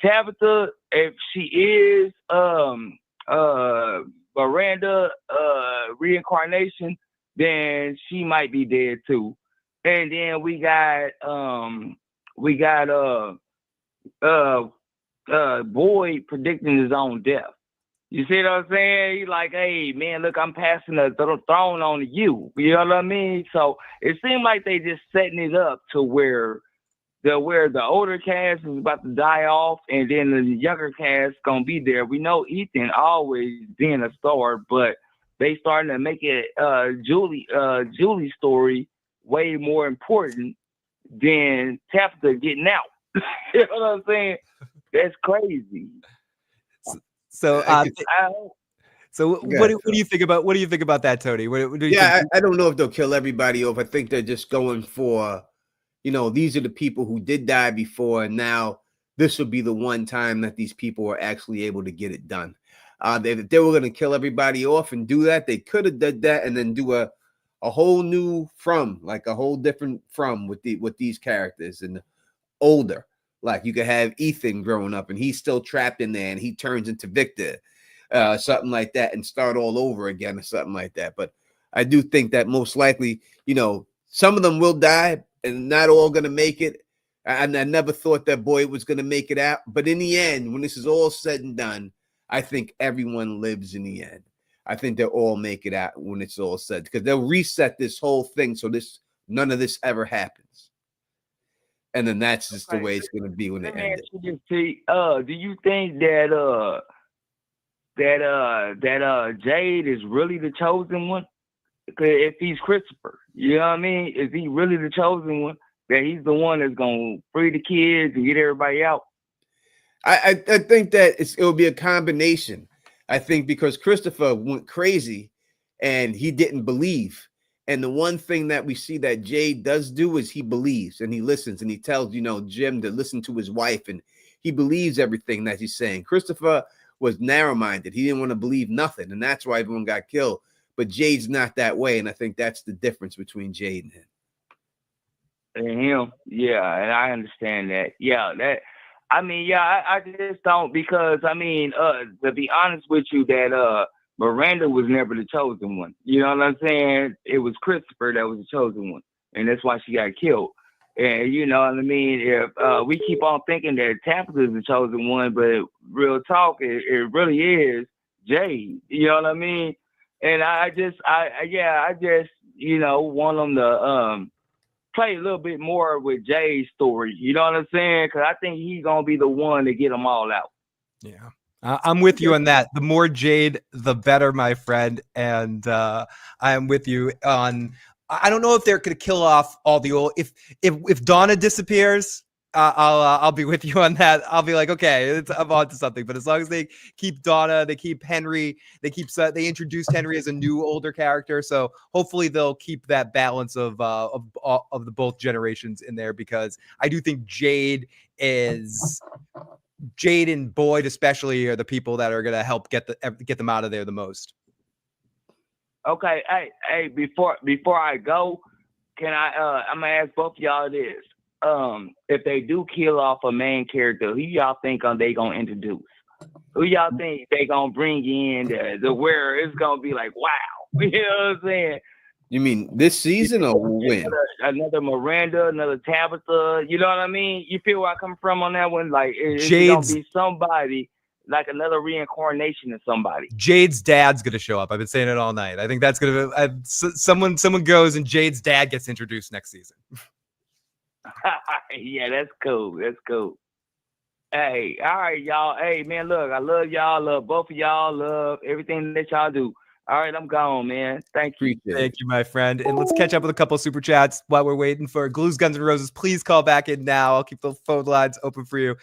Tabitha, if she is Miranda reincarnation, then she might be dead too. And then we got Boyd predicting his own death. You see what I'm saying? He's like, hey, man, look, I'm passing the throne on to you. You know what I mean? So it seemed like they just setting it up to where the older cast is about to die off, and then the younger cast gonna be there. We know Ethan always being a star, but they starting to make it Julie's story way more important than Tabitha getting out. You know what I'm saying? That's crazy. So what do you think about that, Tony? What do you think? I don't know if they'll kill everybody off. I think they're just going for, these are the people who did die before, and now this will be the one time that these people are actually able to get it done. If they were going to kill everybody off and do that, they could have done that and then do a whole new like a whole different with these characters and older. Like you could have Ethan growing up and he's still trapped in there and he turns into Victor, something like that, and start all over again or something like that. But I do think that most likely, some of them will die and not all going to make it. And I never thought that Boyd was going to make it out. But in the end, when this is all said and done, I think everyone lives in the end. I think they'll all make it out when it's all said, because they'll reset this whole thing so none of this ever happens. And then that's just the way it's going to be when they end it. Do you think that Jade is really the chosen one? If he's Christopher, you know what I mean? Is he really the chosen one? That he's the one that's going to free the kids and get everybody out? I think that it will be a combination. I think because Christopher went crazy and he didn't believe. And the one thing that we see that Jade does do is he believes and he listens and he tells, Jim to listen to his wife, and he believes everything that he's saying. Christopher was narrow-minded. He didn't want to believe nothing, and that's why everyone got killed. But Jade's not that way, and I think that's the difference between Jade and him. And him, yeah, and I understand that. Yeah, I just don't, because, to be honest with you, that Miranda was never the chosen one. You know what I'm saying? It was Christopher that was the chosen one, and that's why she got killed. And you know what I mean? If we keep on thinking that Tabitha is the chosen one, but real talk, it really is Jade. You know what I mean? And I just want them to play a little bit more with Jay's story. You know what I'm saying? Because I think he's gonna be the one to get them all out. Yeah. I'm with you on that. The more Jade, the better, my friend. And I am with you on. I don't know if they're going to kill off all the old. If Donna disappears, I'll be with you on that. I'll be like, okay, I'm on to something. But as long as they keep Donna, they keep Henry, they introduced Henry as a new older character. So hopefully they'll keep that balance of the both generations in there, because I do think Jade and Boyd especially are the people that are going to help get them out of there the most. Okay, hey, before I go, can I'm gonna ask both of y'all this: if they do kill off a main character, who y'all think they gonna introduce? Who y'all think they gonna bring in the where it's gonna be like, wow? You know what I'm saying? You mean this season or when? Another Miranda, another Tabitha. You know what I mean? You feel where I come from on that one? Like, it's gonna be somebody, like another reincarnation of somebody. Jade's dad's gonna show up. I've been saying it all night. I think that's gonna be someone goes and Jade's dad gets introduced next season. Yeah, that's cool. That's cool. Hey, all right, y'all. Hey, man, look, I love y'all. Love both of y'all. Love everything that y'all do. All right, I'm gone, man. Thank you. Thank you, my friend. And let's catch up with a couple of super chats while we're waiting for Glues, Guns, and Roses. Please call back in now. I'll keep the phone lines open for you.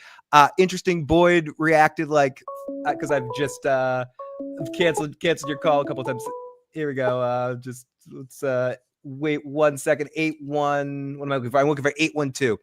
Interesting. Boyd reacted like, because I've just canceled your call a couple of times. Here we go. Just let's wait 1 second. 81. What am I looking for? I'm looking for 812.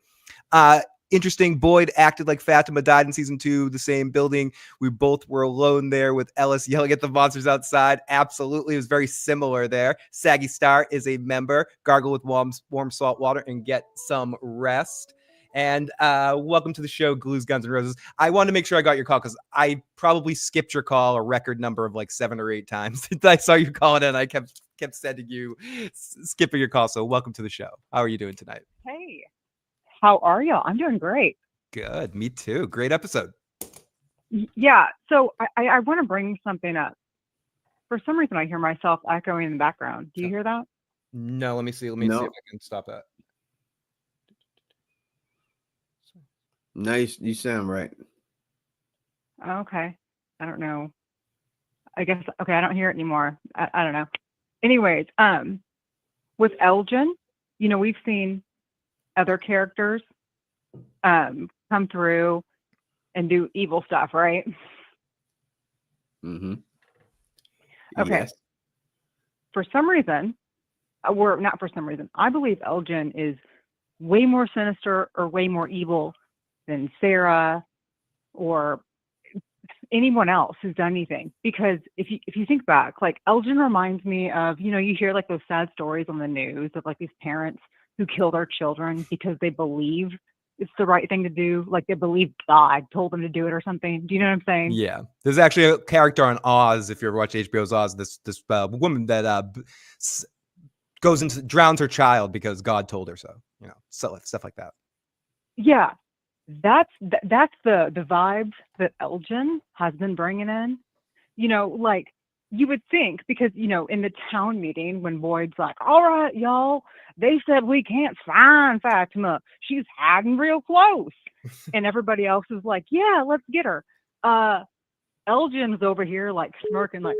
Interesting. Boyd acted like Fatima died in season 2, the same building. We both were alone there with Ellis yelling at the monsters outside. Absolutely. It was very similar there. Saggy Star is a member. Gargle with warm salt water and get some rest. And welcome to the show, Glues, Guns, and Roses. I wanted to make sure I got your call because I probably skipped your call a record number of like 7 or 8 times. I saw you calling in. I kept sending you skipping your call. So welcome to the show. How are you doing tonight? Hey. How are y'all? I'm doing great. Good. Me too. Great episode. Yeah. So I want to bring something up. For some reason, I hear myself echoing in the background. Do you hear that? No. Let me see. Let me see if I can stop that. Nice. You sound right. Okay. I don't know. I guess, okay, I don't hear it anymore. I don't know. Anyways, with Elgin, we've seen other characters come through and do evil stuff, right? Mm-hmm. Okay. Yes. For some reason, not for some reason, I believe Elgin is way more sinister or way more evil than Sarah or anyone else who's done anything. Because if you think back, like Elgin reminds me of, you hear like those sad stories on the news of like these parents who kill their children because they believe it's the right thing to do. Like they believe God told them to do it or something. Do you know what I'm saying? Yeah. There's actually a character on Oz, if you ever watch HBO's Oz, this woman that drowns her child because God told her so, stuff like that. Yeah. That's the vibes that Elgin has been bringing in. Like you would think, because, in the town meeting when Boyd's like, all right, y'all, they said we can't find Fatima. She's hiding real close. And everybody else is like, yeah, let's get her. Elgin's over here like smirking like,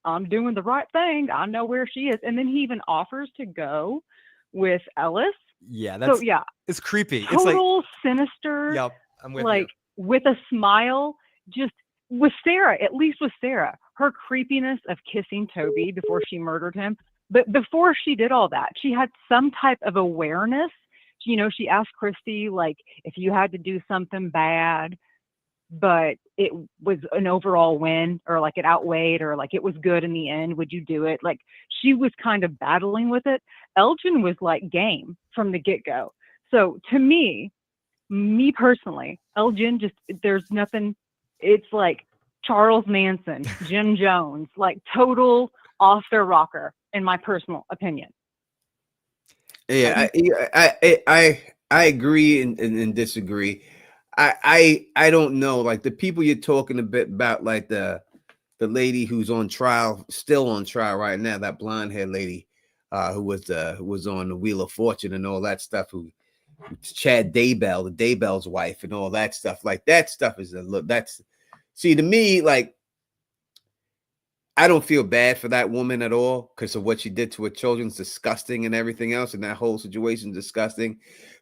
I'm doing the right thing. I know where she is. And then he even offers to go with Ellis. Yeah, that's it's creepy. Total it's like, sinister. Yep, I'm with you. With a smile, just with Sarah, at least with Sarah, her creepiness of kissing Toby before she murdered him. But before she did all that, she had some type of awareness. She asked Christy, like, if you had to do something bad, but it was an overall win, or like it outweighed, or like it was good in the end, would you do it? Like she was kind of battling with it. Elgin was like game from the get-go. So to me personally, Elgin there's nothing. It's like Charles Manson, Jim Jones, like total off their rocker, in my personal opinion. Yeah, I agree and disagree. I don't know, like the people you're talking a bit about, like the lady who's on trial, still on trial right now, that blonde haired lady who was on the Wheel of Fortune and all that stuff, who Chad Daybell, the Daybell's wife, and all that stuff. Like that stuff is see, to me, like I don't feel bad for that woman at all because of what she did to her children. It's disgusting and everything else, and that whole situation is disgusting.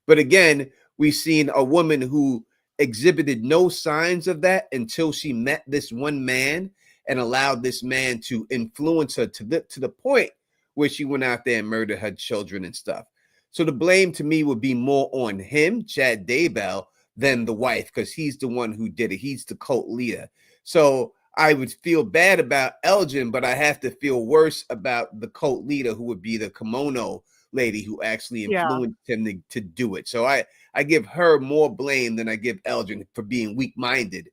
But again, we've seen a woman who exhibited no signs of that until she met this one man and allowed this man to influence her to the point where she went out there and murdered her children and stuff. So the blame to me would be more on him, Chad Daybell, than the wife, because he's the one who did it. He's the cult leader. So I would feel bad about Elgin, but I have to feel worse about the cult leader, who would be the kimono lady who actually influenced him to do it. So I give her more blame than I give Elgin for being weak-minded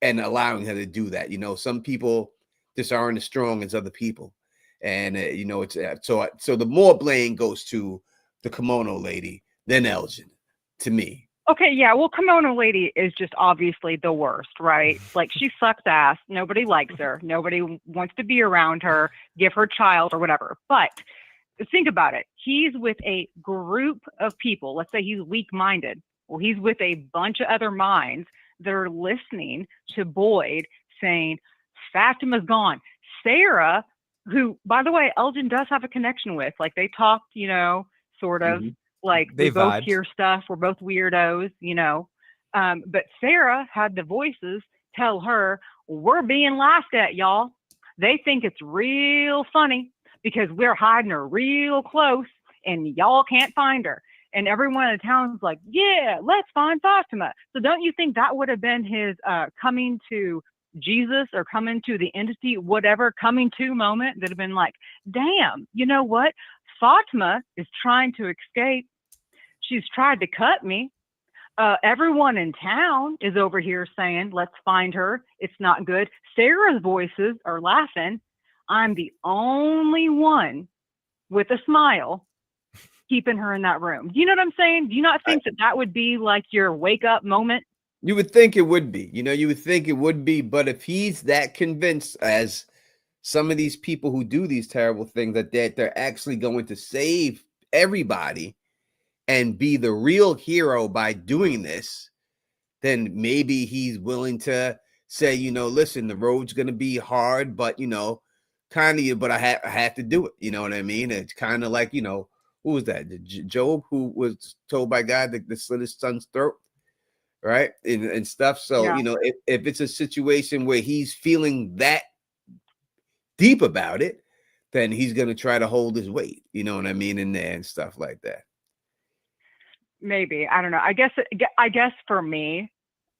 and allowing her to do that. You know, some people just aren't as strong as other people. And, you know, it's so the more blame goes to the kimono lady than Elgin, to me. Okay, yeah. Well, Kimono Lady is just obviously the worst, right? Like, she sucks ass. Nobody likes her. Nobody wants to be around her, give her child or whatever. But think about it. He's with a group of people. Let's say he's weak-minded. Well, he's with a bunch of other minds that are listening to Boyd saying, Fatima's gone. Sarah, who, by the way, Elgin does have a connection with. Like, they talked, you know, sort of. Like, They we both vibed. hear stuff. We're both weirdos, you know. But Sarah had the voices tell her, we're being laughed at, y'all. They think it's real funny because we're hiding her real close and y'all can't find her. And everyone in the town's like, yeah, let's find Fatima. So don't you think that would have been his coming to Jesus or coming to the entity, whatever, coming to moment that have been like, damn, you know what? Fatima is trying to escape. She's tried to cut me. Everyone in town is over here saying, let's find her. It's not good. Sarah's voices are laughing. I'm the only one with a smile keeping her in that room. Do you know what I'm saying? Do you not think that would be like your wake up moment? You would think it would be. You know, you would think it would be. But if he's that convinced, as some of these people who do these terrible things, that they're actually going to save everybody and be the real hero by doing this, then maybe he's willing to say, you know, listen, the road's going to be hard, but, you know, kind of, but I have to do it. You know what I mean? It's kind of like, you know, who was that? Job, who was told by God to slit his son's throat, right? And stuff. So, Yeah. you know, if it's a situation where he's feeling that deep about it, then he's going to try to hold his weight, you know what I mean, in there and stuff like that. Maybe. I don't know. I guess for me,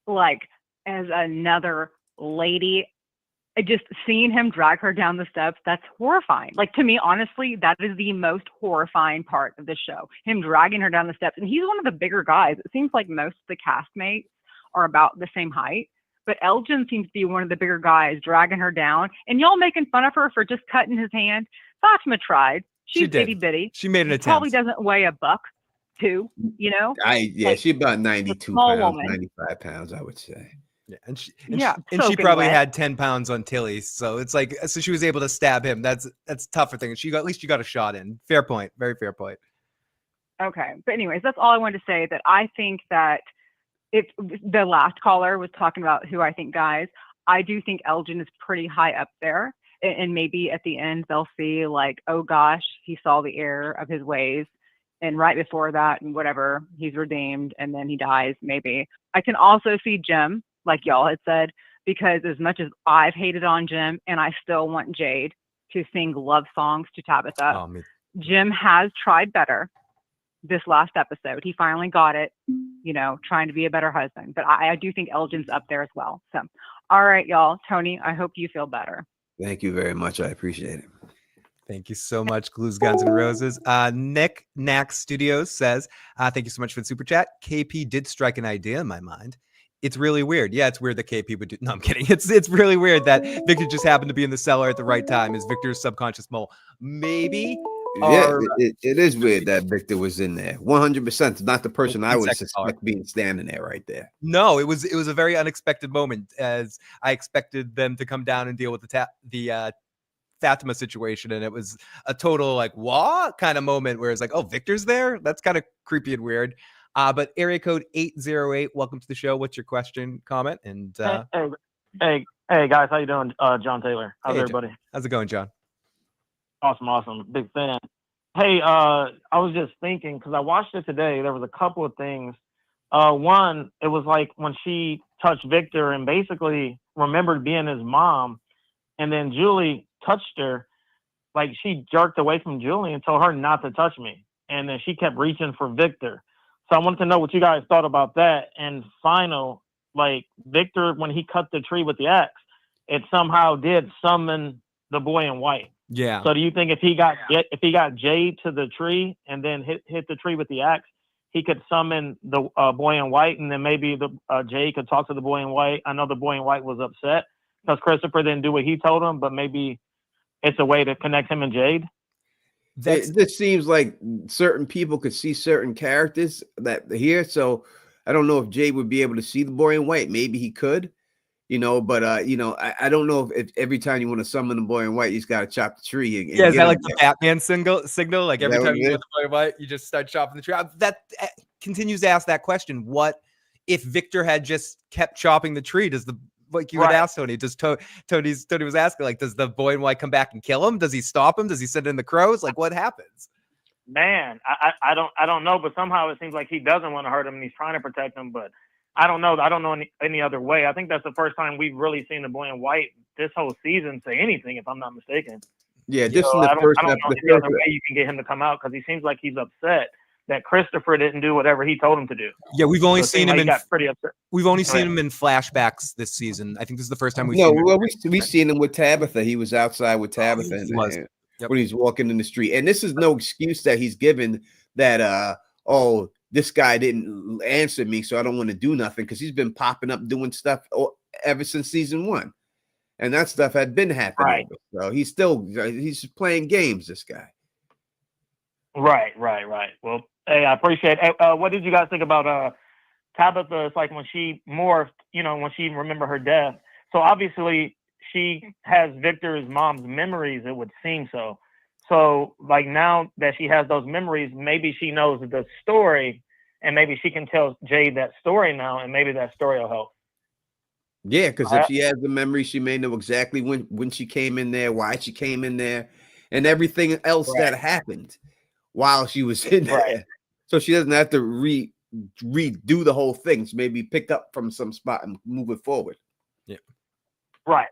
like, as another lady, just seeing him drag her down the steps, that's horrifying. Like, to me, honestly, that is the most horrifying part of the show. Him dragging her down the steps. And he's one of the bigger guys. It seems like most of the castmates are about the same height. But Elgin seems to be one of the bigger guys dragging her down. And y'all making fun of her for just cutting his hand. Fatima tried. She's itty bitty. She made an attempt. Probably doesn't weigh a buck, too, you know? Like, She about 92 small pounds, woman. 95 pounds, I would say. Yeah, and she soaking probably wet. had 10 pounds on Tilly, so it's like, so she was able to stab him. That's tougher thing. At least you got a shot in. Fair point. Very fair point. Okay, but anyways, that's all I wanted to say. That I think that if the last caller was talking about who I think guys, I do think Elgin is pretty high up there, and maybe at the end they'll see like, oh gosh, he saw the error of his ways. And right before that, and whatever, he's redeemed, and then he dies, maybe. I can also see Jim, like y'all had said, because as much as I've hated on Jim, and I still want Jade to sing love songs to Tabitha, Jim has tried better this last episode. He finally got it, you know, trying to be a better husband. But I do think Elgin's up there as well. So, all right, y'all. Tony, I hope you feel better. Thank you very much. I appreciate it. Thank you so much, Glues, Guns, and Roses. Nick Knack Studios says, thank you so much for the super chat. KP did strike an idea in my mind. It's really weird. Yeah, it's weird that KP would do. No, I'm kidding. It's really weird that Victor just happened to be in the cellar at the right time as Victor's subconscious mole. Maybe. Yeah, it is weird that Victor was in there. 100%. Not the person I would suspect being standing there right there. No, it was a very unexpected moment, as I expected them to come down and deal with the Fatima situation, and it was a total like what kind of moment where it's like, oh, Victor's there. That's kind of creepy and weird. But area code 808, welcome to the show. What's your question, comment? And hey guys, how you doing? John Taylor. How's everybody? How's it going, John? Awesome. Big fan. Hey, I was just thinking, because I watched it today, there was a couple of things. One, it was like when she touched Victor and basically remembered being his mom, and then Julie touched her, like she jerked away from Julie and told her not to touch me, and then she kept reaching for Victor. So I wanted to know what you guys thought about that. And final, like Victor, when he cut the tree with the axe, it somehow did summon the boy in white. Yeah. So do you think if he got Jade to the tree and then hit the tree with the axe, he could summon the boy in white, and then maybe the Jade could talk to the boy in white. I know the boy in white was upset because Christopher didn't do what he told him, but maybe it's a way to connect him and Jade. It just seems like certain people could see certain characters that here. So I don't know if Jade would be able to see the boy in white. Maybe he could, but I don't know if every time you want to summon the boy in white, you just gotta chop the tree. And Yeah, is get that him like the there. Batman signal? Like every that time what you it want the boy in white, you just start chopping the tree. That continues to ask that question. What if Victor had just kept chopping the tree? Does the like you had asked Tony? Does Tony was asking, like, does the boy in white come back and kill him? Does he stop him? Does he send in the crows? Like, what happens? Man, I don't know, but somehow it seems like he doesn't want to hurt him and he's trying to protect him, but I don't know any other way. I think that's the first time we've really seen the boy in white this whole season say anything, if I'm not mistaken. Yeah, just in the I don't first know episode. any other way you can get him to come out, because he seems like he's upset that Christopher didn't do whatever he told him to do. Yeah, we've only seen him he got pretty upset. We've only seen him in flashbacks this season. I think this is the first time we've No, seen him. well, we've seen him with Tabitha. He was outside with Tabitha when he's walking in the street. And this is no excuse that he's given that this guy didn't answer me, so I don't want to do nothing, because he's been popping up doing stuff ever since season 1. And that stuff had been happening. Right. So he's playing games, this guy. Right. Well, hey, I appreciate it. What did you guys think about Tabitha? It's like when she morphed, when she remembered her death. So obviously she has Victor's mom's memories, it would seem so. So like now that she has those memories, maybe she knows the story, and maybe she can tell Jade that story now, and maybe that story will help. Yeah, because if she has the memory, she may know exactly when she came in there, why she came in there, and everything else that happened while she was in there. So she doesn't have to redo the whole thing. So maybe pick up from some spot and move it forward. Yeah. Right.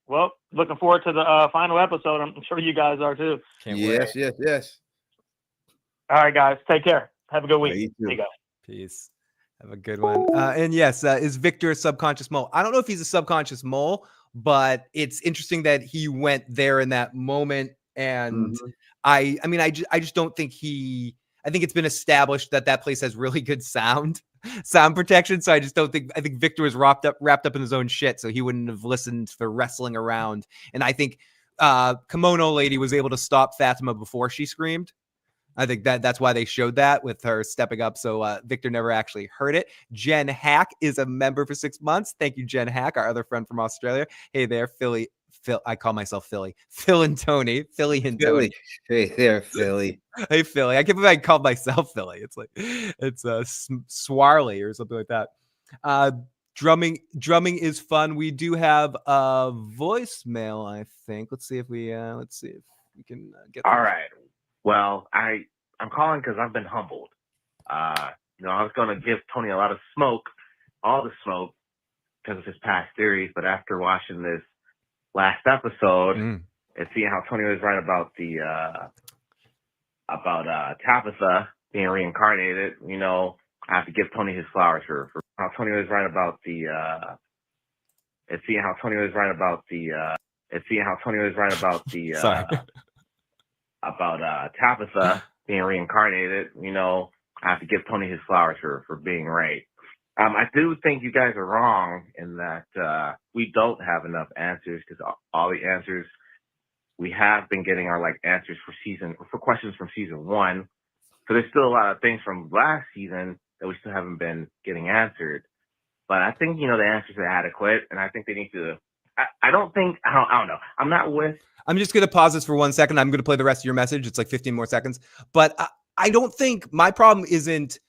Well, looking forward to the final episode. I'm sure you guys are too. Yes. All right, guys. Take care. Have a good week. See you guys. Peace. Have a good one. And yes, is Victor a subconscious mole? I don't know if he's a subconscious mole, but it's interesting that he went there in that moment. And I just don't think I think it's been established that place has really good sound protection. So I just don't think, I think Victor was wrapped up in his own shit. So he wouldn't have listened to the wrestling around. And I think Kimono Lady was able to stop Fatima before she screamed. I think that's why they showed that with her stepping up. So Victor never actually heard it. Jen Hack is a member for 6 months. Thank you, Jen Hack, our other friend from Australia. Hey there, Phil. I call myself Philly. Phil and Tony. Tony. Hey there, Philly. Hey, Philly. I can't believe I called myself Philly. It's like, it's Swarley or something like that. Drumming is fun. We do have a voicemail, I think. Let's see if we can get. All right. Well, I'm calling because I've been humbled. I was going to give Tony a lot of smoke, all the smoke, because of his past theories. But after watching this last episode and seeing how Tony was right about Tabitha being reincarnated, I have to give Tony his flowers for how Tony was right about Sorry. About Tabitha being reincarnated, I have to give Tony his flowers for being right. I do think you guys are wrong in that we don't have enough answers, because all the answers we have been getting are like answers for questions from season 1. So there's still a lot of things from last season that we still haven't been getting answered. But I think, the answers are adequate, and I think they need to. I don't know. I'm not with. I'm just going to pause this for 1 second. I'm going to play the rest of your message. It's like 15 more seconds. But I don't think my problem isn't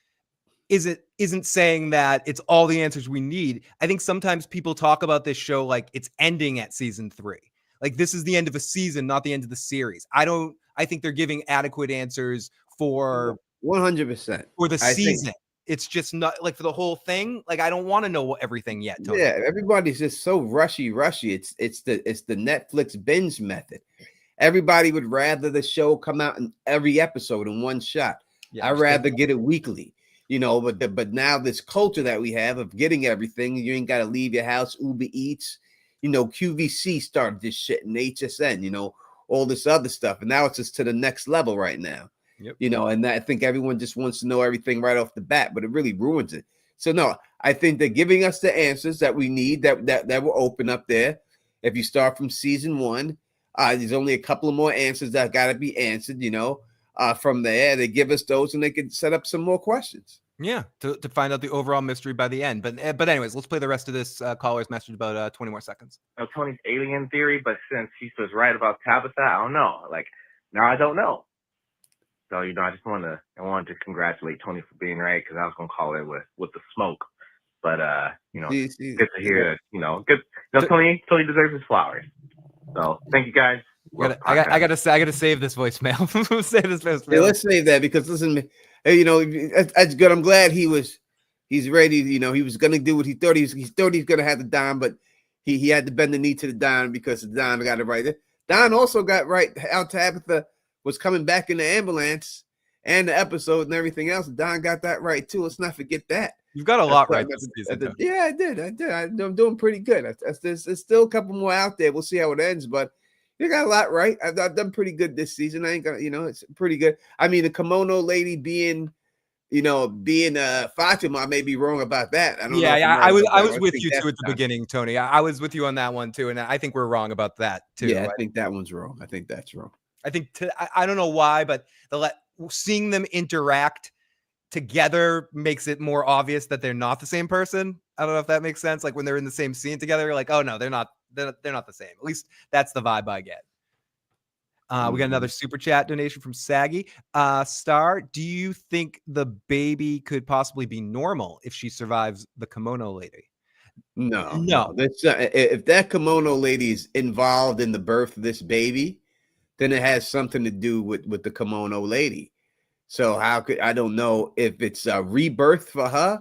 saying that it's all the answers we need. I think sometimes people talk about this show like it's ending at season 3. Like this is the end of a season, not the end of the series. I think they're giving adequate answers for 100% for the season. It's just not like for the whole thing. Like I don't want to know everything yet, Tony. Yeah, everybody's just so rushy. It's the Netflix binge method. Everybody would rather the show come out in every episode in one shot. Yeah, I'd rather get it weekly, but now this culture that we have of getting everything, you ain't got to leave your house, Uber Eats, QVC started this shit in HSN, all this other stuff. And now it's just to the next level right now. Yep. You know, and I think everyone just wants to know everything right off the bat, but it really ruins it. So no, I think they're giving us the answers that we need that will open up there. If you start from season 1, there's only a couple of more answers that got to be answered, you know. From there, they give us those and they can set up some more questions. Yeah, to find out the overall mystery by the end. But anyways, let's play the rest of this caller's message about 20 more seconds. Tony's alien theory, but since he was right about Tabitha, I don't know. Like, now I don't know. So, you know, I wanted to congratulate Tony for being right, because I was going to call it with the smoke. But, you know, good to hear that, you know, good. You know, Tony deserves his flowers. So thank you guys. I gotta save this voicemail. Save this voicemail. Yeah, let's save that, because listen, you know, that's good. I'm glad he's ready. You know, he was gonna do what he thought he thought he's gonna have the Don, but he had to bend the knee to the Don, because the Don got it right. Don also got right how Tabitha was coming back in the ambulance and the episode and everything else. Don got that right too. Let's not forget that. You've got a lot right this season. Yeah, I did. I'm doing pretty good. There's still a couple more out there. We'll see how it ends, but you got a lot right. I've done pretty good this season. I ain't gonna, you know, it's pretty good. I mean, the kimono lady being Fatima, I may be wrong about that. I don't know. Yeah, I was with you too at the beginning, Tony. I was with you on that one too, and I think we're wrong about that too. Yeah, I think that one's wrong. I think that's wrong. I think I don't know why, but seeing them interact together makes it more obvious that they're not the same person. I don't know if that makes sense. Like when they're in the same scene together, you're like, oh no, they're not the same. At least that's the vibe I get. We got another super chat donation from Saggy. Star, do you think the baby could possibly be normal if she survives the kimono lady? No. That's if that kimono lady is involved in the birth of this baby, then it has something to do with the kimono lady. So I don't know if it's a rebirth for her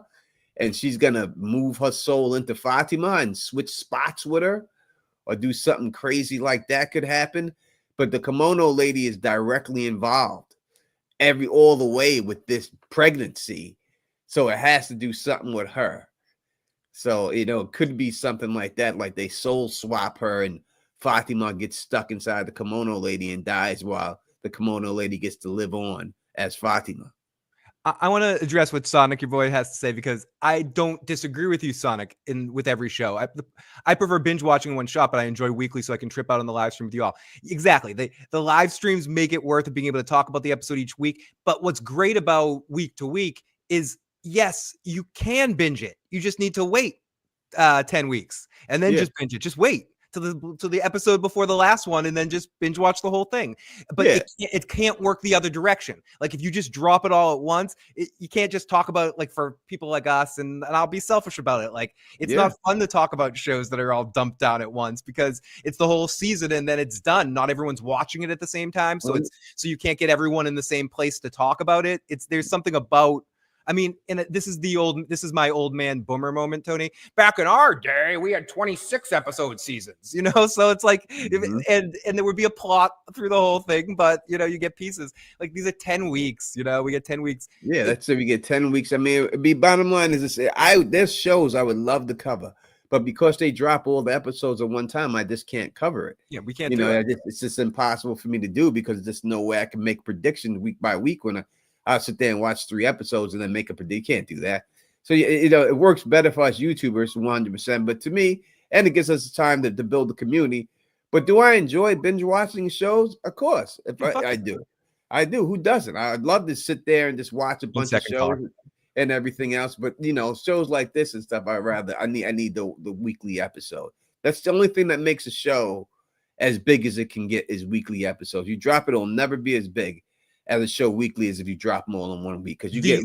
and she's gonna move her soul into Fatima and switch spots with her, or do something crazy like that could happen. But the kimono lady is directly involved all the way with this pregnancy. So it has to do something with her. So, you know, it could be something like that, like they soul swap her and Fatima gets stuck inside the kimono lady and dies while the kimono lady gets to live on as Fatima. I want to address what Sonic, your boy, has to say, because I don't disagree with you, Sonic, with every show. I prefer binge watching in one shot, but I enjoy weekly so I can trip out on the live stream with you all. Exactly. The live streams make it worth it being able to talk about the episode each week. But what's great about week to week is, yes, you can binge it. You just need to wait 10 weeks and then just binge it. Just wait to the episode before the last one and then just binge watch the whole thing. But it can't work the other direction. Like if you just drop it all at once, you can't just talk about it, like for people like us, and I'll be selfish about it. Like it's not fun to talk about shows that are all dumped down at once, because it's the whole season and then it's done. Not everyone's watching it at the same time. So so you can't get everyone in the same place to talk about it. There's something about, I mean, and this is my old man boomer moment, Tony. Back in our day, we had 26 episode seasons, you know? So it's like, and there would be a plot through the whole thing, but you know, you get pieces. Like these are 10 weeks, you know, we get 10 weeks. Yeah, that's if we get 10 weeks. I mean, bottom line is this, there's shows I would love to cover, but because they drop all the episodes at one time, I just can't cover it. Yeah, we can't it's just impossible for me to do, because there's no way I can make predictions week by week when I'll sit there and watch 3 episodes and then make a prediction. You can't do that. So, you know, it works better for us YouTubers 100%. But to me, and it gives us time to build the community. But do I enjoy binge watching shows? Of course. I do. I do. Who doesn't? I'd love to sit there and just watch a bunch of shows and everything else. But, you know, shows like this and stuff, I need the weekly episode. That's the only thing that makes a show as big as it can get, is weekly episodes. You drop it, it'll never be as big as a show weekly as if you drop them all in 1 week, because you get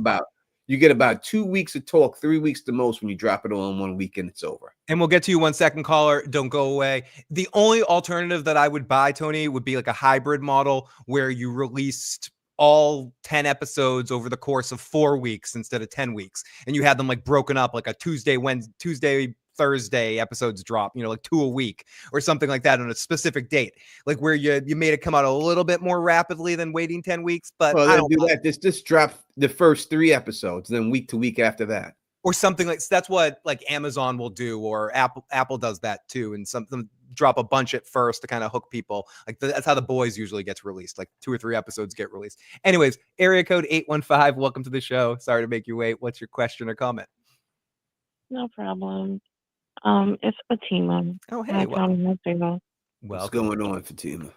about 2 weeks of talk, 3 weeks the most when you drop it all in 1 week and it's over. And we'll get to you 1 second, caller. Don't go away. The only alternative that I would buy, Tony, would be like a hybrid model where you released all 10 episodes over the course of 4 weeks instead of 10 weeks, and you had them like broken up, like a Tuesday, Thursday episodes drop, you know, like 2 a week or something like that on a specific date, like where you made it come out a little bit more rapidly than waiting 10 weeks. But I don't do that. Just drop the first 3 episodes, then week to week after that, or something like that's what like Amazon will do, or Apple does that too, and some drop a bunch at first to kind of hook people. Like that's how The Boys usually gets released. Like 2 or 3 episodes get released. Anyways, area code 815. Welcome to the show. Sorry to make you wait. What's your question or comment? No problem. It's Fatima. Oh, Hi, hey, Tony. Hi, Fatima. What's going on, Fatima?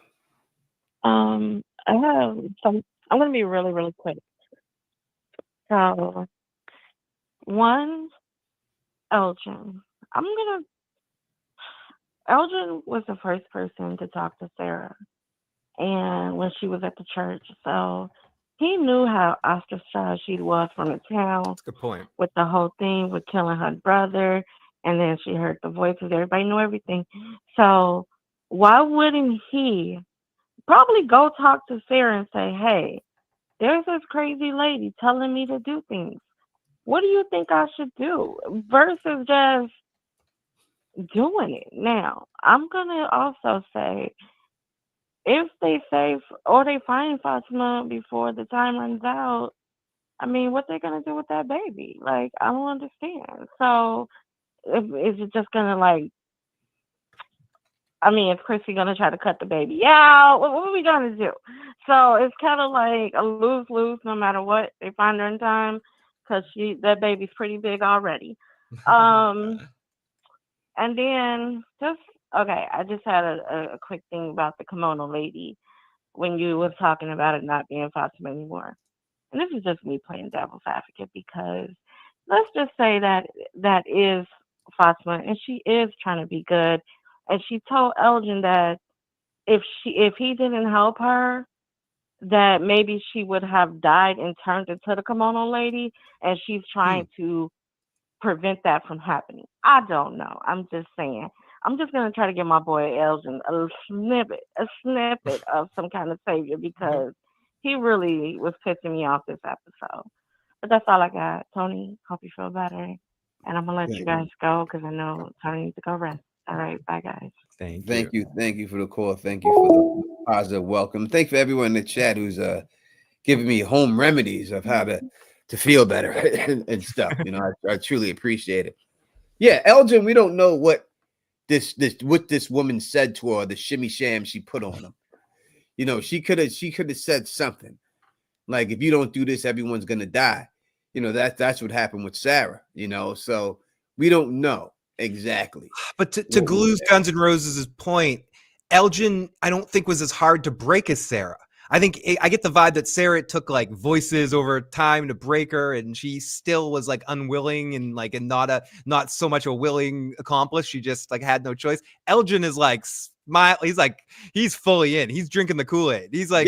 I have some. I'm gonna be really, really quick. So, one, Elgin. Elgin was the first person to talk to Sarah, and when she was at the church, so he knew how ostracized she was from the town. That's a good point. With the whole thing with killing her brother, and then she heard the voices. Everybody knew everything. So why wouldn't he probably go talk to Sarah and say, "Hey, there's this crazy lady telling me to do things. What do you think I should do?" Versus just doing it. Now, I'm gonna also say, if they say or they find Fatima before the time runs out, I mean, what they're gonna do with that baby? Like, I don't understand. So, is it just gonna like? I mean, is Chrissy gonna try to cut the baby out? What are we gonna do? So it's kind of like a lose-lose, no matter what. They find her in time because that baby's pretty big already. And then just okay, I just had a quick thing about the kimono lady when you was talking about it not being Fatima anymore. And this is just me playing devil's advocate because let's just say that is Fatima and she is trying to be good. And she told Elgin that if he didn't help her, that maybe she would have died and turned into the kimono lady, and she's trying to prevent that from happening. I don't know. I'm just saying. I'm just gonna try to give my boy Elgin a snippet of some kind of savior because he really was pissing me off this episode. But that's all I got. Tony, hope you feel better. And I'm gonna let you guys go because I know Tony needs to go rest. All right, bye guys. Thank you for the call. Thank you for the positive welcome. Thank you for everyone in the chat who's giving me home remedies of how to feel better and stuff. You know, I truly appreciate it. Yeah, Elgin, we don't know what this woman said to her, the shimmy sham she put on him. You know, she could have said something like, if you don't do this, everyone's gonna die. You know, that's what happened with Sarah, you know, so we don't know exactly. But to Glue's Guns N' Roses' point, Elgin, I don't think was as hard to break as Sarah. I think I get the vibe that Sarah took like voices over time to break her, and she still was like unwilling and not so much a willing accomplice. She just like had no choice. Elgin is like smile. He's fully in. He's drinking the Kool-Aid. He's like,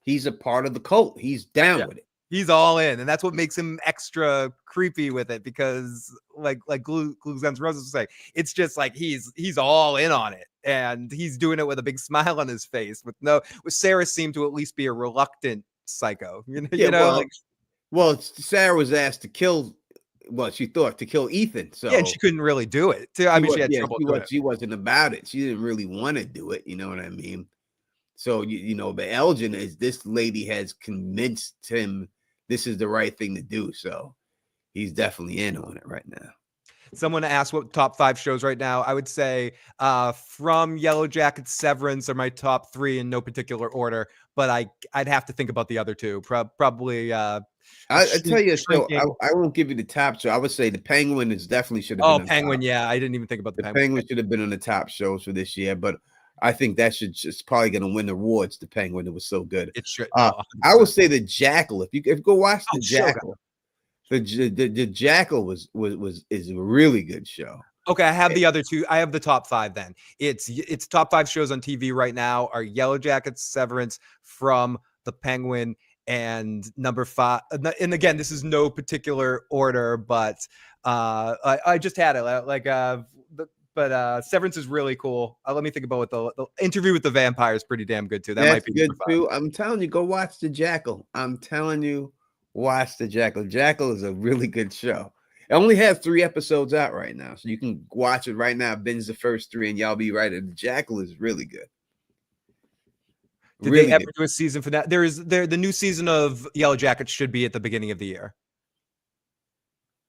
he's a part of the cult. He's down with it. He's all in, and that's what makes him extra creepy with it because, like Glue's Guns N' Roses was saying, it's just like he's all in on it, and he's doing it with a big smile on his face. With Sarah seemed to at least be a reluctant psycho. Well, Sarah was asked to kill. Well, she thought to kill Ethan. So and she couldn't really do it. I mean, she had trouble doing it. She wasn't about it. She didn't really want to do it. You know what I mean? So you know, but Elgin this lady has convinced him this is the right thing to do. So he's definitely in on it right now. Someone asked what top 5 shows right now. I would say from Yellow Jackets, Severance are my top 3 in no particular order, but I'd have to think about the other 2. Probably. I tell you a show. I won't give you the top show. I would say the Penguin definitely should have been. Oh, Penguin, yeah. I didn't even think about the Penguin. Penguin should have been on the top shows for this year, but I think that it's probably going to win awards. The Penguin, it was so good. It should. I would say the Jackal. If you go watch the Jackal, the Jackal is a really good show. Okay, I have the other 2. I have the top 5 then. It's top 5 shows on TV right now are Yellow Jackets, Severance, From, the Penguin, and number 5. And again, this is no particular order, but I just had it but Severance is really cool. Let me think about what the Interview with the Vampire is pretty damn good too. That might be good too. I'm telling you, go watch the Jackal. I'm telling you, watch the Jackal. Jackal is a really good show. It only has 3 episodes out right now, so you can watch it right now. Binge the first 3, and y'all be right. The Jackal is really good. Did they ever do a season for that? The new season of Yellow Jackets should be at the beginning of the year.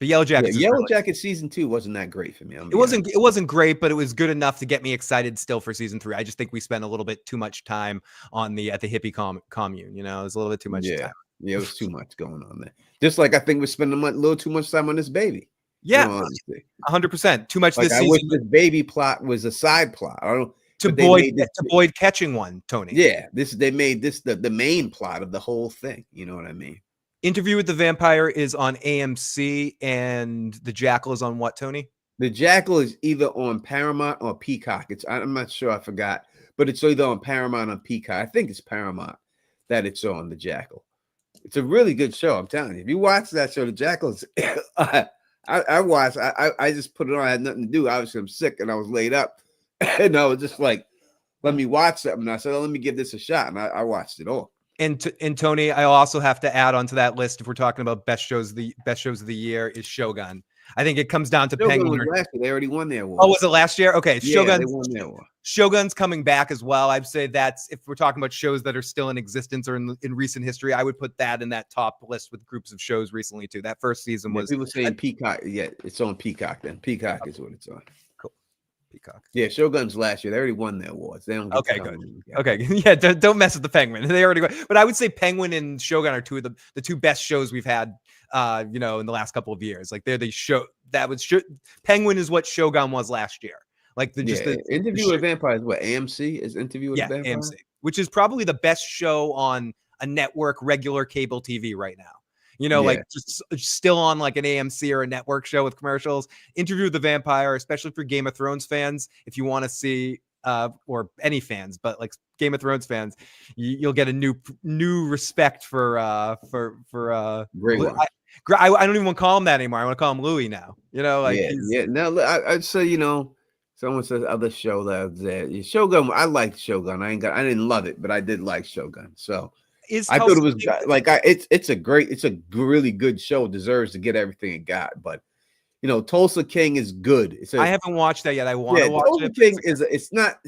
But Yellow Jackets, is Yellow really, Jacket season 2 wasn't that great for me. it wasn't great, but it was good enough to get me excited still for season 3. I just think we spent a little bit too much time on at the hippie commune. You know, it was a little bit too much time. Yeah, it was too much going on there. Just like I think we're spending a little too much time on this baby. Yeah, in all honesty. 100%. Too much Like, this I wish season. this baby plot was a side plot. I don't To but they made this, Boyd catching one, Tony. yeah, they made this the main plot of the whole thing. You know what I mean? Interview with the Vampire is on AMC, and The Jackal is on what, Tony? The Jackal is either on Paramount or Peacock. I'm not sure, I forgot, but it's either on Paramount or Peacock. I think it's Paramount that it's on. The Jackal. It's a really good show. I'm telling you. If you watch that show, The Jackal is. I watched. I just put it on. I had nothing to do. Obviously, I'm sick and I was laid up, and I was just like, "Let me watch something." And I said, "Oh, let me give this a shot," and I watched it all. And Tony, I also have to add onto that list, if we're talking about best shows of the year, is Shogun. I think it comes down to Shogun Penguin. was last year. They already won their award. Oh, was it last year? Okay, Yeah, they won their award. Shogun's coming back as well. I'd say that's, if we're talking about shows that are still in existence or in recent history, I would put that in that top list with groups of shows recently too. That first season was. People saying Peacock. Yeah, it's on Peacock. Then Peacock is what it's on. Cool. Peacock. Yeah, Shogun's last year. They already won their awards. They don't get okay, good. Okay, yeah, don't mess with the Penguin. They already got, but I would say Penguin and Shogun are two of the two best shows we've had in the last couple of years. Like they're the show that was Penguin is what Shogun was last year. Like the Interview with Vampire is what AMC is. Interview with Vampire, AMC, which is probably the best show on a network, regular cable TV right now. Like just still on like an AMC or a network show with commercials. Interview with the Vampire, especially for Game of Thrones fans, if you want to see or any fans, but like Game of Thrones fans, you'll get a new respect for I don't even want to call him that anymore. I want to call him Louis now. No, I'd say someone says other show that was there. Shogun, I liked Shogun. I didn't love it, but I did like Shogun. So I thought it was like it's a really good show. Deserves to get everything it got, but Tulsa King is good. I haven't watched that yet. I want to watch Tulsa it. King it's not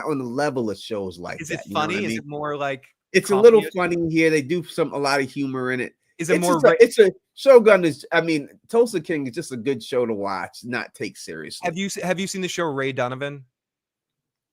on the level of shows like is that. Is it funny? Is it more like it's a little funny here? They do a lot of humor in it. Is it more? It's a Shogun is. I mean, Tulsa King is just a good show to watch, not take seriously. Have you seen the show Ray Donovan?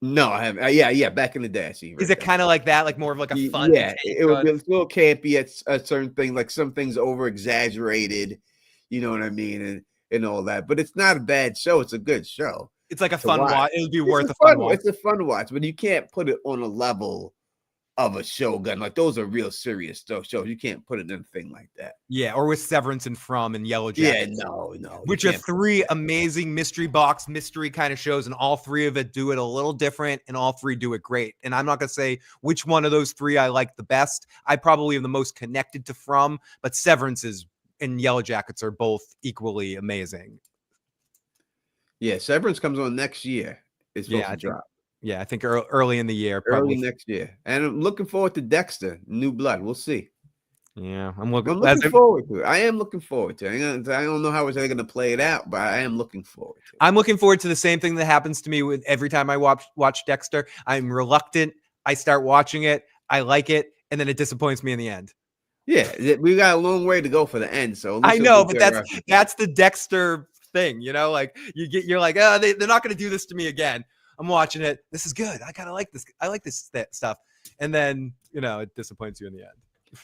No, I haven't. Yeah, back in the day, I see. Is it kind of like that, like more of like a fun? Yeah, it would be a little campy at a certain thing, like some things over exaggerated. You know what I mean, and all that. But it's not a bad show. It's a good show. It's like a fun watch. It would be worth a fun watch. It's a fun watch, but you can't put it on a level of a Shogun. Like those are real serious shows. You can't put it in a thing like that. Yeah, or with Severance and From and Yellow Jackets. Yeah, no. Which are three amazing mystery kind of shows, and all three of it do it a little different, and all three do it great. And I'm not gonna say which one of those three I like the best. I probably am the most connected to From, but Severance and Yellow Jackets are both equally amazing. Yeah, Severance comes on next year. It's supposed to drop. Yeah, I think early in the year. Early next year. And I'm looking forward to Dexter, New Blood. We'll see. Yeah, I'm looking forward to it. I am looking forward to it. I don't know how they're going to play it out, but I am looking forward to it. I'm looking forward to the same thing that happens to me with every time I watch Dexter. I'm reluctant. I start watching it. I like it. And then it disappoints me in the end. Yeah, we got a long way to go for the end. So I know, but that's the Dexter thing, like you're like, oh, they're not going to do this to me again. I'm watching it. This is good. I kind of like this. I like this stuff. And then, it disappoints you in the end.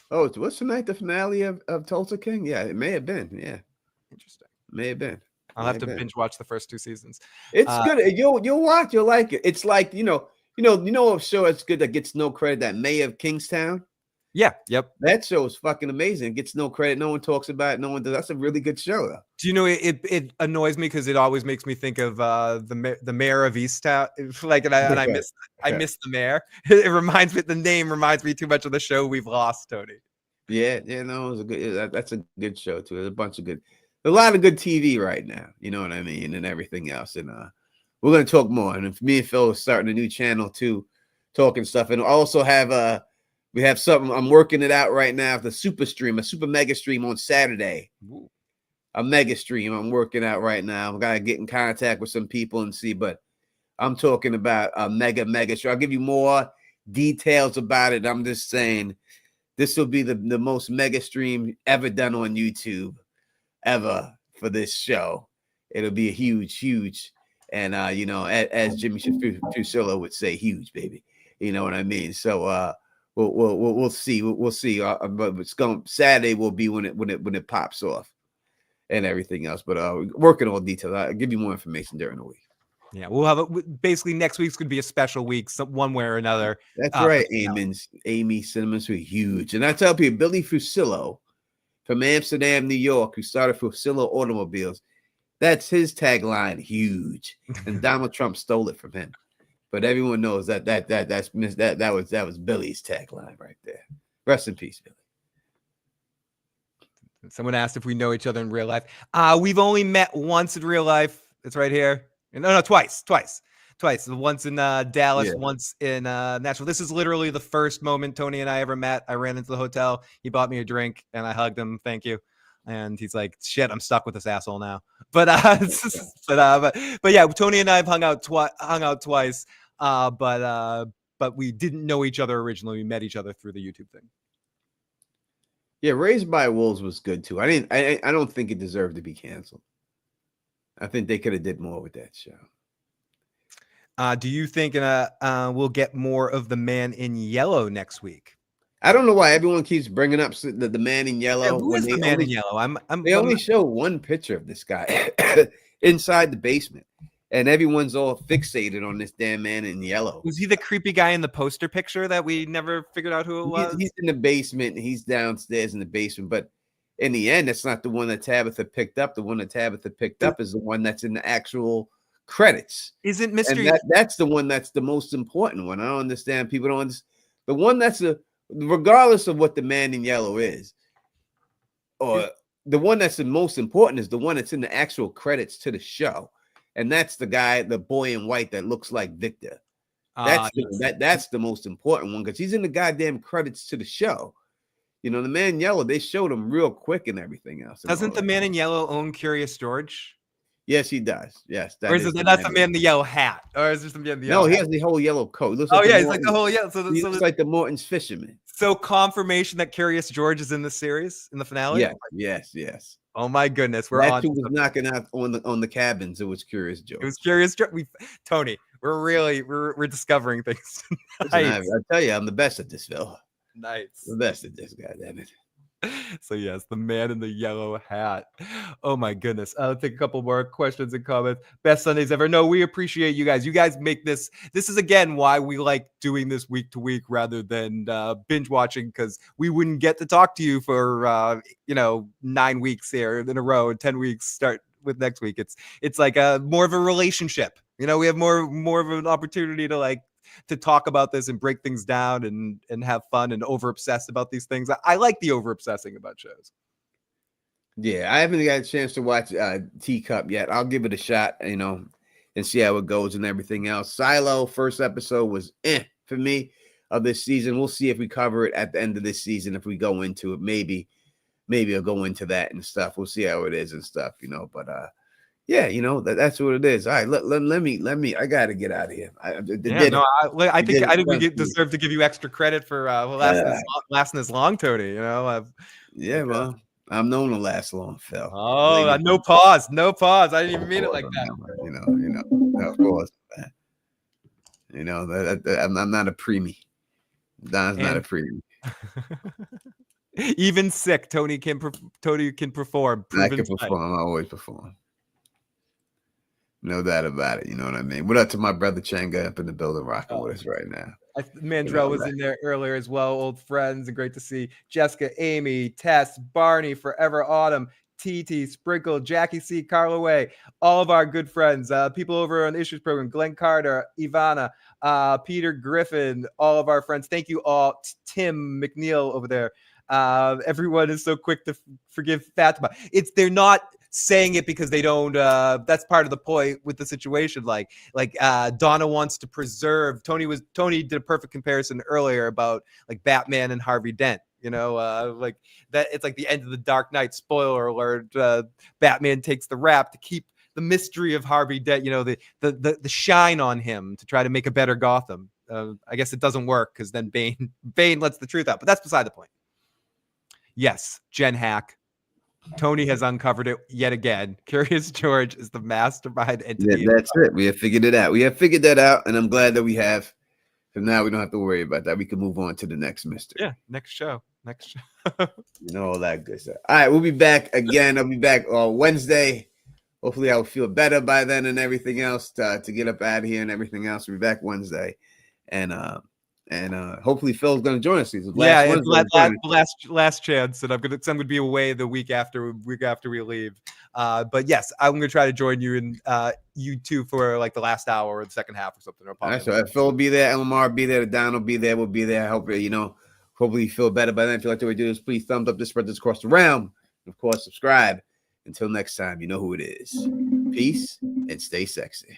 Oh, what's tonight? The finale of Tulsa King? Yeah, it may have been. Yeah. Interesting. May have been. I'll have to binge watch the first 2 seasons. It's good. You'll watch. You'll like it. It's like, a show that's good that gets no credit, that May of Kingstown. Yeah. Yep. That show is fucking amazing. It gets no credit. No one talks about it. No one does. That's a really good show, though. Do you know it annoys me because it always makes me think of the mayor of Easttown. Like, and I miss the mayor. It reminds me. The name reminds me too much of the show we've lost, Tony. Yeah. No, it was a good. That's a good show too. There's a lot of good TV right now. You know what I mean, and everything else. And we're gonna talk more. And if me and Phil are starting a new channel too, talking stuff, and also have we have something. I'm working it out right now. The super mega stream on Saturday. Ooh. A mega stream. I'm working out right now. I've got to get in contact with some people and see. But I'm talking about a mega stream. I'll give you more details about it. I'm just saying this will be the most mega stream ever done on YouTube ever for this show. It'll be a huge, and you know, as Jimmy Fusillo would say, huge, baby. You know what I mean? So we'll see. We'll see. But it's going Saturday will be when it pops off and everything else. But working on details. I'll give you more information during the week. Yeah, we'll have basically next week's gonna be a special week, one way or another. That's right. Amy Cinnamons were huge, and I tell people, Billy Fusillo from Amsterdam, New York, who started Fusillo Automobiles. That's his tagline, huge, and Donald Trump stole it from him. But everyone knows that was Billy's tagline right there. Rest in peace, Billy. Someone asked if we know each other in real life. We've only met once in real life. It's right here. No, twice. Once in Dallas, once in Nashville. This is literally the first moment Tony and I ever met. I ran into the hotel. He bought me a drink, and I hugged him. Thank you. And he's like, "Shit, I'm stuck with this asshole now." But yeah, Tony and I have hung out twice. But we didn't know each other originally. We met each other through the YouTube thing. Yeah, Raised by Wolves was good too. I don't think it deserved to be canceled. I think they could have did more with that show. Do you think we'll get more of the Man in Yellow next week? I don't know why everyone keeps bringing up the Man in Yellow. Yeah, who is the Man in Yellow? They only show one picture of this guy inside the basement, and everyone's all fixated on this damn Man in Yellow. Was he the creepy guy in the poster picture that we never figured out who it was? He's in the basement. He's downstairs in the basement, but in the end, that's not the one that Tabitha picked up. The one that Tabitha picked up is the one that's in the actual credits. Isn't Mystery? And that's the one that's the most important one. I don't understand. People don't understand. The one that's regardless of what the Man in Yellow is, or the one that's the most important is the one that's in the actual credits to the show. And that's the guy, the boy in white that looks like Victor. That's the most important one because he's in the goddamn credits to the show. You know, the Man in Yellow, they showed him real quick and everything else. Doesn't the Man in Yellow own Curious George? Yes, he does. Yes. Or is that's the Man in the yellow hat? Or is this the Man in the yellow hat? No, he has the whole yellow coat. He's like the whole yellow. He looks like the Morton's fisherman. So confirmation that Curious George is in the series, in the finale? Yes. Oh my goodness. That's who was knocking out on the cabins. It was Curious George. It was Curious George. Tony, we're discovering things. Listen, I tell you, I'm the best at this, Phil. Nice. The best at this, goddammit. So yes, the Man in the Yellow Hat. Oh my goodness. I'll take a couple more questions and comments. Best Sundays ever. No, we appreciate you guys. You guys make this. This is again why we like doing this week to week rather than binge watching, because we wouldn't get to talk to you for 9 weeks here in a row and 10 weeks start with next week. It's like more of a relationship. We have more of an opportunity to talk about this and break things down and have fun and over obsess about these things. I like the over obsessing about shows. Yeah, I haven't got a chance to watch Teacup yet. I'll give it a shot, and see how it goes and everything else. Silo, first episode was for me of this season. We'll see if we cover it at the end of this season. If we go into it, maybe I'll go into that and stuff. We'll see how it is and stuff, but yeah, that's what it is. All right, let me. I gotta get out of here. I think we deserve to give you extra credit for lasting this long, Tony. Well, I'm known to last long, Phil. Oh, no pause. I didn't even mean it like that. Of course. I'm not a preemie. Don's not a preemie. Even sick, Tony can perform. I can perform. I always perform. No doubt about it. You know what I mean? What up to my brother Changa up in the building rocking with us right now? Mandrell was in there earlier as well. Old friends, and great to see Jessica, Amy, Tess, Barney, Forever Autumn, TT, Sprinkle, Jackie C, Carla Way, all of our good friends, people over on the Issues program, Glenn Carter, Ivana, Peter Griffin, all of our friends. Thank you all. Tim McNeil over there. Everyone is so quick to forgive Fatima. They're not saying it because they don't that's part of the point with the situation. Like Donna wants to preserve. Tony did a perfect comparison earlier about like Batman and Harvey Dent, like that. It's like the end of the Dark Knight. Spoiler alert. Batman takes the rap to keep the mystery of Harvey Dent, the shine on him to try to make a better Gotham. I guess it doesn't work because then Bane lets the truth out, but that's beside the point. Yes, Jen Hack. Tony has uncovered it yet again. Curious George is the mastermind entity. That's it. We have figured it out. We have figured that out, and I'm glad that we have. So now we don't have to worry about that. We can move on to the next mystery. Yeah, next show. You know, all that good stuff. All right, we'll be back again. I'll be back Wednesday. Hopefully, I'll feel better by then and everything else to get up out of here and everything else. We'll be back Wednesday, and hopefully Phil's going to join us. It's last chance, and I'm gonna be away the week after we leave. But yes, I'm gonna try to join you and you two for like the last hour or the second half or something. All right, so Phil will be there, LMR will be there, Don will be there, we'll be there. I hope hopefully you feel better by then. If you like the way we do this, please thumbs up this, spread this across the realm. And of course, subscribe. Until next time, you know who it is. Peace and stay sexy.